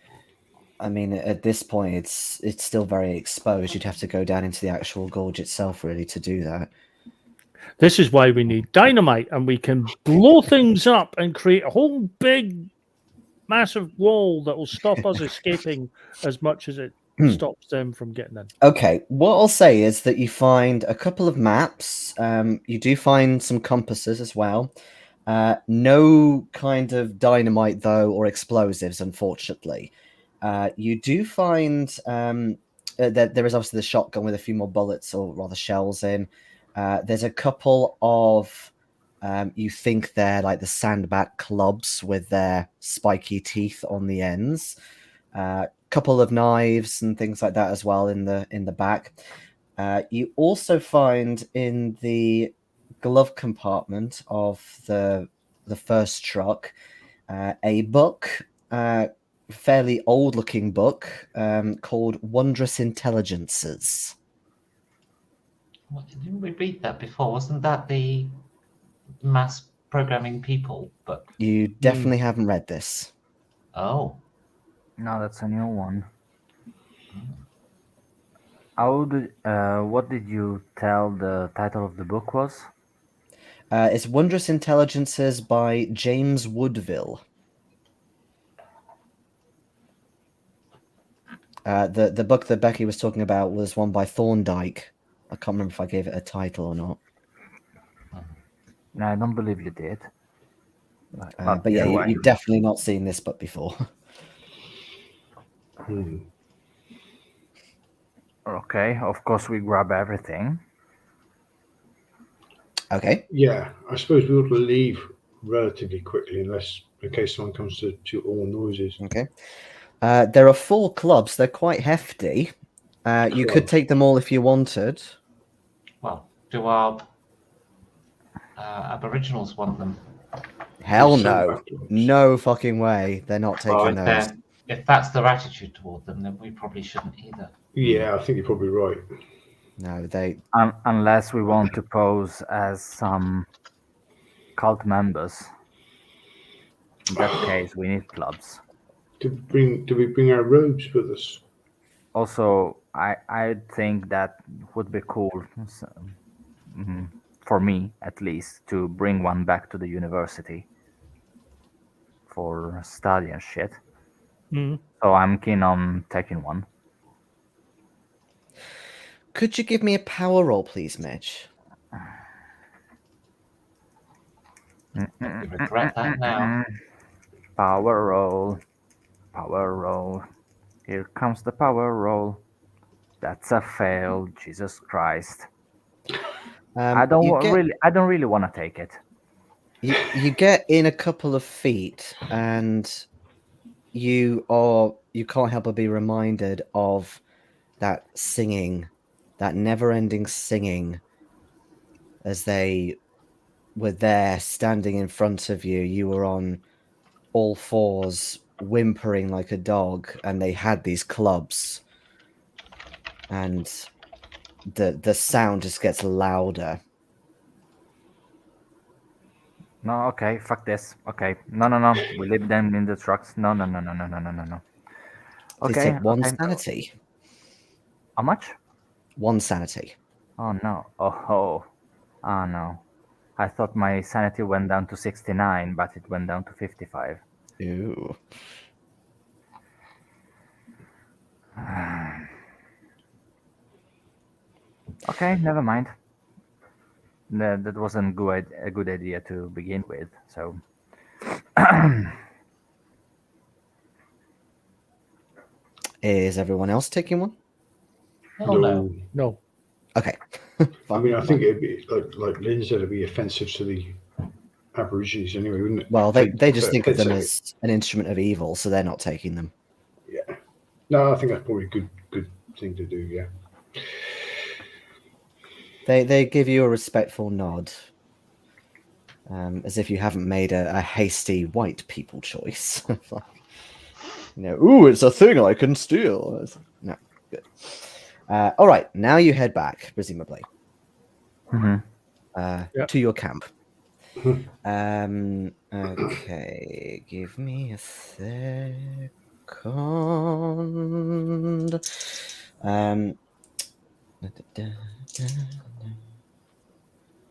I mean, at this point, it's still very exposed. You'd have to go down into the actual gorge itself, really, to do that. this is why we need dynamite, and we can blow things up and create a whole big, massive wall that will stop us escaping as much as it stops them from getting in. Okay, what I'll say is that you find a couple of maps. You do find some compasses as well. No kind of dynamite, though, or explosives, unfortunately. You do find that there is obviously the shotgun with a few more bullets, or rather shells in. There's a couple of, you think they're like the sandbat clubs with their spiky teeth on the ends. Couple of knives and things like that as well in the back. You also find in the glove compartment of the first truck a book, fairly old looking book, called Wondrous Intelligences. Didn't we read that before? Wasn't that the mass programming people book? You definitely haven't read this. Oh. No, that's a new one. What did you tell the title of the book was? It's Wondrous Intelligences by James Woodville. The book that Becky was talking about was one by Thorndike. I can't remember if I gave it a title or not. No, I don't believe you did. But yeah, anyway. you've definitely not seen this book before. Okay, of course we grab everything. Okay. yeah. I suppose we ought to leave relatively quickly, in case someone comes to all noises. Okay. There are 4 clubs. They're quite hefty. You could take them all if you wanted. Well, do our Aboriginals want them? Hell Some no. afterwards. No fucking way. They're not taking those. If that's their attitude toward them, then we probably shouldn't either. Yeah, I think you're probably right. No, they. Unless we want to pose as some cult members. In that case, we need clubs. Do we bring our robes with us? Also, I think that would be cool, so, for me at least, to bring one back to the university for study and shit. Mm. So I'm keen on taking one. Could you give me a power roll, please, Mitch? You regret that now. Power roll, power roll. Here comes the power roll. That's a fail. Jesus Christ! I don't really want to take it. You get in a couple of feet, and you can't help but be reminded of that singing, that never-ending singing, as they were there standing in front of you. You were on all fours, whimpering like a dog, and they had these clubs, and the sound just gets louder. No, okay, fuck this. Okay, no. We leave them in the trucks. No. Please Okay, take one okay. sanity. How much? One sanity. Oh no. Oh no. I thought my sanity went down to 69, but it went down to 55. Ooh. Okay, never mind. That wasn't a good idea to begin with. So, Is everyone else taking one? Oh no. No. Okay. I mean, I think it'd be like Lynn said, it'd be offensive to the Aborigines anyway, wouldn't it? Well, they just think of them Take it. as an instrument of evil, so they're not taking them. Yeah. No, I think that's probably a good thing to do. Yeah. They give you a respectful nod, as if you haven't made a hasty white people choice. Like, ooh, it's a thing I can steal. No, good. All right, now you head back, presumably, mhm. Yep. to your camp. Okay, give me a second.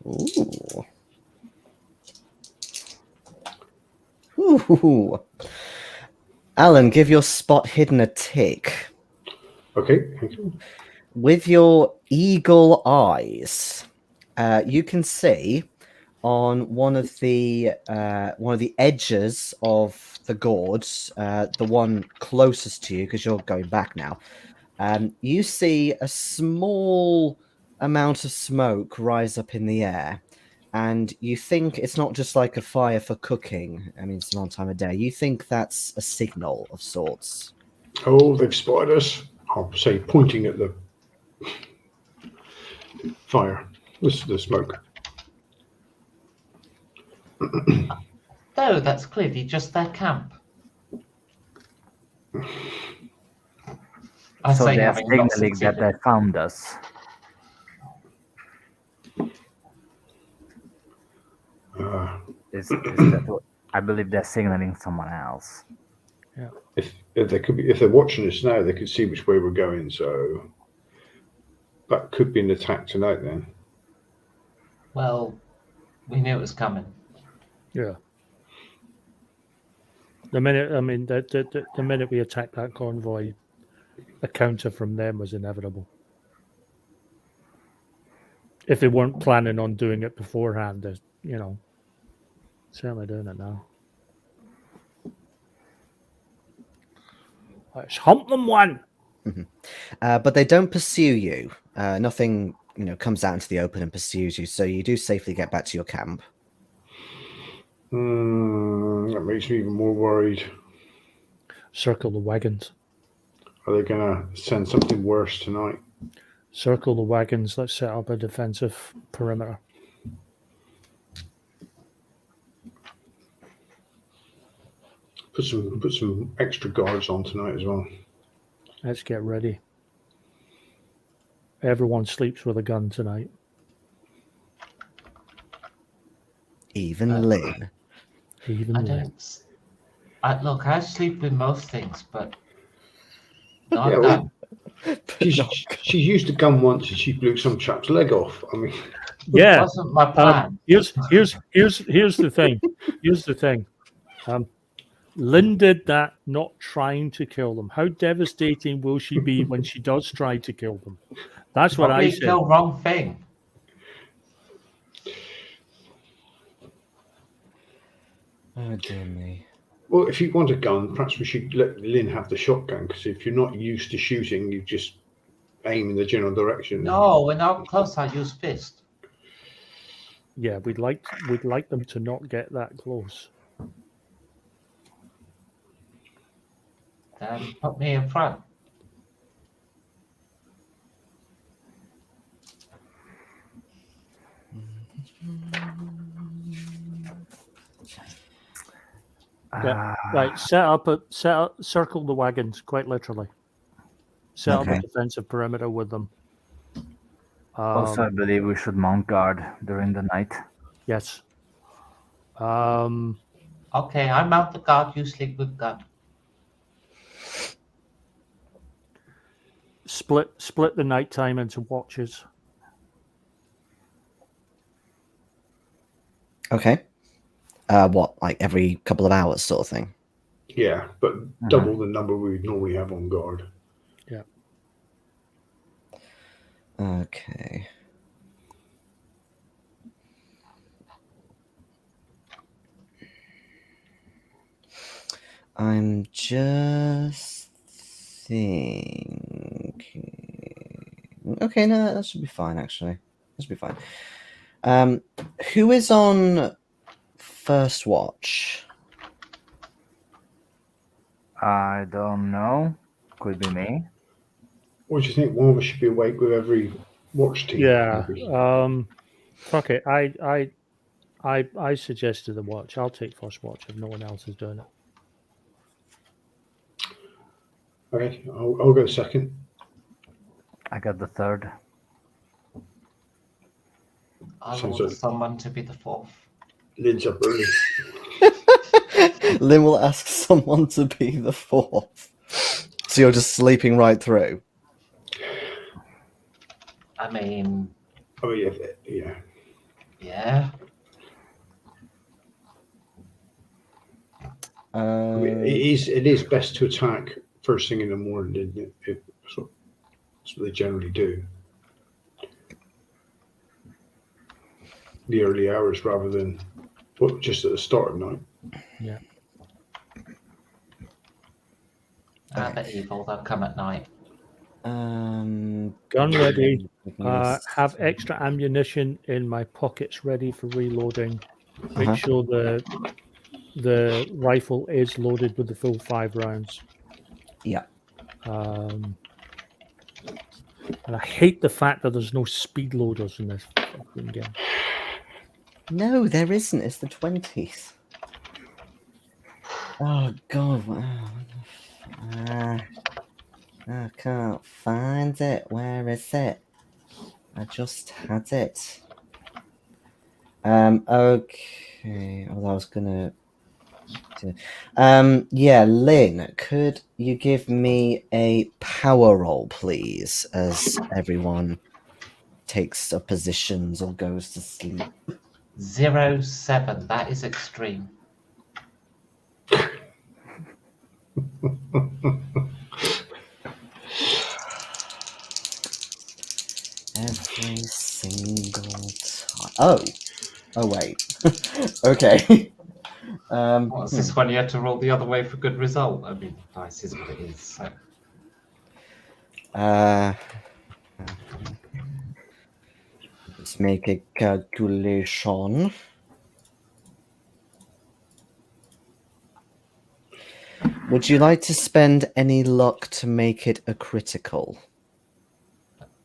Ooh. Ooh. Alan, give your spot hidden a tick. Okay. Thank you. With your eagle eyes, you can see on one of the edges of the gorge, the one closest to you, because you're going back now. You see a small amount of smoke rise up in the air, and you think it's not just like a fire for cooking. I mean, it's a long time of day. You think that's a signal of sorts. Oh, they've spotted us. I'll say, pointing at the fire, the smoke. No, that's clearly just their camp. I So say, they're having not signaling that they succeeded. found us. Is that what? I believe they're signaling someone else. If they're watching us now, they could see which way we're going. So that could be an attack tonight. Then. Well, we knew it was coming. Yeah. The minute we attacked that convoy, a counter from them was inevitable. If they weren't planning on doing it beforehand, they're, certainly doing it now. Let's hump them one. But they don't pursue you. Nothing, comes out into the open and pursues you. So you do safely get back to your camp. That makes me even more worried. Circle the wagons. Are they going to send something worse tonight? Circle the wagons. Let's set up a defensive perimeter. Put some extra guards on tonight as well. Let's get ready. Everyone sleeps with a gun tonight. Even Lynn. Even I Lynn. don't. Look, I sleep with most things, but not Yeah, that. well, But not she used a gun once and she blew some chap's leg off. I mean, Yeah. Wasn't my plan. Here's the thing. Here's the thing. Lin did that not trying to kill them. How devastating will she be when she does try to kill them? That's what I Probably said. kill wrong thing. Oh dear me. well, if you want a gun, perhaps we should let Lynn have the shotgun, because if you're not used to shooting, you just aim in the general direction. No, when I'm close, I use fist. Yeah, we'd like them to not get that close. Then put me in front. Yeah. Right, circle the wagons, quite literally. Set up Okay. a defensive perimeter with them. Also, I believe we should mount guard during the night. Yes. Okay, I mount the guard. You sleep with gun. Split the nighttime into watches. Okay. What, like every couple of hours sort of thing? Yeah, but double the number we would normally have on guard. Yeah. Okay. I'm just thinking. Okay, no, that should be fine. Actually, that should be fine. Who is on first watch? I don't know. Could be me. What do you think? One of us should be awake with every watch team. Yeah. maybe? Fuck it. I suggested the watch. I'll take first watch if no one else is doing it. Okay, I'll go second. I got the third. I Sounds want like- someone to be the fourth. Lynn's up early. Lynn will ask someone to be the fourth. So you're just sleeping right through. I mean, Oh yeah, yeah. yeah. I mean, it is best to attack first thing in the morning, isn't it? That's what they generally do. The early hours rather than just at the start of night. Yeah. The evil, they'll come at night. Gun ready. yes. Have extra ammunition in my pockets ready for reloading. Make sure the rifle is loaded with the full 5 rounds. Yeah. And I hate the fact that there's no speed loaders in this fucking game. No, there isn't. It's the 20s. Oh god. Wow. I can't find it. Where is it? I just had it. Okay. Well, I was gonna. Yeah, Lynn, could you give me a power roll, please, as everyone takes up positions or goes to sleep? 07. That is extreme. Every single time. Oh wait. Okay. What's this one? You had to roll the other way for good result. I mean, dice is what it is. So. Let's make a calculation. Would you like to spend any luck to make it a critical?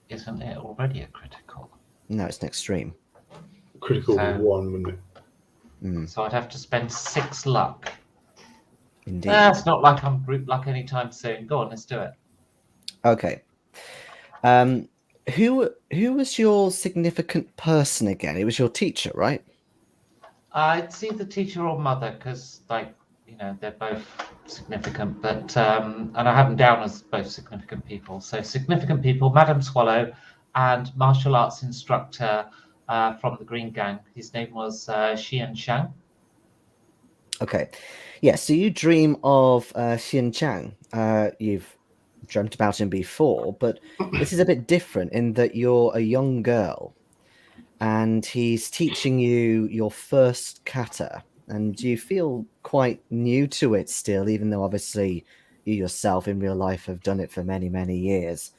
Isn't it already a critical? No, it's an extreme. Critical So- with 1, wouldn't it? So I'd have to spend 6 luck. Indeed. It's not like I'm group luck anytime soon. Go on, let's do it. Okay. Who was your significant person again? It was your teacher, right? I'd see the teacher or mother because, like, they're both significant, but and I have them down as both significant people. So significant people, Madam Swallow and martial arts instructor from the Green Gang. His name was Xian Shang. Okay. Yeah, so you dream of Xian Chang. You've dreamt about him before, but this is a bit different in that you're a young girl and he's teaching you your first kata, and you feel quite new to it still, even though obviously you yourself in real life have done it for many, many years.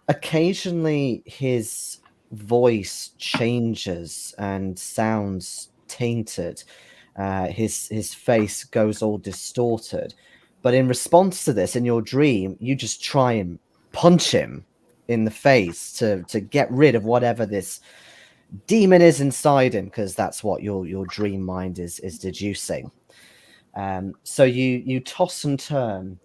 Occasionally his voice changes and sounds tainted. His face goes all distorted. But in response to this, in your dream, you just try and punch him in the face to get rid of whatever this demon is inside him, because that's what your dream mind is deducing. So you toss and turn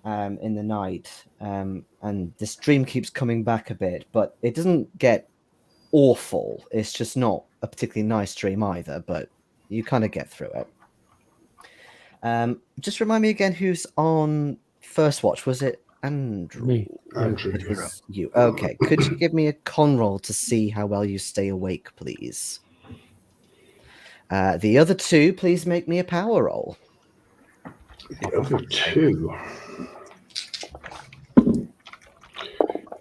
in the night, and this dream keeps coming back a bit, but it doesn't get awful. It's just not a particularly nice dream either, but you kind of get through it. Just remind me again who's on first watch. Was it Andrew? Me. Andrew. It was you. Okay. Could you give me a con roll to see how well you stay awake, please? The other two, please make me a power roll. The other two.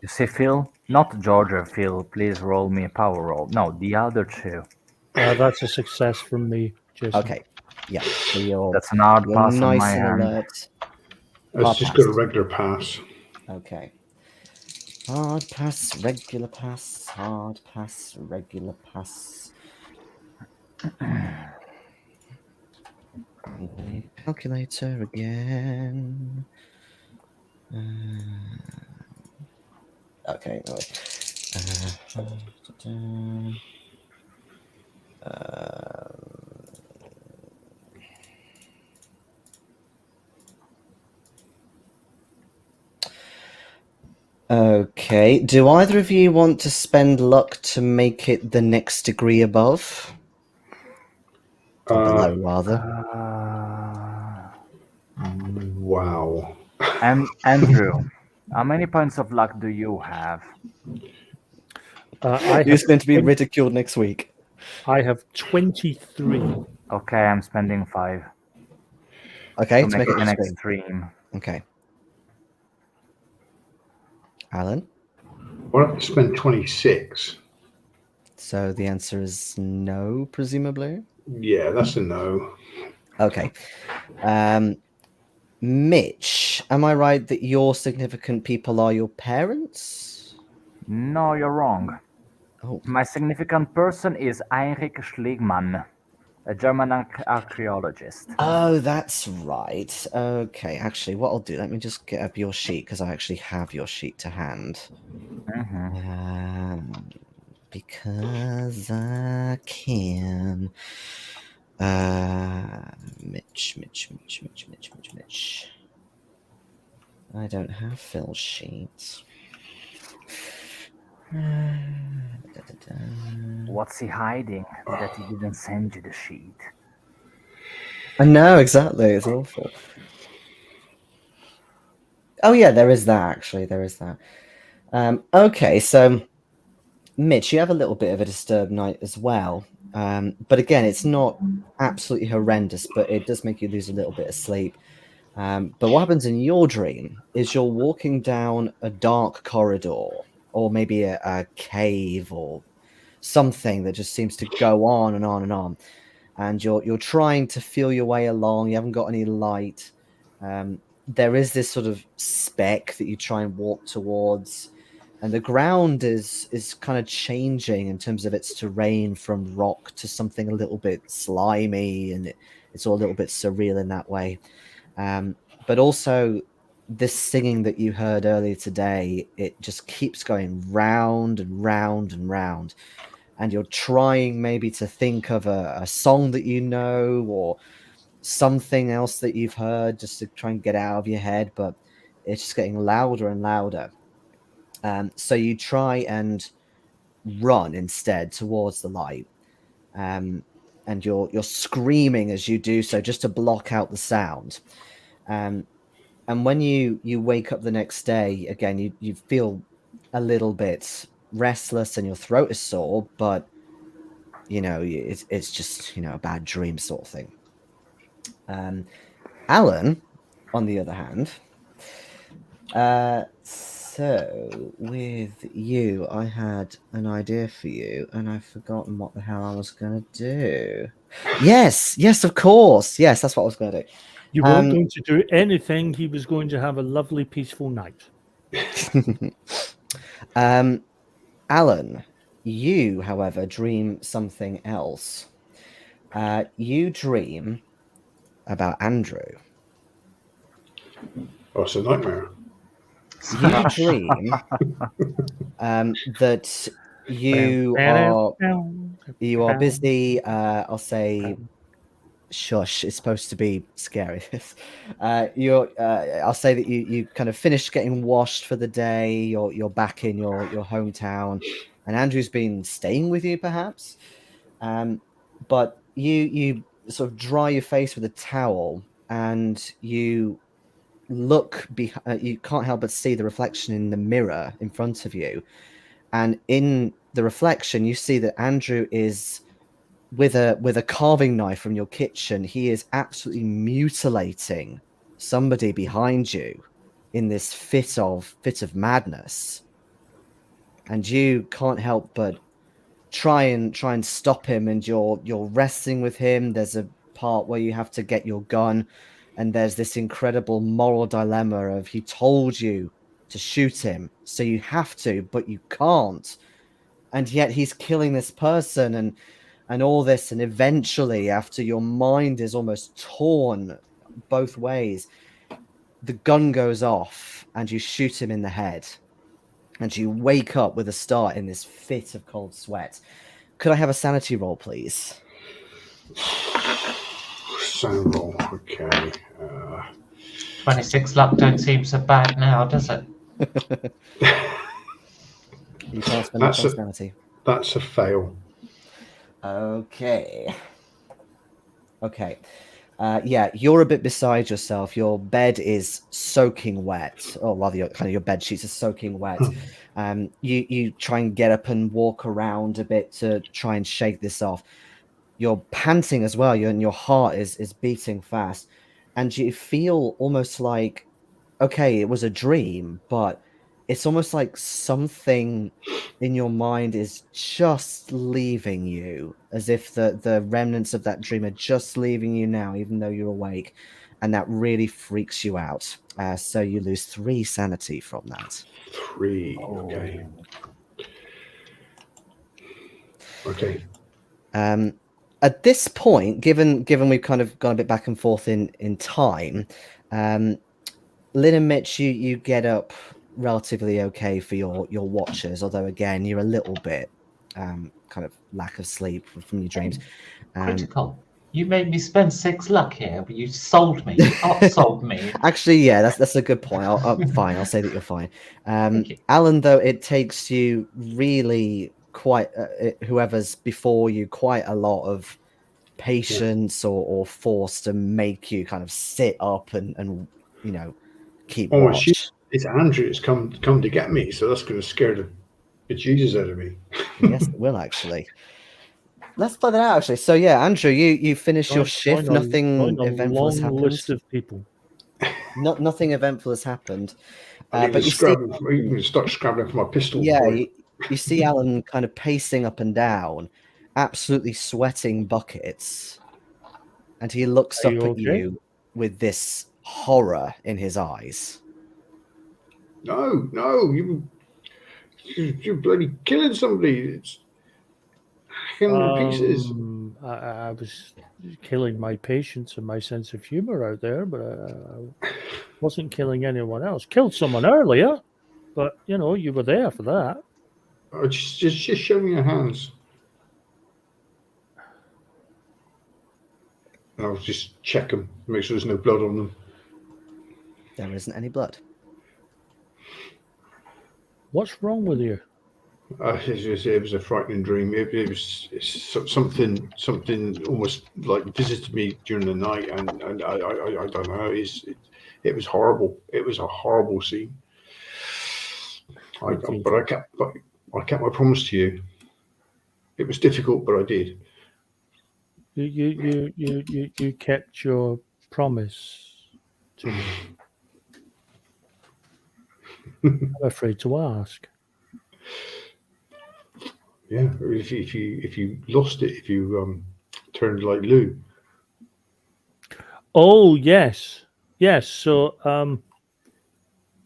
You see, Phil? Not Giorgio, Phil. Please roll me a power roll. No, the other two. That's a success from me, Jason. Okay. Yeah. So you're That's an hard pass on nice my and hand. alert. Let's Hard just pass. go to regular pass. Okay. Hard pass, regular pass, hard pass, regular pass. Calculator again. Okay, no wait. Okay. Do either of you want to spend luck to make it the next degree above? Or below, rather. Wow. Andrew, how many points of luck do you have? You're going to be ridiculed next week. I have 23. Okay, I'm spending 5 Okay, to to make make it it an extreme. extreme. Okay. Alan? Well, I have to spend 26. So the answer is no, presumably? Yeah, that's a no. Okay. Mitch, am I right that your significant people are your parents? No, you're wrong. Oh. My significant person is Heinrich Schliegmann, a German archaeologist. Oh, that's right. Okay, actually, what I'll do, let me just get up your sheet, because I actually have your sheet to hand. Because I can. Mitch. I don't have Phil's sheet. What's he hiding that he didn't send you the sheet? I know, exactly. It's awful. Oh, yeah, there is that, actually. There is that. Okay, so, Mitch, you have a little bit of a disturbed night as well. But again, it's not absolutely horrendous, but it does make you lose a little bit of sleep. But what happens in your dream is you're walking down a dark corridor, or maybe a cave, or something that just seems to go on and on and on. And you're trying to feel your way along. You haven't got any light. There is this sort of speck that you try and walk towards, and the ground is kind of changing in terms of its terrain from rock to something a little bit slimy, and it's all a little bit surreal in that way. But also this singing that you heard earlier today, it just keeps going round and round and round. And you're trying maybe to think of a song that you know, or something else that you've heard, just to try and get out of your head, but it's just getting louder and louder. So you try and run instead towards the light. And and you're screaming as you do so, just to block out the sound. And when you wake up the next day, again, you feel a little bit restless and your throat is sore, but it's just a bad dream sort of thing. Alan, on the other hand, so with you, I had an idea for you, and I've forgotten what the hell I was going to do. Yes, of course. Yes, that's what I was going to do. You weren't going to do anything. He was going to have a lovely, peaceful night. Alan, you, however, dream something else. You dream about Andrew. Oh, it's a nightmare. You dream that you are busy. I'll say, shush. It's supposed to be scary. I'll say that you kind of finished getting washed for the day. You're back in your hometown, and Andrew's been staying with you, perhaps. But you sort of dry your face with a towel, and you look behind. You can't help but see the reflection in the mirror in front of you, and in the reflection, you see that Andrew is with a carving knife from your kitchen. He is absolutely mutilating somebody behind you in this fit of madness, and you can't help but try and stop him, and you're wrestling with him. There's a part where you have to get your gun, and there's this incredible moral dilemma of he told you to shoot him, so you have to, but you can't, and yet he's killing this person, and all this, and eventually, after your mind is almost torn both ways, the gun goes off and you shoot him in the head, and you wake up with a start in this fit of cold sweat. Could I have a sanity roll, please? Sound roll, okay. 26 luck don't seem so bad now, does it? You can't spend much on sanity. That's a fail. Okay. Yeah, you're a bit beside yourself. Your bed is soaking wet, or rather, your bed sheets are soaking wet. You try and get up and walk around a bit to try and shake this off. You're panting as well, and your heart is beating fast, and you feel almost like, okay, it was a dream, but it's almost like something in your mind is just leaving you, as if the remnants of that dream are just leaving you now, even though you're awake, and that really freaks you out. So you lose 3 sanity from that. 3, okay. Okay. At this point, given we've kind of gone a bit back and forth in time, Lin and Mitch, you get up relatively okay for your watches, although again you're a little bit kind of lack of sleep from your dreams. Critical. You made me spend 6 luck here, but you sold me. You upsold me. Actually, yeah, that's a good point. Fine, I'll say that you're fine. Thank you. Alan, though, it takes you really quite whoever's before you quite a lot of patience or force to make you kind of sit up and keep watch. It's Andrew. It's come to get me, so that's going to scare the bejesus out of me. Yes, it will actually. Let's play that out, actually. So yeah, Andrew, you finish your shift. Nothing eventful has happened. List of people. Nothing eventful has happened. But you start scrabbling for my pistol. Yeah, you see Alan kind of pacing up and down, absolutely sweating buckets, and he looks up at you with this horror in his eyes. No, you're bloody killing somebody. It's hacking in pieces. I was killing my patience and my sense of humor out there, but I wasn't killing anyone else. Killed someone earlier, but you were there for that. Oh, just show me your hands. I'll just check them, make sure there's no blood on them. There isn't any blood. What's wrong with you? It was a frightening dream. It was something almost like visited me during the night, and I don't know. It was horrible. It was a horrible scene. I kept my promise to you. It was difficult, but I did. You kept your promise to me. I'm afraid to ask. Yeah, if you lost it, if you turned like Lou. Oh yes. So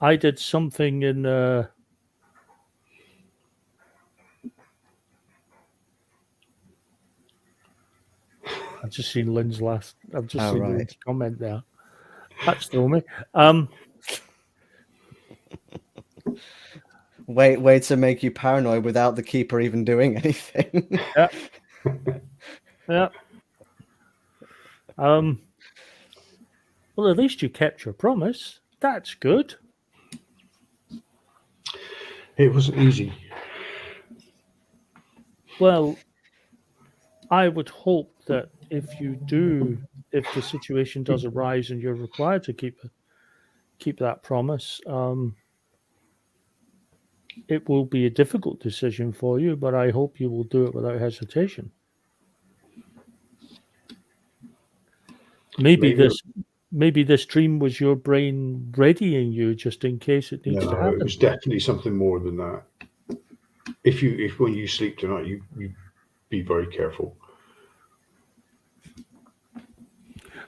I did something in I've just seen Lynn's Lynn's comment there. That's thrown me. Way to make you paranoid without the keeper even doing anything. Yeah. Well, at least you kept your promise. That's good. It wasn't easy. Well, I would hope that if the situation does arise and you're required to keep that promise, it will be a difficult decision for you, but I hope you will do it without hesitation. Maybe this dream was your brain readying you just in case it needs to happen. It was definitely something more than that. If when you sleep tonight, you be very careful.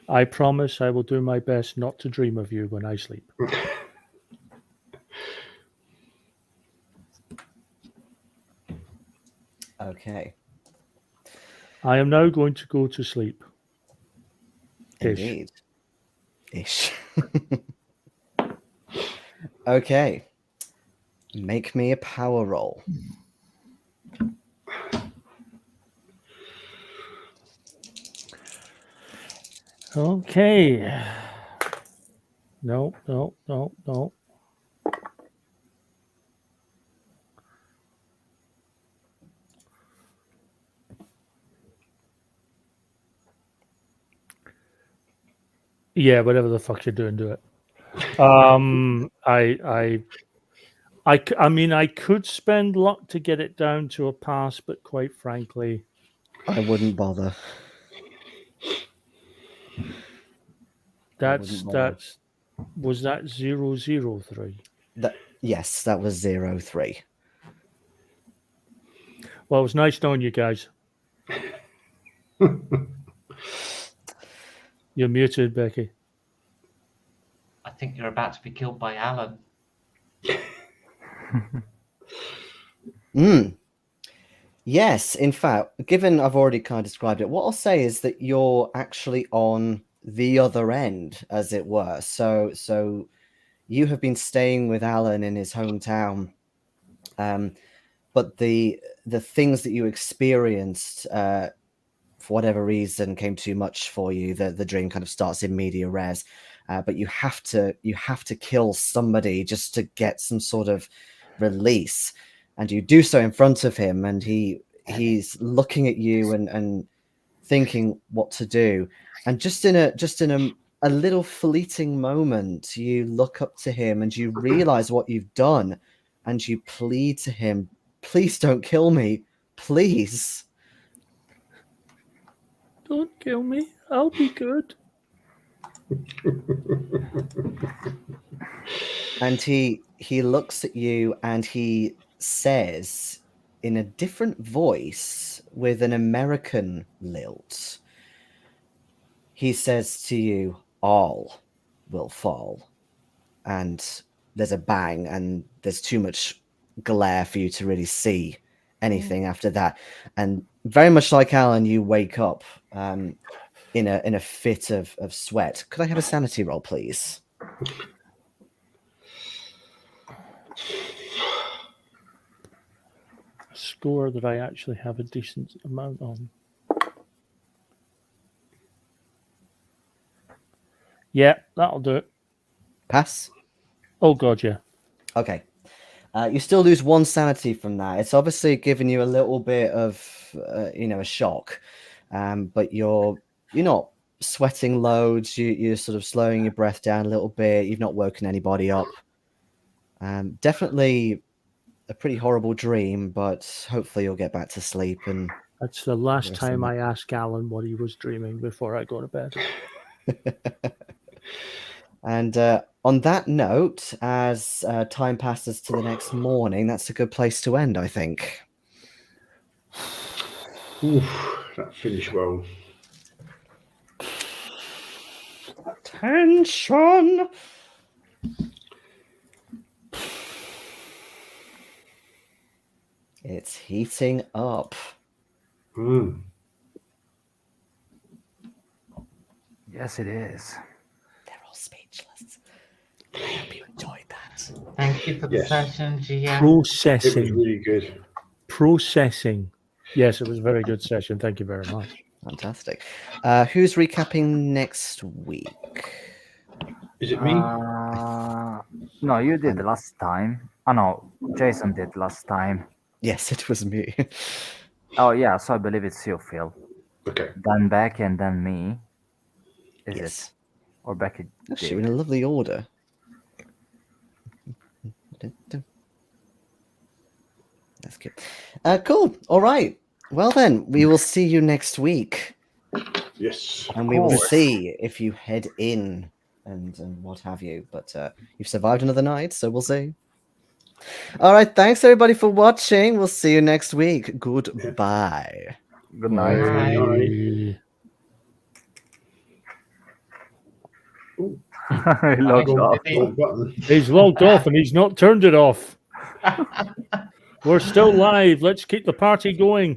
I promise I will do my best not to dream of you when I sleep. Okay. I am now going to go to sleep. Indeed. Ish. Okay. Make me a power roll. Okay. No. Yeah, whatever the fuck you're doing, do it. I mean, I could spend luck to get it down to a pass, but quite frankly, I wouldn't bother. Was that 003? Yes, that was 03. Well, it was nice knowing you guys. You're muted, Becky. I think you're about to be killed by Alan. Yes, in fact, given I've already kind of described it, what I'll say is that you're actually on the other end, as it were. So you have been staying with Alan in his hometown, but the things that you experienced, for whatever reason, came too much for you. The dream kind of starts in media res, but you have to kill somebody just to get some sort of release. And you do so in front of him, and he's looking at you and thinking what to do. And just in a little fleeting moment, you look up to him and you realize what you've done, and you plead to him, "Please don't kill me, please." Don't kill me. I'll be good. And he looks at you and he says in a different voice with an American lilt, he says to you, "All will fall." And there's a bang and there's too much glare for you to really see anything after that. And very much like Alan, you wake up in a fit of sweat. Could I have a sanity roll, please? A score that I actually have a decent amount on. Yeah, that'll do it. Pass? Oh, God, yeah. Okay. You still lose 1 sanity from that. It's obviously giving you a little bit of, a shock, but you're not sweating loads. You're sort of slowing your breath down a little bit. You've not woken anybody up. Definitely a pretty horrible dream, but hopefully you'll get back to sleep. And That's the last Yes, time I'm- I ask Alan what he was dreaming before I go to bed. And on that note, as time passes to the next morning, that's a good place to end, I think. Oof, that finished well. Tension. It's heating up. Mm. Yes, it is. They're all speechless. I hope you enjoyed that. Thank you for the Yes. session, GM. It was Processing. really good. Processing. Yes, it was a very good session. Thank you very much. Fantastic. Who's recapping next week? Is it me? No, you did last time. Oh no, Jason did last time. Yes, it was me. Oh yeah, so I believe it's you, Phil. Okay. Then Becky and then me. Is Yes. it? Or Becky Actually, in did. a lovely order. That's good. Cool. All right. Well, then, we will see you next week. Yes. And we will course. see if you head in and what have you. But you've survived another night, so we'll see. All right. Thanks, everybody, for watching. We'll see you next week. Goodbye. Good night. Bye. Bye. He logged off. Wrong button. He's logged off and he's not turned it off. We're still live. Let's keep the party going.